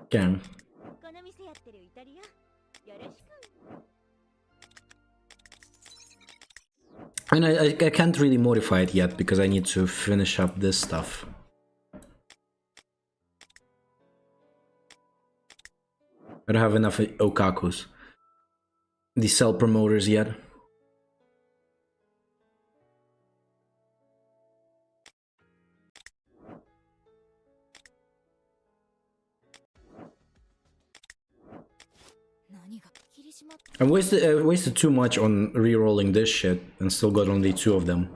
Can. And I can't really modify it yet because I need to finish up this stuff. I don't have enough Okakus. The cell promoters yet. I wasted too much on re-rolling this shit and still got only 2 of them.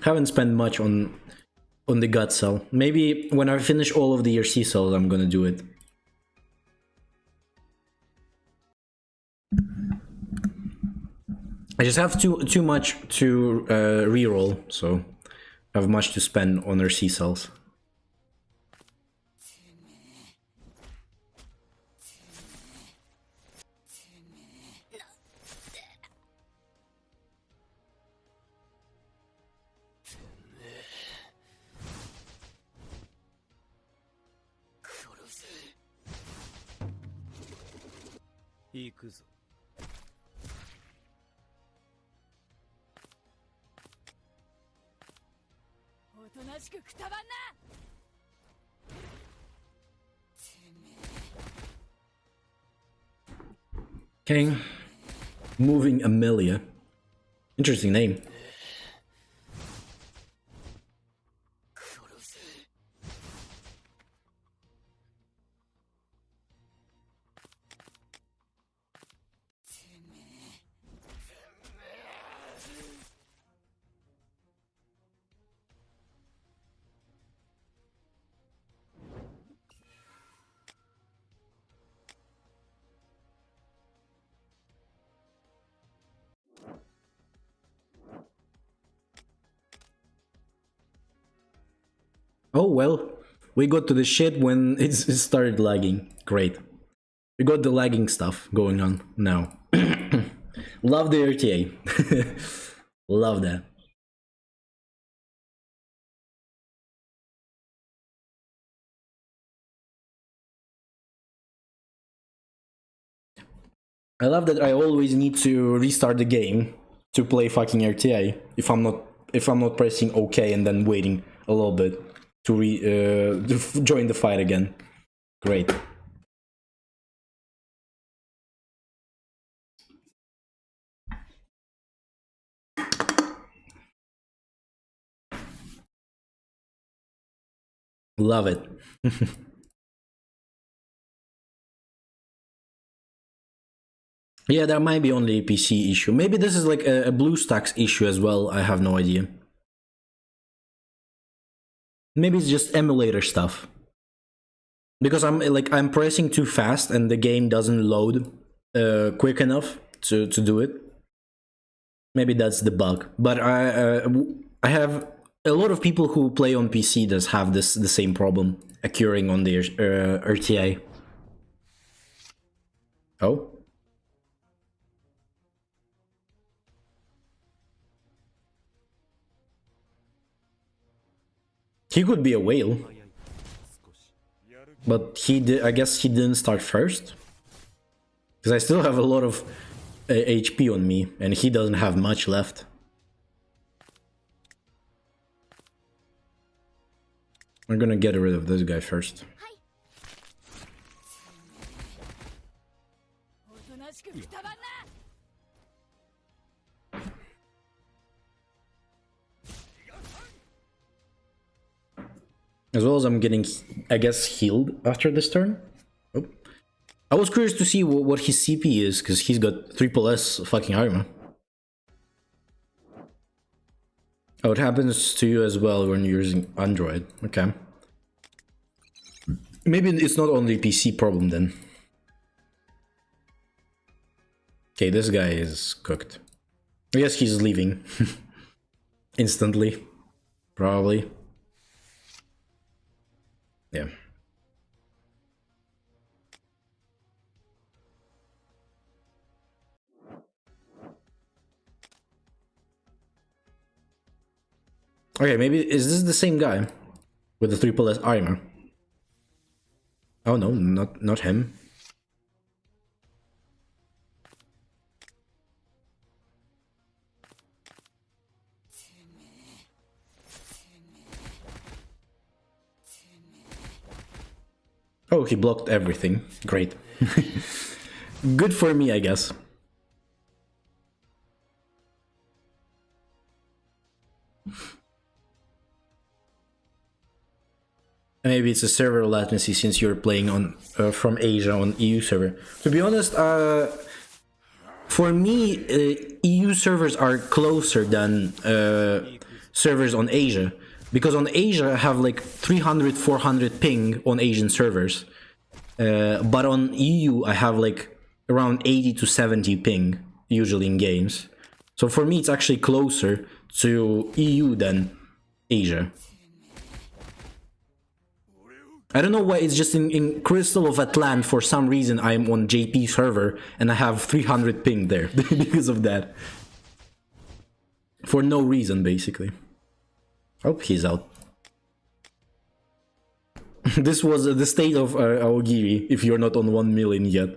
Haven't spent much on the gut cell. Maybe when I finish all of the ERC cells, I'm gonna do it. I just have too much to reroll, so I have much to spend on RC cells. Okay. Moving Amelia. Interesting name. Oh well, we got to the shit when it started lagging. Great. We got the lagging stuff going on now. Love the RTA. Love that. I love that I always need to restart the game to play fucking RTA if I'm not pressing OK and then waiting a little bit to join the fight again. Great. Love it. Yeah, there might be only a PC issue. Maybe this is like a BlueStacks issue as well. I have no idea. Maybe it's just emulator stuff. Because I'm pressing too fast and the game doesn't load quick enough to do it. Maybe that's the bug. But I have a lot of people who play on PC that have the same problem occurring on their RTA. Oh. He could be a whale. But I guess he didn't start first. Because I still have a lot of HP on me, and he doesn't have much left. I'm gonna get rid of this guy first. As well as I'm getting, I guess, healed after this turn. Oh. I was curious to see what his CP is, because he's got triple S fucking armor. Oh, it happens to you as well when you're using Android. Okay. Maybe it's not only a PC problem then. Okay, this guy is cooked. I guess he's leaving. Instantly. Probably. Yeah. Okay, maybe is this the same guy with the triple S armor? Oh no, not him. Oh, he blocked everything. Great. Good for me, I guess. Maybe it's a server latency since you're playing on from Asia on EU server. To be honest, for me, EU servers are closer than servers on Asia. Because on Asia, I have like 300, 400 ping on Asian servers. But on EU, I have like around 80 to 70 ping, usually in games. So for me, it's actually closer to EU than Asia. I don't know why it's just in Crystal of Atlant, for some reason I'm on JP server and I have 300 ping there because of that. For no reason, basically. Oh, he's out. This was the state of Aogiri, if you're not on 1 million yet.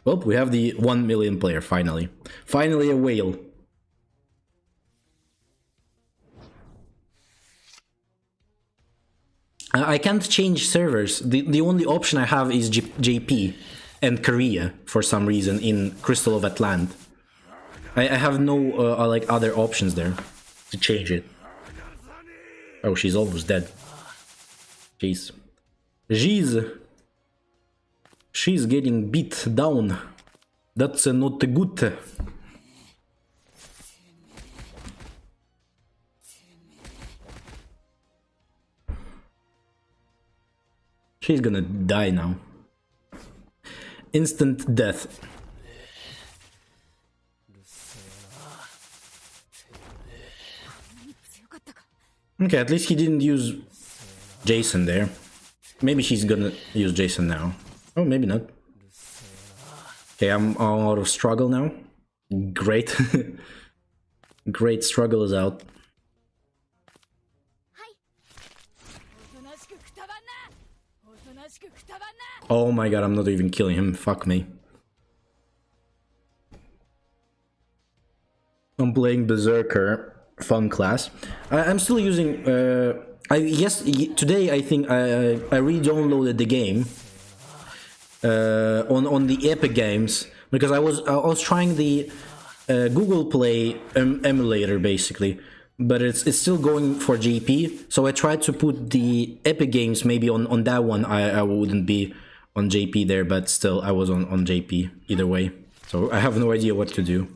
Well, we have the 1 million player, finally. Finally a whale. I can't change servers. The only option I have is JP and Korea, for some reason, in Crystal of Atlant. I have no like other options there to change it. Oh, she's almost dead. Jeez. She's getting beat down. That's not good. She's gonna die now. Instant death. Okay, at least he didn't use Jason there. Maybe he's gonna use Jason now. Oh, maybe not. Okay, I'm out of struggle now. Great. Great, struggle is out. Oh my god, I'm not even killing him. Fuck me. I'm playing Berserker. Fun class. I'm still using today I think I re-downloaded the game on the Epic Games because I was trying the Google Play emulator basically, but it's still going for JP. So I tried to put the Epic Games maybe on that one. I wouldn't be on JP there, but still I was on JP either way. So I have no idea what to do.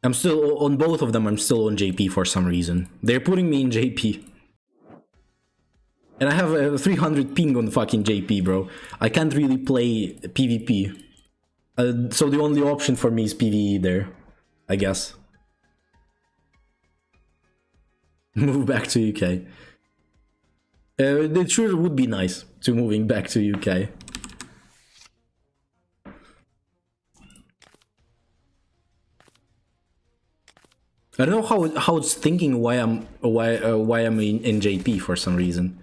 I'm still on both of them. I'm still on JP for some reason. They're putting me in JP. And I have a 300 ping on fucking JP, bro. I can't really play PvP. So the only option for me is PvE there, I guess. Move back to UK. It sure would be nice to moving back to UK. I don't know how it's thinking why I'm in JP for some reason.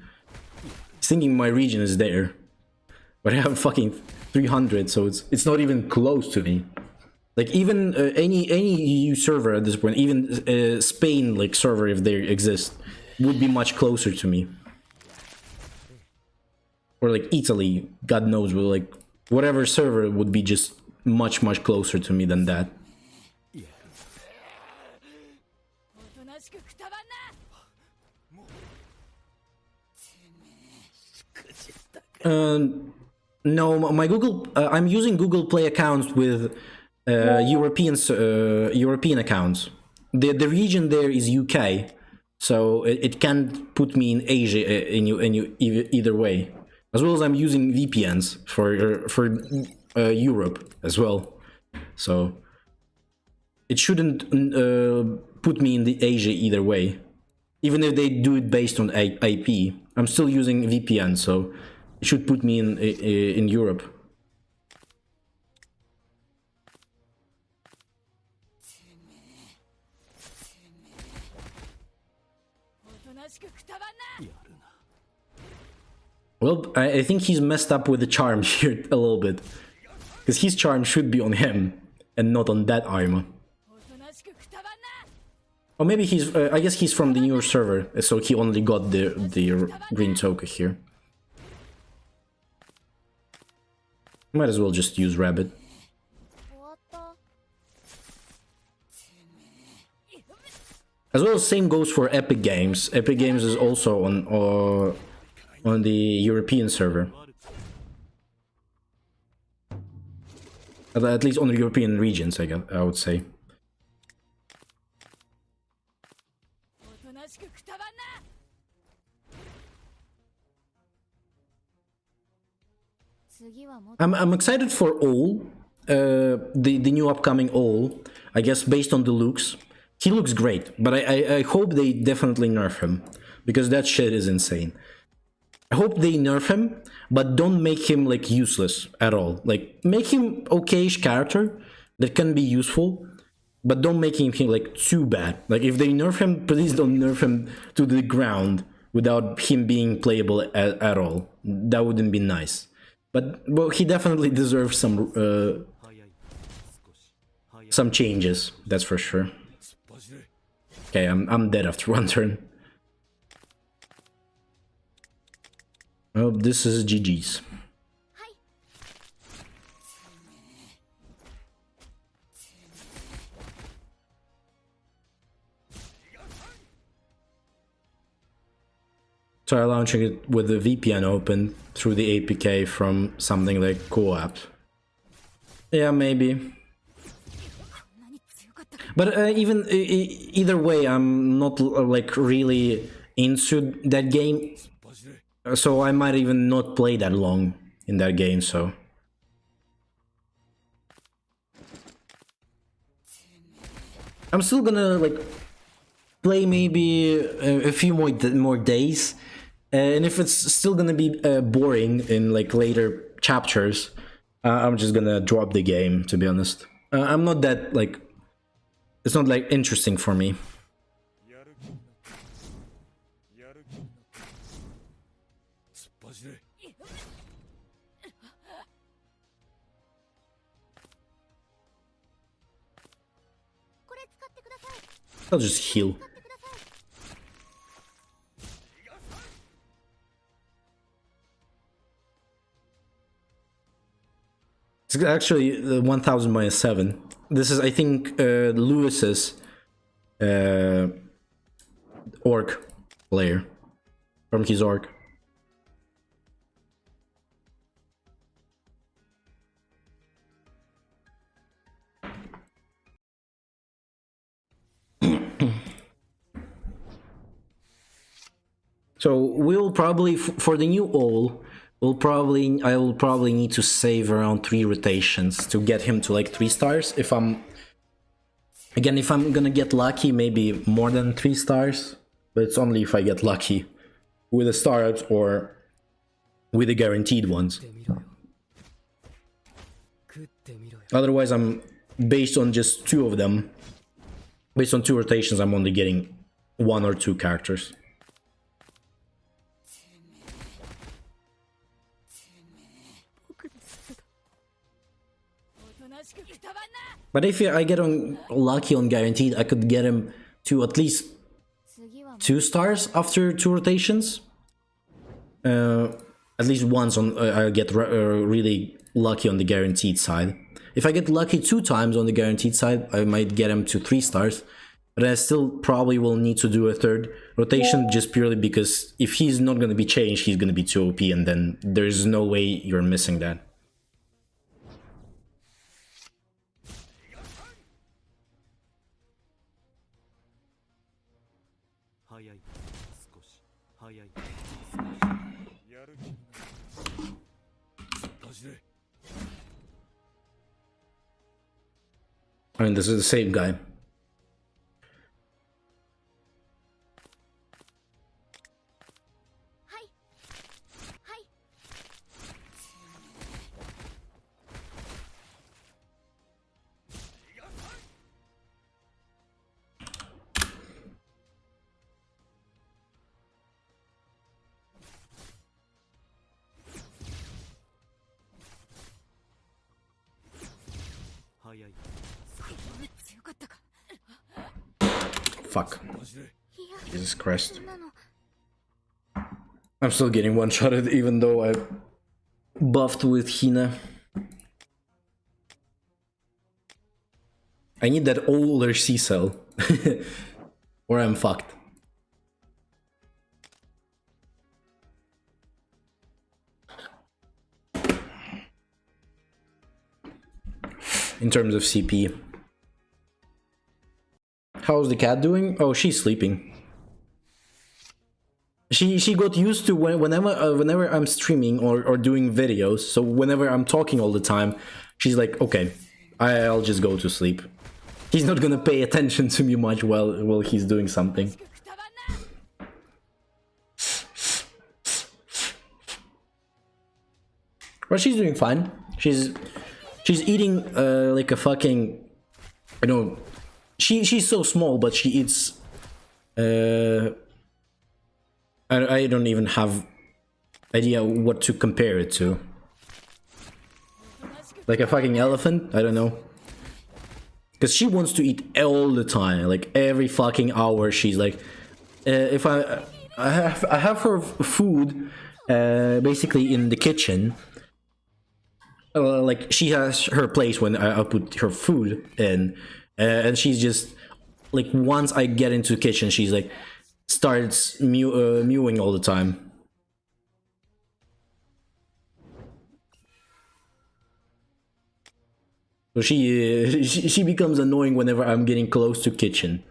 It's thinking my region is there, but I have fucking 300, so it's not even close to me. Like even any EU server at this point, even Spain like server if they exist, would be much closer to me. Or like Italy, God knows, but like whatever server would be just much closer to me than that. No, my Google. I'm using Google Play accounts with European accounts. The region there is UK, so it can't put me in Asia either way. As well as I'm using VPNs for Europe as well, so it shouldn't put me in the Asia either way. Even if they do it based on IP, I'm still using VPN, so it should put me in Europe. Well, I think he's messed up with the charm here a little bit, because his charm should be on him and not on that armor. Or maybe he's. I guess he's from the newer server, so he only got the green token here. Might as well just use Rabbit. As well as same goes for Epic Games. Epic Games is also on the European server. At least on the European regions, I would say. I'm excited for All, the new upcoming All. I guess based on the looks, he looks great, but I hope they definitely nerf him, because that shit is insane. I hope they nerf him, but don't make him like useless at all. Like make him okayish character that can be useful, but don't make him like too bad. Like if they nerf him, please don't nerf him to the ground without him being playable at all. That wouldn't be nice. But well, he definitely deserves some changes. That's for sure. Okay, I'm dead after one turn. Oh, this is GG's. Try launching it with the VPN open through the APK from something like Co-op. Yeah, maybe. But even either way, I'm not like really into that game, so I might even not play that long in that game. So I'm still gonna like play maybe a few more days, and if it's still gonna be boring in like later chapters, I'm just gonna drop the game. To be honest, I'm not that like. It's not like interesting for me. I'll just heal. It's actually 1000 minus 7. This is, I think, Lewis's orc player from his orc. So we'll probably, for the new all, I will probably need to save around 3 rotations to get him to like 3 stars. If I'm gonna get lucky, maybe more than 3 stars, but it's only if I get lucky with the stars or with the guaranteed ones. Otherwise, I'm based on just 2 of them. Based on 2 rotations, I'm only getting 1 or 2 characters. But if I get on lucky on guaranteed, I could get him to at least 2 stars after 2 rotations. At least once on I get really lucky on the guaranteed side. If I get lucky 2 times on the guaranteed side, I might get him to 3 stars. But I still probably will need to do a 3rd rotation, just purely because if he's not going to be changed, he's going to be too OP, and then there's no way you're missing that. I mean, this is the same guy. Fuck. Jesus Christ. I'm still getting one-shotted even though I buffed with Hina. I need that older C-cell. Or I'm fucked. In terms of CP. How's the cat doing? Oh, she's sleeping. She got used to whenever I'm streaming or doing videos. So whenever I'm talking all the time, she's like, okay, I'll just go to sleep. He's not gonna pay attention to me much while he's doing something. But she's doing fine. She's eating like a fucking, I don't. She's so small, but she eats. I don't even have idea what to compare it to. Like a fucking elephant? I don't know. Because she wants to eat all the time, like every fucking hour. She's like, if I have her food, basically in the kitchen. Like she has her place when I put her food in. And she's just like, once I get into the kitchen, she's like starts mewing all the time. So she becomes annoying whenever I'm getting close to kitchen,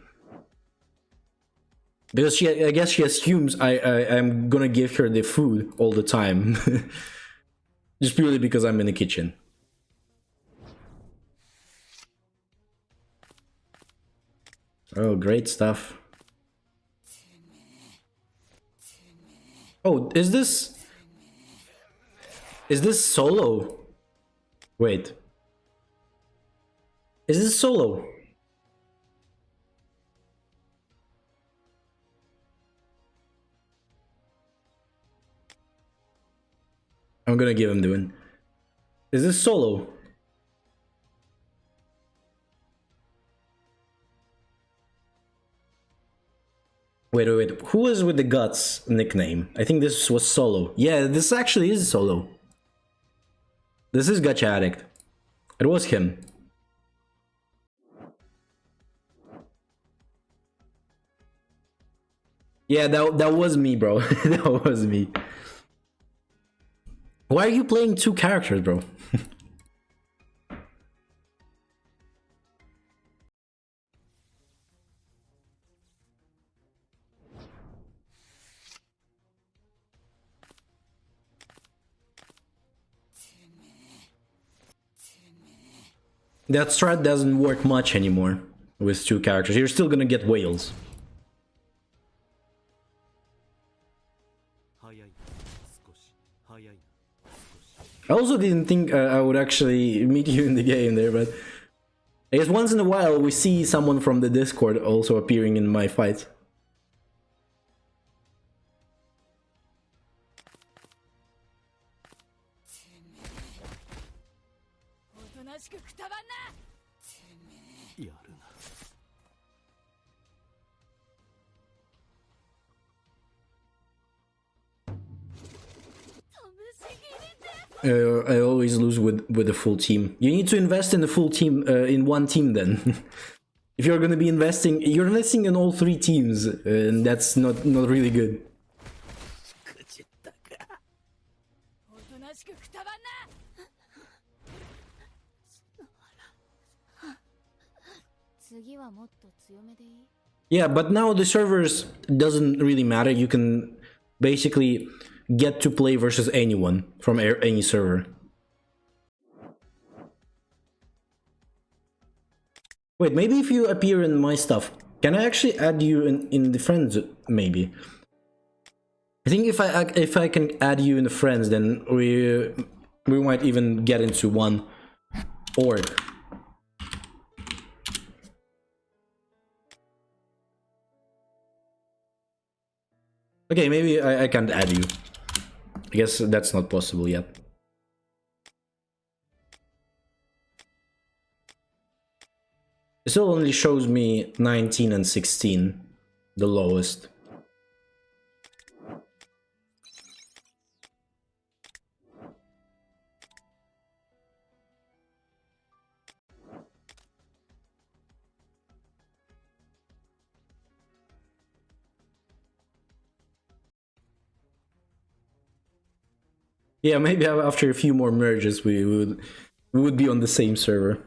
because I guess she assumes I'm gonna give her the food all the time, just purely because I'm in the kitchen. Oh, great stuff. Oh, is this solo? Wait. Is this solo? I'm gonna give him the win. Is this solo? Wait. Who is with the Guts nickname? I think this was solo. Yeah, this actually is solo. This is Gacha Addict. It was him. Yeah, that was me, bro. That was me. Why are you playing two characters, bro? That strat doesn't work much anymore with two characters. You're still gonna get whales. I also didn't think I would actually meet you in the game there, but I guess once in a while we see someone from the Discord also appearing in my fight. I always lose with a full team. You need to invest in a full team, in one team then. If you're gonna be investing, you're investing in all three teams, and that's not really good. Yeah, but now the servers doesn't really matter. You can basically get to play versus anyone from any server. Wait, maybe if you appear in my stuff, can I actually add you in the friends? Maybe. I think if I can add you in the friends, then we might even get into one org. Okay, maybe I can't add you. I guess that's not possible yet. It still only shows me 19 and 16, the lowest. Yeah, maybe after a few more merges we would be on the same server.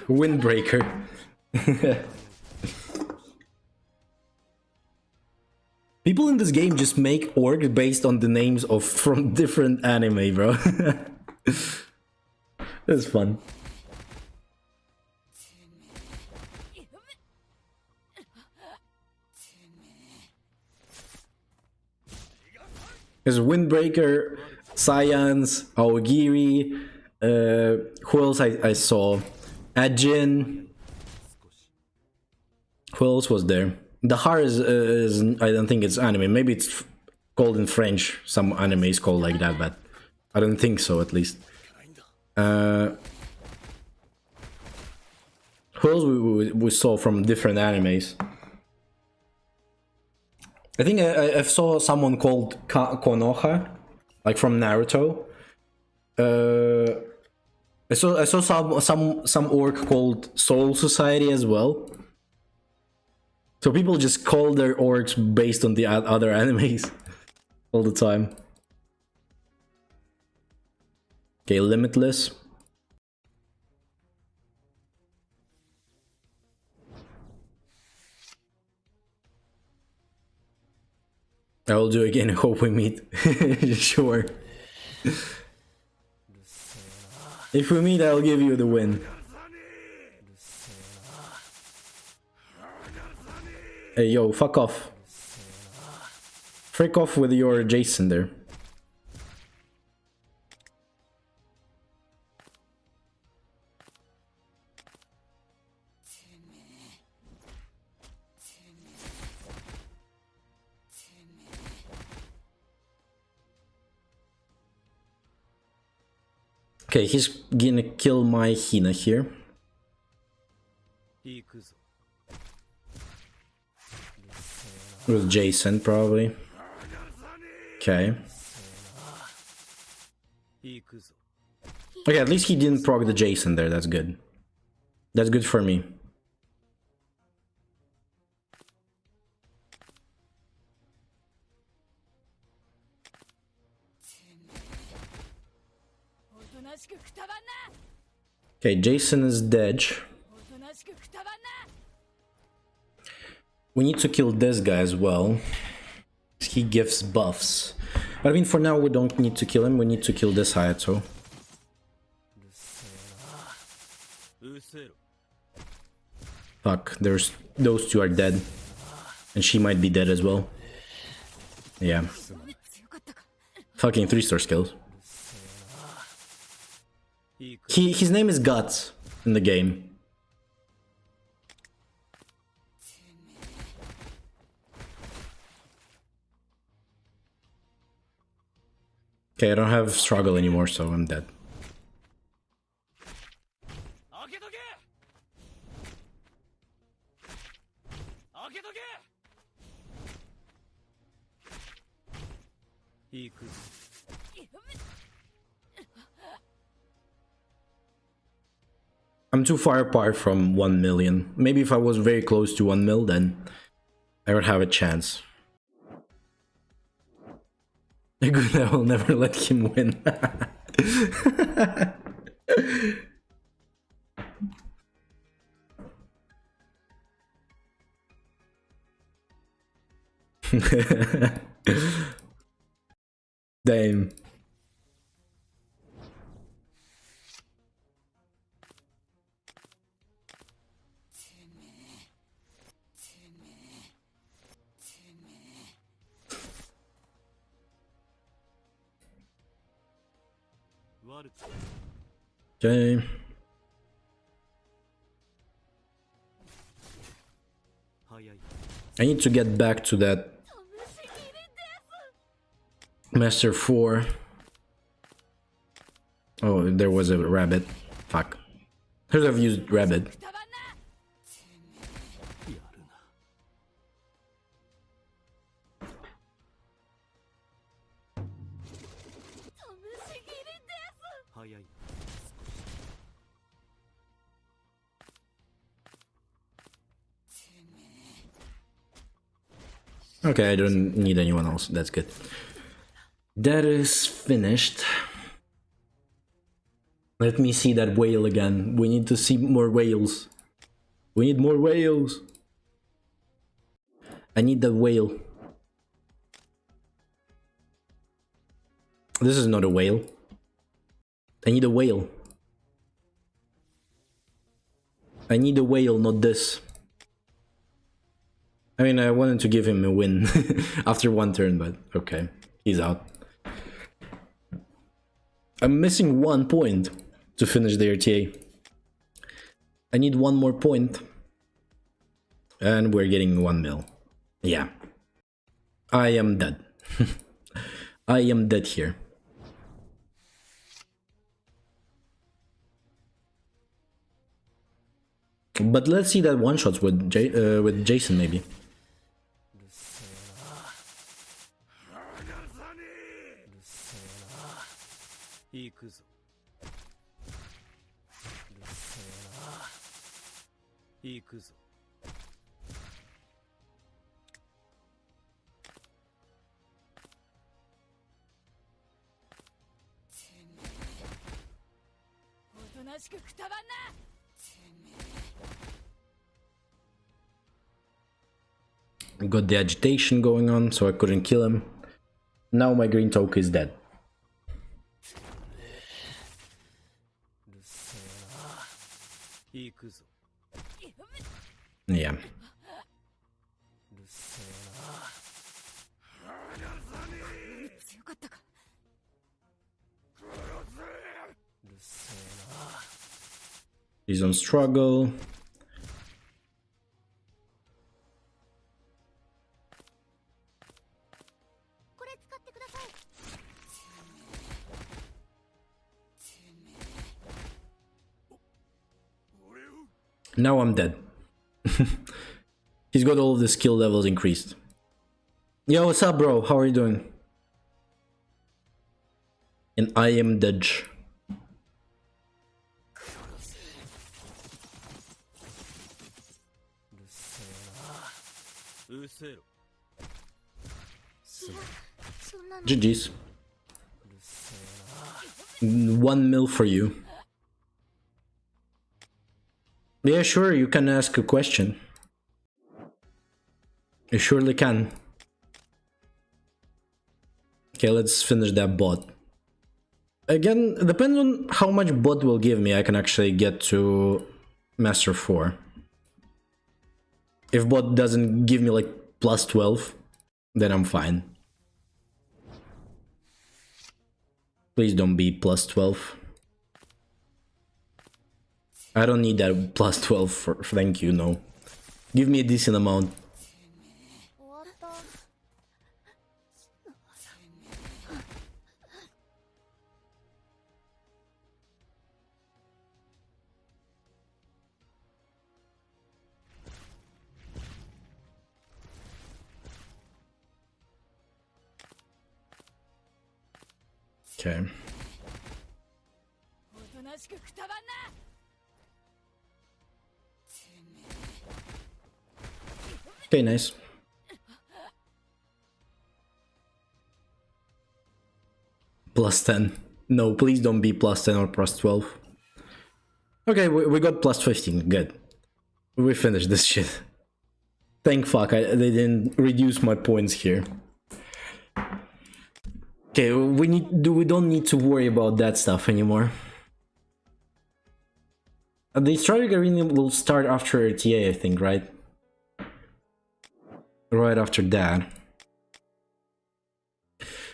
Windbreaker. People in this game just make org based on the names of from different anime, bro. That's fun. There's Windbreaker, Science, Aogiri, who else I saw? Ajin. Who else was there? Dahar is I don't think it's anime. Maybe it's called in French. Some anime is called like that, but I don't think so, at least. Who else we saw from different animes? I think I saw someone called Konoha, like from Naruto. I saw some orc called Soul Society as well. So people just call their orcs based on the other animes all the time. Okay, Limitless. I will do again. Hope we meet. Sure. If we meet, I'll give you the win. Hey, yo, fuck off. Frick off with your Jason there. Okay, he's gonna kill my Hina here. With Jason, probably. Okay. Okay, at least he didn't proc the Jason there, that's good. That's good for me. Okay, Jason is dead. We need to kill this guy as well. He gives buffs. But I mean, for now, we don't need to kill him. We need to kill this Hayato. Fuck, those two are dead. And she might be dead as well. Yeah. Fucking 3-star skills. His name is Guts in the game. Okay, I don't have struggle anymore, so I'm dead. I'm too far apart from 1 million. Maybe if I was very close to 1 mil, then I would have a chance. I will never let him win. Damn. Okay. I need to get back to that Master 4. Oh, there was a rabbit. Fuck. Should have used rabbit. Okay, I don't need anyone else. That's good. That is finished. Let me see that whale again. We need to see more whales. We need more whales. I need that whale. This is not a whale. I need a whale. I need a whale, not this. I mean, I wanted to give him a win after one turn, but okay, he's out. I'm missing 1 point to finish the RTA. I need 1 more point. And we're getting 1 mil. Yeah. I am dead. I am dead here. But let's see that one-shots with Jason, maybe. Got the agitation going on, so I couldn't kill him. Now my green token is dead. Yeah. He's on struggle. Now I'm dead. He's got all of the skill levels increased. Yo, what's up, bro? How are you doing? And I am Dudge. GG's. 1 mil for you. Yeah, sure, you can ask a question. You surely can. Okay, let's finish that bot. Again, depends on how much bot will give me, I can actually get to Master 4. If bot doesn't give me like plus 12, then I'm fine. Please don't be plus 12. I don't need that plus 12 for thank you, no. Give me a decent amount. Okay. Okay, nice. Plus 10. No, please don't be plus 10 or plus 12. Okay, we got plus 15. Good. We finished this shit. Thank fuck, they didn't reduce my points here. Okay, we don't need to worry about that stuff anymore. The strategic arena will start after RTA, I think, right? Right after that.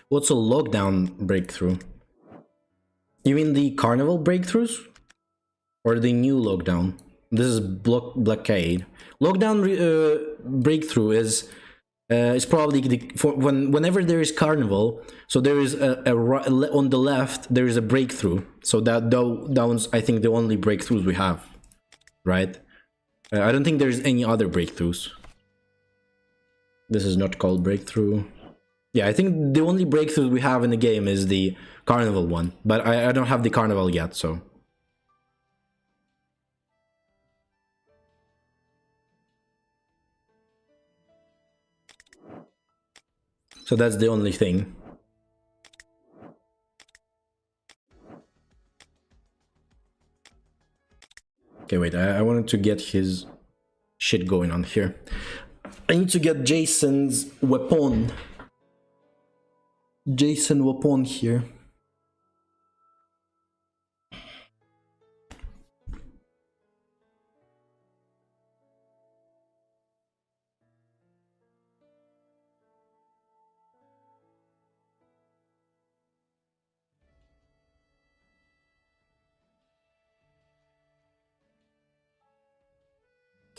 What's a lockdown breakthrough? You mean the carnival breakthroughs? Or the new lockdown? This is blockade. Lockdown breakthrough is probably whenever there is carnival. So there is on the left there is a breakthrough. So that one's I think the only breakthroughs we have, right? I don't think there's any other breakthroughs. This is not called breakthrough. Yeah, I think the only breakthrough we have in the game is the carnival one, but I don't have the carnival yet, so. So that's the only thing. Okay, wait, I wanted to get his shit going on here. I need to get Jason's weapon. Jason weapon here.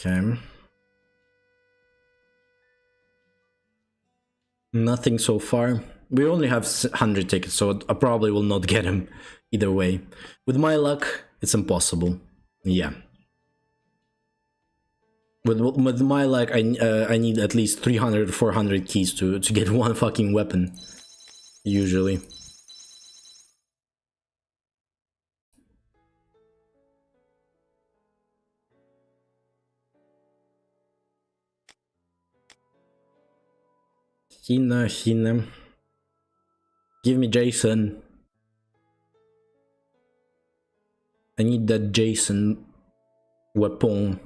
Okay. Nothing so far. We only have 100 tickets, so I probably will not get him either way. With my luck, it's impossible. Yeah. With my luck, I need at least 300 or 400 keys to get one fucking weapon. Usually. Hina. Give me Jason. I need that Jason weapon.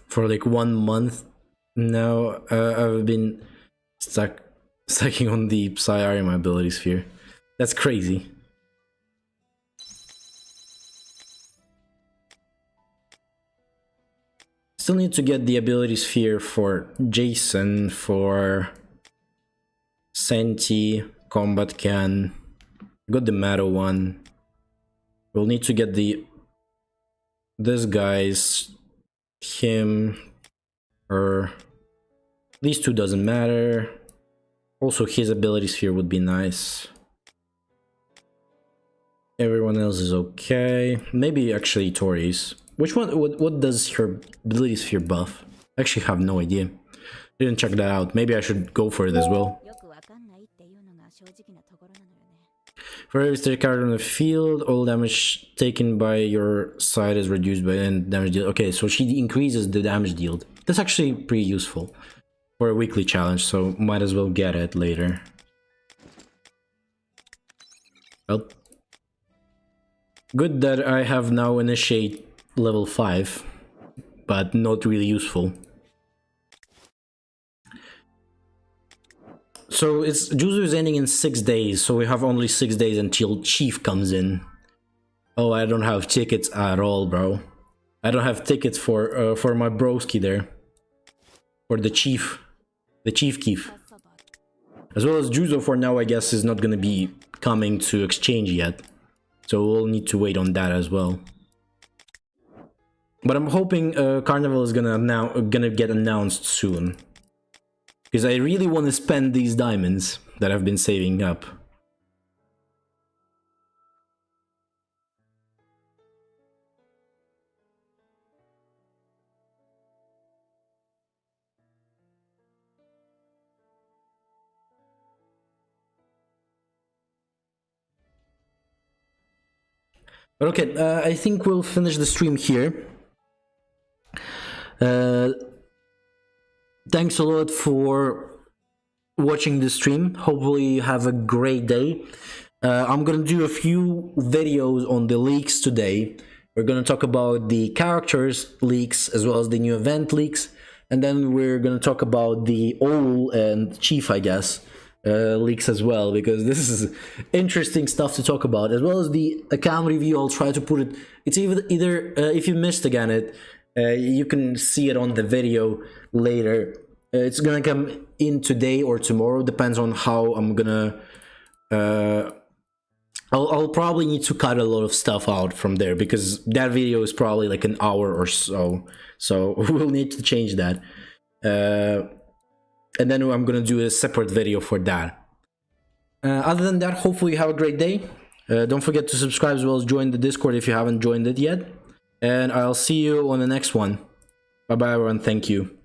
For like 1 month now, I've been stacking on the Psy-Arima ability sphere. That's crazy. Still need to get the ability sphere for Jason, for Senti, Combat Can. Got the Meta one. We'll need to get this guy's, him, or these two doesn't matter. Also, his ability sphere would be nice. Everyone else is okay. Maybe actually Tori's. Which one? What does her ability sphere buff? I actually have no idea. Didn't check that out. Maybe I should go for it as well. For every state card on the field, all damage taken by your side is reduced by end damage deal. Okay, so she increases the damage dealt. That's actually pretty useful for a weekly challenge, so might as well get it later. Well, good that I have now initiate level 5, but not really useful. So it's Juzu is ending in 6 days, so we have only 6 days until Chief comes in. Oh, I don't have tickets at all, bro. I don't have tickets for my broski there. For the Chief Keef. As well as Juzo for now, I guess, is not gonna be coming to exchange yet. So we'll need to wait on that as well. But I'm hoping Carnival is gonna get announced soon. Because I really want to spend these diamonds that I've been saving up. But okay, I think we'll finish the stream here. Thanks a lot for watching the stream. Hopefully you have a great day. I'm gonna do a few videos on the leaks today. We're gonna talk about the characters leaks as well as the new event leaks, and then we're gonna talk about the OWL and Chief, I guess, leaks as well, because this is interesting stuff to talk about, as well as the account review. I'll try to put it. It's either if you missed again it. You can see it on the video later. It's gonna come in today or tomorrow, depends on how I'm gonna... I'll probably need to cut a lot of stuff out from there, because that video is probably like an hour or so. So we'll need to change that. And then I'm gonna do a separate video for that. Other than that, hopefully you have a great day. Don't forget to subscribe as well as join the Discord if you haven't joined it yet. And I'll see you on the next one. Bye bye everyone, thank you.